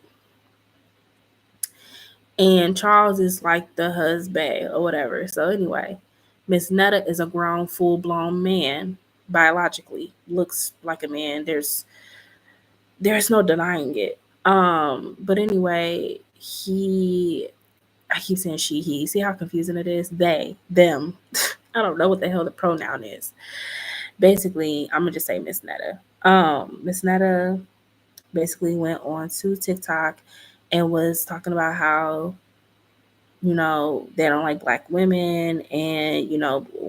And Charles is like the husband or whatever. So anyway, Miss Netta is a grown, full-blown man biologically. Looks like a man. There's no denying it. But anyway, I keep saying she, he. See how confusing it is? They, them. I don't know what the hell the pronoun is. Basically, I'm gonna just say Miss Netta. Miss Netta basically went on to TikTok and was talking about how they don't like black women, and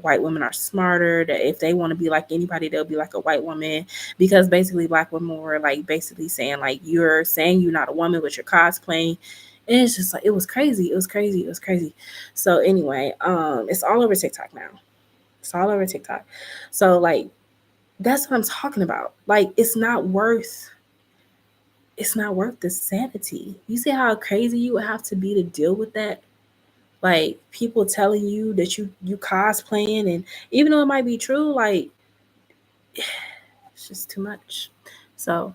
white women are smarter, that if they want to be like anybody they'll be like a white woman, because basically black women were like basically saying like, you're saying you're not a woman but you're cosplaying. And it's just like, it was crazy. So anyway, it's all over TikTok now. It's all over TikTok. So like, that's what I'm talking about. Like, it's not worth the sanity. You see how crazy you would have to be to deal with that? Like, people telling you that you cosplaying, and even though it might be true, like, It's just too much. So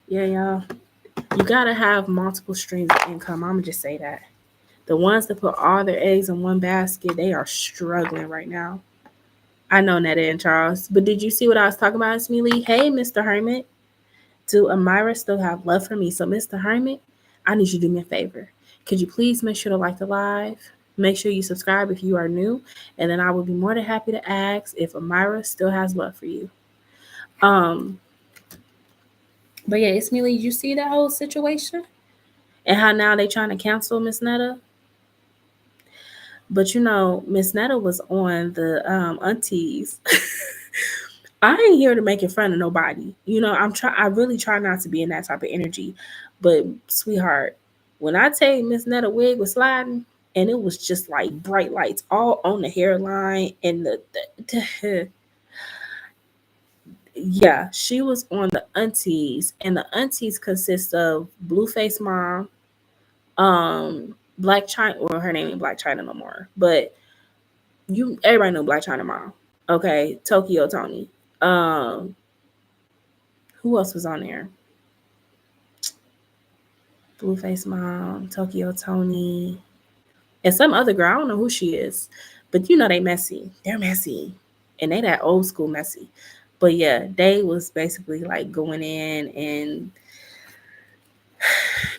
yeah, y'all. You gotta have multiple streams of income. I'ma just say that. The ones that put all their eggs in one basket, they are struggling right now. I know Netta and Charles. But did you see what I was talking about, Smeely? Hey, Mr. Hermit. Do Amira still have love for me? So, Mr. Hermit, I need you to do me a favor. Could you please make sure to like the live? Make sure you subscribe if you are new. And then I will be more than happy to ask if Amira still has love for you. Um, but yeah, Smeely, you see that whole situation? And how now they trying to cancel Miss Netta? But Miss Netta was on the aunties. I ain't here to make it fun of nobody. I really try not to be in that type of energy. But sweetheart, when I tell you Miss Netta wig was sliding and it was just like bright lights all on the hairline and the yeah, she was on the aunties, and the aunties consist of Blueface Mom, Black China, well, her name ain't Black China no more, but everybody know Black China Mom. Okay, Tokyo Tony. Um, who else was on there? Blueface Mom, Tokyo Tony, and some other girl. I don't know who she is, but they messy. They're messy, and they that old school messy. But yeah, they was basically like going in, and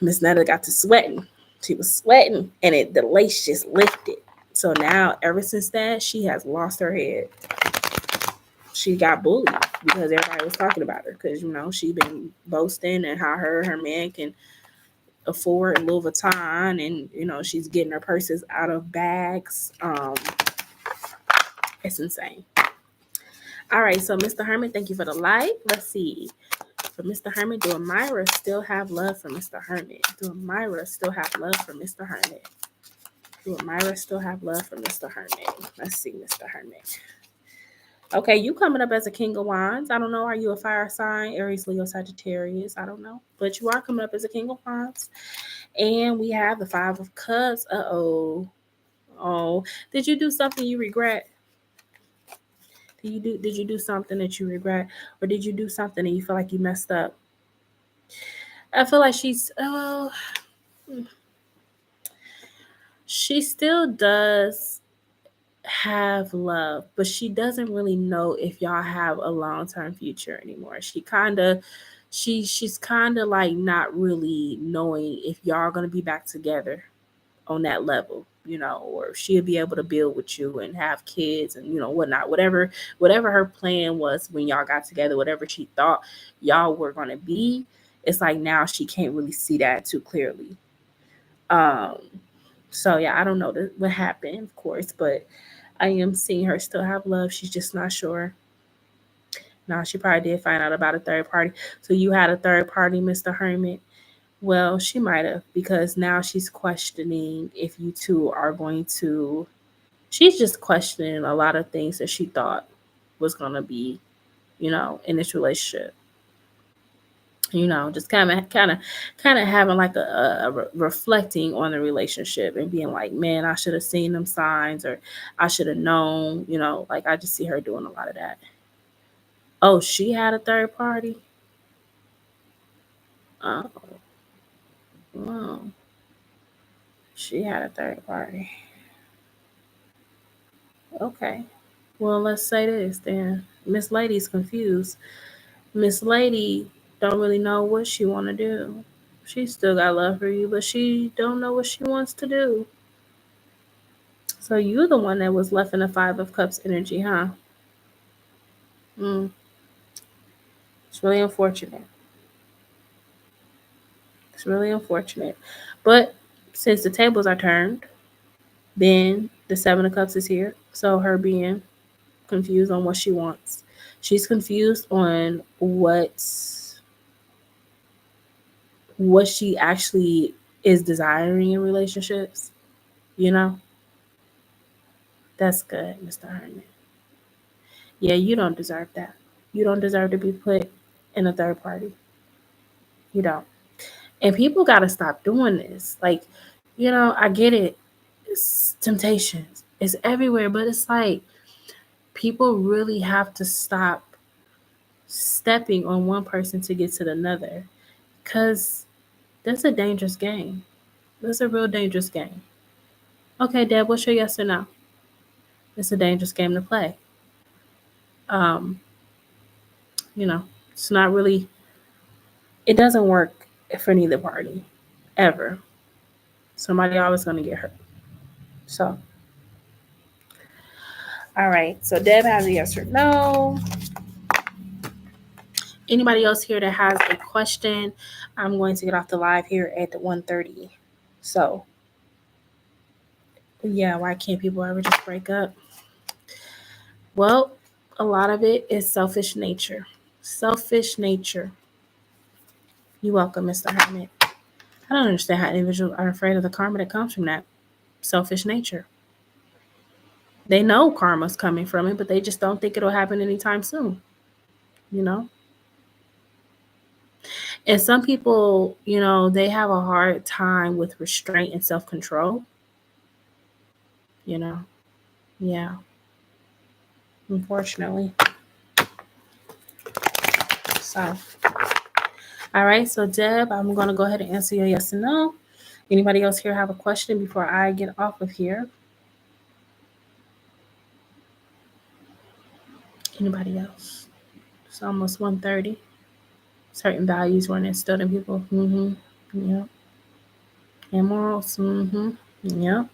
Miss Netta got to sweating. She was sweating, and the lace just lifted. So now, ever since that, she has lost her head. She got bullied because everybody was talking about her because she been boasting and how her man can afford Louis Vuitton, and she's getting her purses out of bags. It's insane. All right, so Mr. Herman, thank you for the like. Let's see. For Mr. Herman, do Amira still have love for Mr. Herman? Do Amira still have love for Mr. Herman? Do Amira still have love for Mr. Herman? Let's see, Mr. Herman. Okay, you coming up as a King of Wands. I don't know. Are you a fire sign? Aries, Leo, Sagittarius? I don't know. But you are coming up as a King of Wands. And we have the Five of Cups. Uh-oh. Oh. Did you do something you regret? Did you do something that you regret? Or did you do something and you feel like you messed up? I feel like she still does have love, but she doesn't really know if y'all have a long-term future anymore. She's kind of like not really knowing if y'all are going to be back together on that level, or she'll be able to build with you and have kids and whatnot, whatever her plan was when y'all got together, whatever she thought y'all were going to be. It's like now she can't really see that too clearly. So yeah, I don't know what happened, of course, but I am seeing her still have love. She's just not sure. No, she probably did find out about a third party. So you had a third party, Mr. Hermit? Well, she might have, because now she's questioning if you two are going to. She's just questioning a lot of things that she thought was going to be, in this relationship. Just kind of having like a reflecting on the relationship and being like, man, I should have seen them signs, or I should have known, like I just see her doing a lot of that. Oh, she had a third party? Oh, wow. She had a third party. Okay. Well, let's say this then. Miss Lady's confused. Miss Lady don't really know what she want to do. She still got love for you, but she don't know what she wants to do. So you're the one that was left in the Five of Cups energy, huh? It's really unfortunate. It's really unfortunate. But since the tables are turned, then the Seven of Cups is here. So her being confused on what she wants. She's confused on what she actually is desiring in relationships. That's good, Mr. Herman. Yeah, you don't deserve that. You don't deserve to be put in a third party. You don't. And people got to stop doing this. Like, I get it. It's temptations. It's everywhere. But it's like people really have to stop stepping on one person to get to another, because that's a dangerous game. That's a real dangerous game. Okay, Deb, what's your yes or no? It's a dangerous game to play. Um, you know, it's not really, it doesn't work for neither party ever. Somebody always going to get hurt. So, all right. So, Deb has a yes or no. Anybody else here that has a question? I'm going to get off the live here at 1:30. So, yeah, why can't people ever just break up? Well, a lot of it is selfish nature. Selfish nature. You're welcome, Mr. Hermit. I don't understand how individuals are afraid of the karma that comes from that. Selfish nature. They know karma's coming from it, but they just don't think it'll happen anytime soon. You know? And some people, they have a hard time with restraint and self control. You know? Yeah. Unfortunately. So, all right. So, Deb, I'm going to go ahead and answer your yes and no. Anybody else here have a question before I get off of here? Anybody else? It's almost 1:30. Certain values weren't instilled in people. Yeah. And morals. Yeah.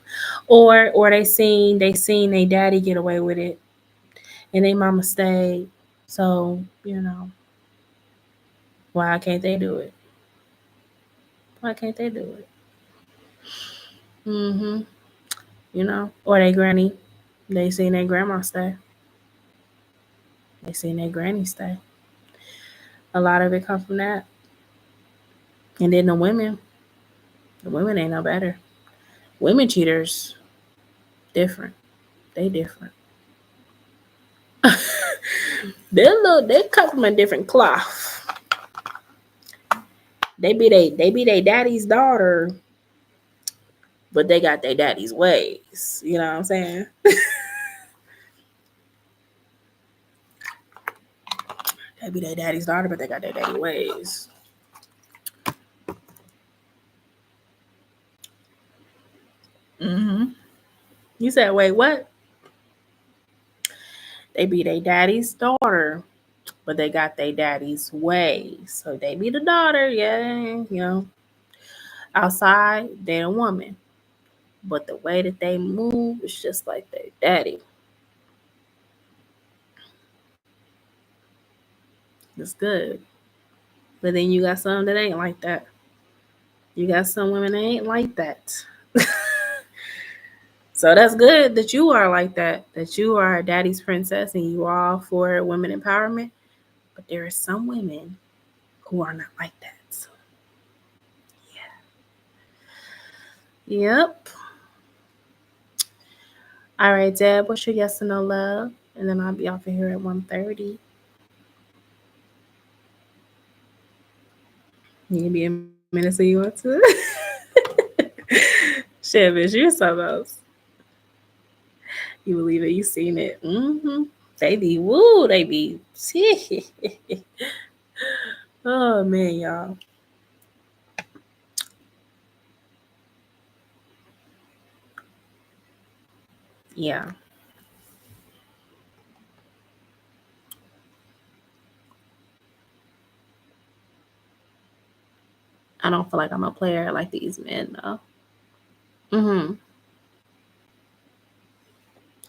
Or they seen their daddy get away with it, and they mama stayed. So why can't they do it? Why can't they do it? Or they granny, they seen their grandma stay. They seen their granny stay. A lot of it comes from that. And then the women ain't no better. Women cheaters, different. They different. They cut from a different cloth. They be they daddy's daughter, but they got their daddy's ways. You know what I'm saying? They be their daddy's daughter, but they got their daddy ways. You said, wait, what? They be their daddy's daughter, but they got their daddy's ways. So they be the daughter, yeah. Outside, they're a woman. But the way that they move is just like their daddy. It's good. But then you got some that ain't like that. You got some women that ain't like that. So that's good that you are like that you are a daddy's princess and you are all for women empowerment. But there are some women who are not like that. So, yeah. Yep. All right, Deb, what's your yes or no, love? And then I'll be off of here at 1:30. You can be a minute so you want to. Shit, bitch, you're something else. You believe it, you seen it. They be woo, they be. Oh man, y'all. Yeah. I don't feel like I'm a player like these men though.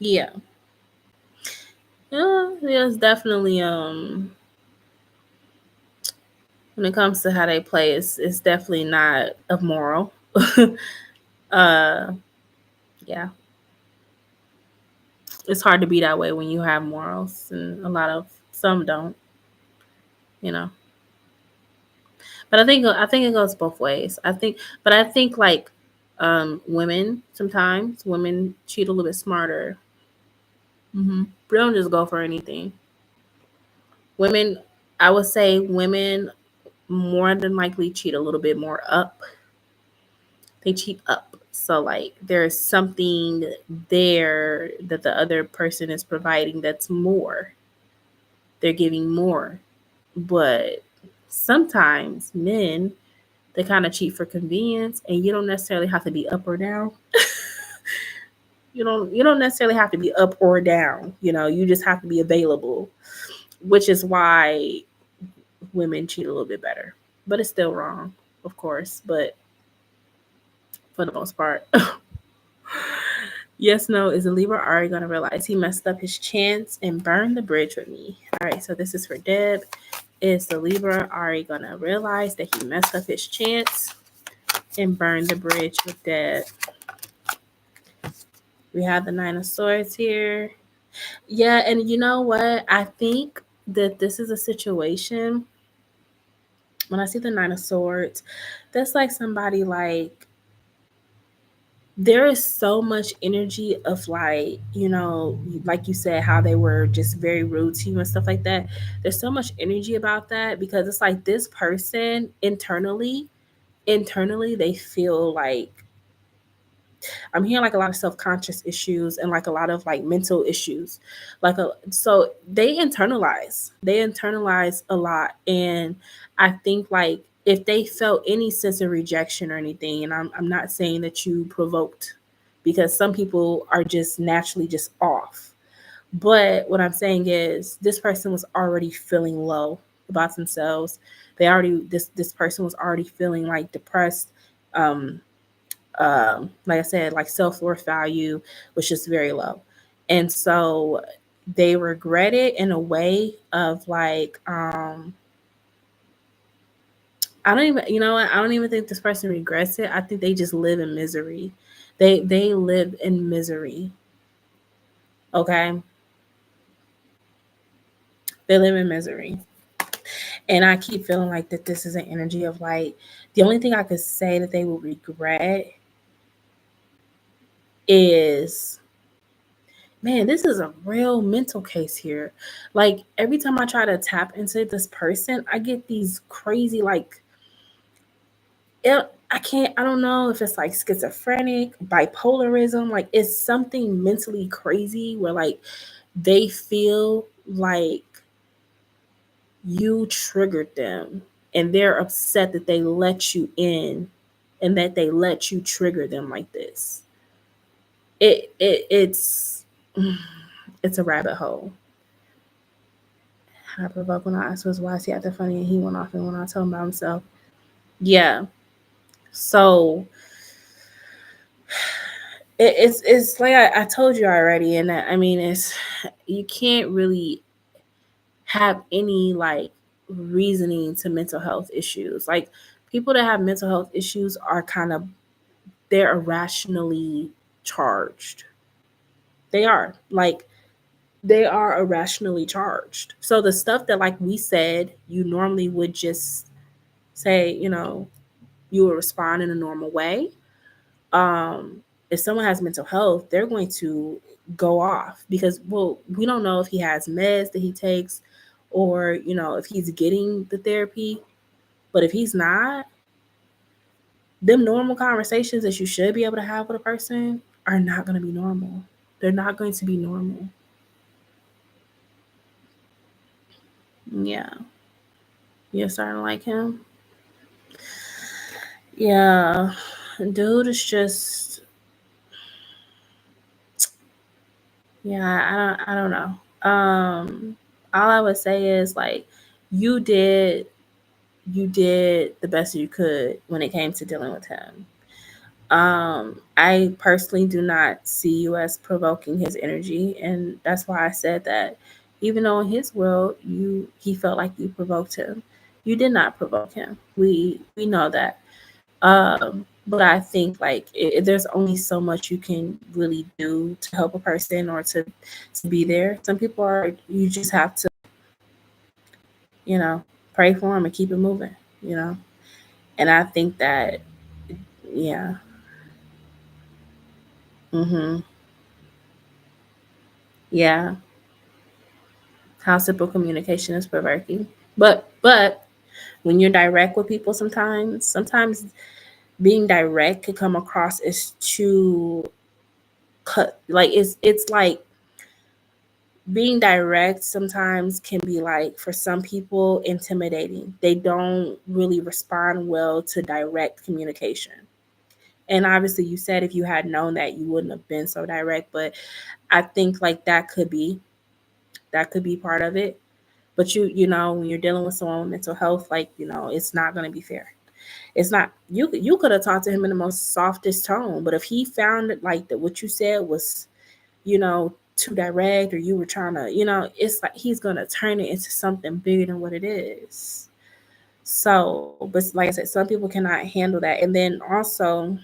Yeah. Yeah, it's definitely when it comes to how they play, it's definitely not immoral. Yeah. It's hard to be that way when you have morals, and some don't, you know. But I think it goes both ways. I think like women sometimes women cheat a little bit smarter. They don't just go for anything. Women, I would say women more than likely cheat a little bit more up. They cheat up. So like there's something there that the other person is providing that's more. They're giving more But sometimes men, they kind of cheat for convenience, and you don't necessarily have to be up or down. You don't necessarily have to be up or down. You just have to be available, which is why women cheat a little bit better. But it's still wrong, of course. But for the most part, yes, no, is a Libra already gonna realize he messed up his chance and burn the bridge with me? All right, so this is for Deb. Is the Libra already gonna realize that he messed up his chance and burn the bridge with Deb? We have the Nine of Swords here. Yeah, and you know what? I think that this is a situation. When I see the Nine of Swords, that's like somebody like there is so much energy of like you said, how they were just very rude to you and stuff like that. There's so much energy about that because it's like this person internally they feel like I'm hearing like a lot of self-conscious issues and like a lot of like mental issues. So they internalize a lot. And I think like if they felt any sense of rejection or anything, and I'm not saying that you provoked, because some people are just naturally just off. But what I'm saying is this person was already feeling low about themselves. This person was already feeling like depressed. Um, like I said, like self-worth value was just very low. And so they regret it in a way of like, I don't even, you know what? I don't even think this person regrets it. I think they just live in misery. They live in misery. Okay. They live in misery. And I keep feeling like that this is an energy of like, the only thing I could say that they will regret is, man, this is a real mental case here. Like every time I try to tap into this person, I get these crazy like I don't know if it's like schizophrenic, bipolarism, like it's something mentally crazy where like they feel like you triggered them and they're upset that they let you in and that they let you trigger them like this. It's it's a rabbit hole. How to provoke when I asked was why is he acting funny and he went off and when I told him about himself. Yeah. So it's like I told you already, and I mean it's you can't really have any like reasoning to mental health issues. Like people that have mental health issues are they're irrationally charged. They are like they are irrationally charged. So the stuff that like we said you normally would just say, you would respond in a normal way. If someone has mental health, they're going to go off because, well, we don't know if he has meds that he takes or, if he's getting the therapy. But if he's not, them normal conversations that you should be able to have with a person are not going to be normal. They're not going to be normal. Yeah. You're starting to like him? Yeah. Dude is just, yeah, I don't know. All I would say is like you did the best you could when it came to dealing with him. I personally do not see you as provoking his energy, and that's why I said that even though in his world he felt like you provoked him, you did not provoke him. We know that. But I think like there's only so much you can really do to help a person or to be there. Some people are you just have to you know pray for them and keep it moving. You know, and I think that yeah. Mhm. Yeah. How simple communication is provoking. But when you're direct with people sometimes being direct could come across as too cut like it's like being direct sometimes can be like, for some people, intimidating. They don't really respond well to direct communication. And obviously, you said if you had known that, you wouldn't have been so direct. But I think like that could be part of it. But when you're dealing with someone with mental health, like it's not going to be fair. It's not. You could have talked to him in the most softest tone, but if he found it like that what you said was too direct, or you were trying to, it's like he's gonna turn it into something bigger than what it is. So, but like I said, some people cannot handle that. And then also,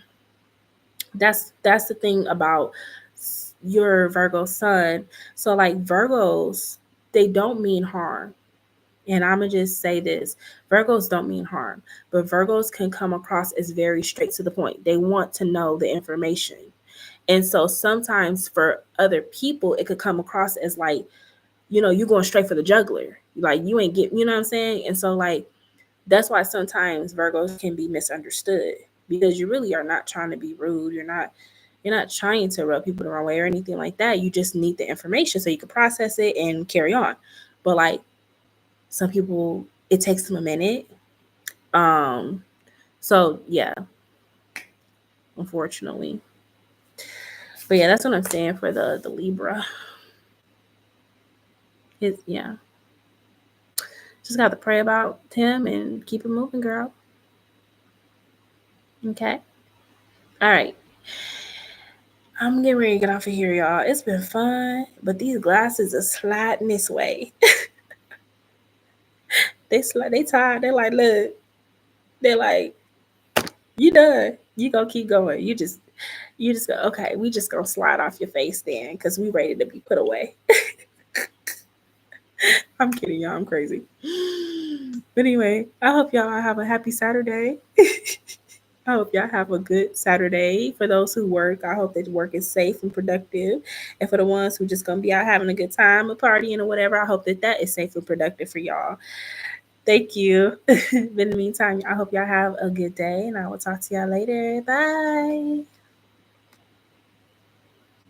that's the thing about your Virgo sun. So like Virgos, they don't mean harm. And I'm gonna just say this: Virgos don't mean harm, but Virgos can come across as very straight to the point. They want to know the information. And so sometimes for other people, it could come across as like, you're going straight for the juggler. Like you ain't get, you know what I'm saying? And so like that's why sometimes Virgos can be misunderstood, because you really are not trying to be rude. You're not trying to rub people the wrong way or anything like that. You just need the information so you can process it and carry on. But like some people, it takes them a minute. Um, so yeah, unfortunately. But yeah, that's what I'm saying for the Libra. Yeah. Just got to pray about him and keep it moving, girl. Okay. All right. I'm getting ready to get off of here, y'all. It's been fun, but these glasses are sliding this way. They tired. They're like, look. They're like, you done. You gonna keep going. You just go. Okay, we just gonna slide off your face then, cause we ready to be put away. I'm kidding, y'all. I'm crazy. But anyway, I hope y'all have a happy Saturday. I hope y'all have a good Saturday. For those who work, I hope that work is safe and productive. And for the ones who just gonna be out having a good time, a partying or whatever, I hope that is safe and productive for y'all. Thank you. But in the meantime, I hope y'all have a good day, and I will talk to y'all later. Bye.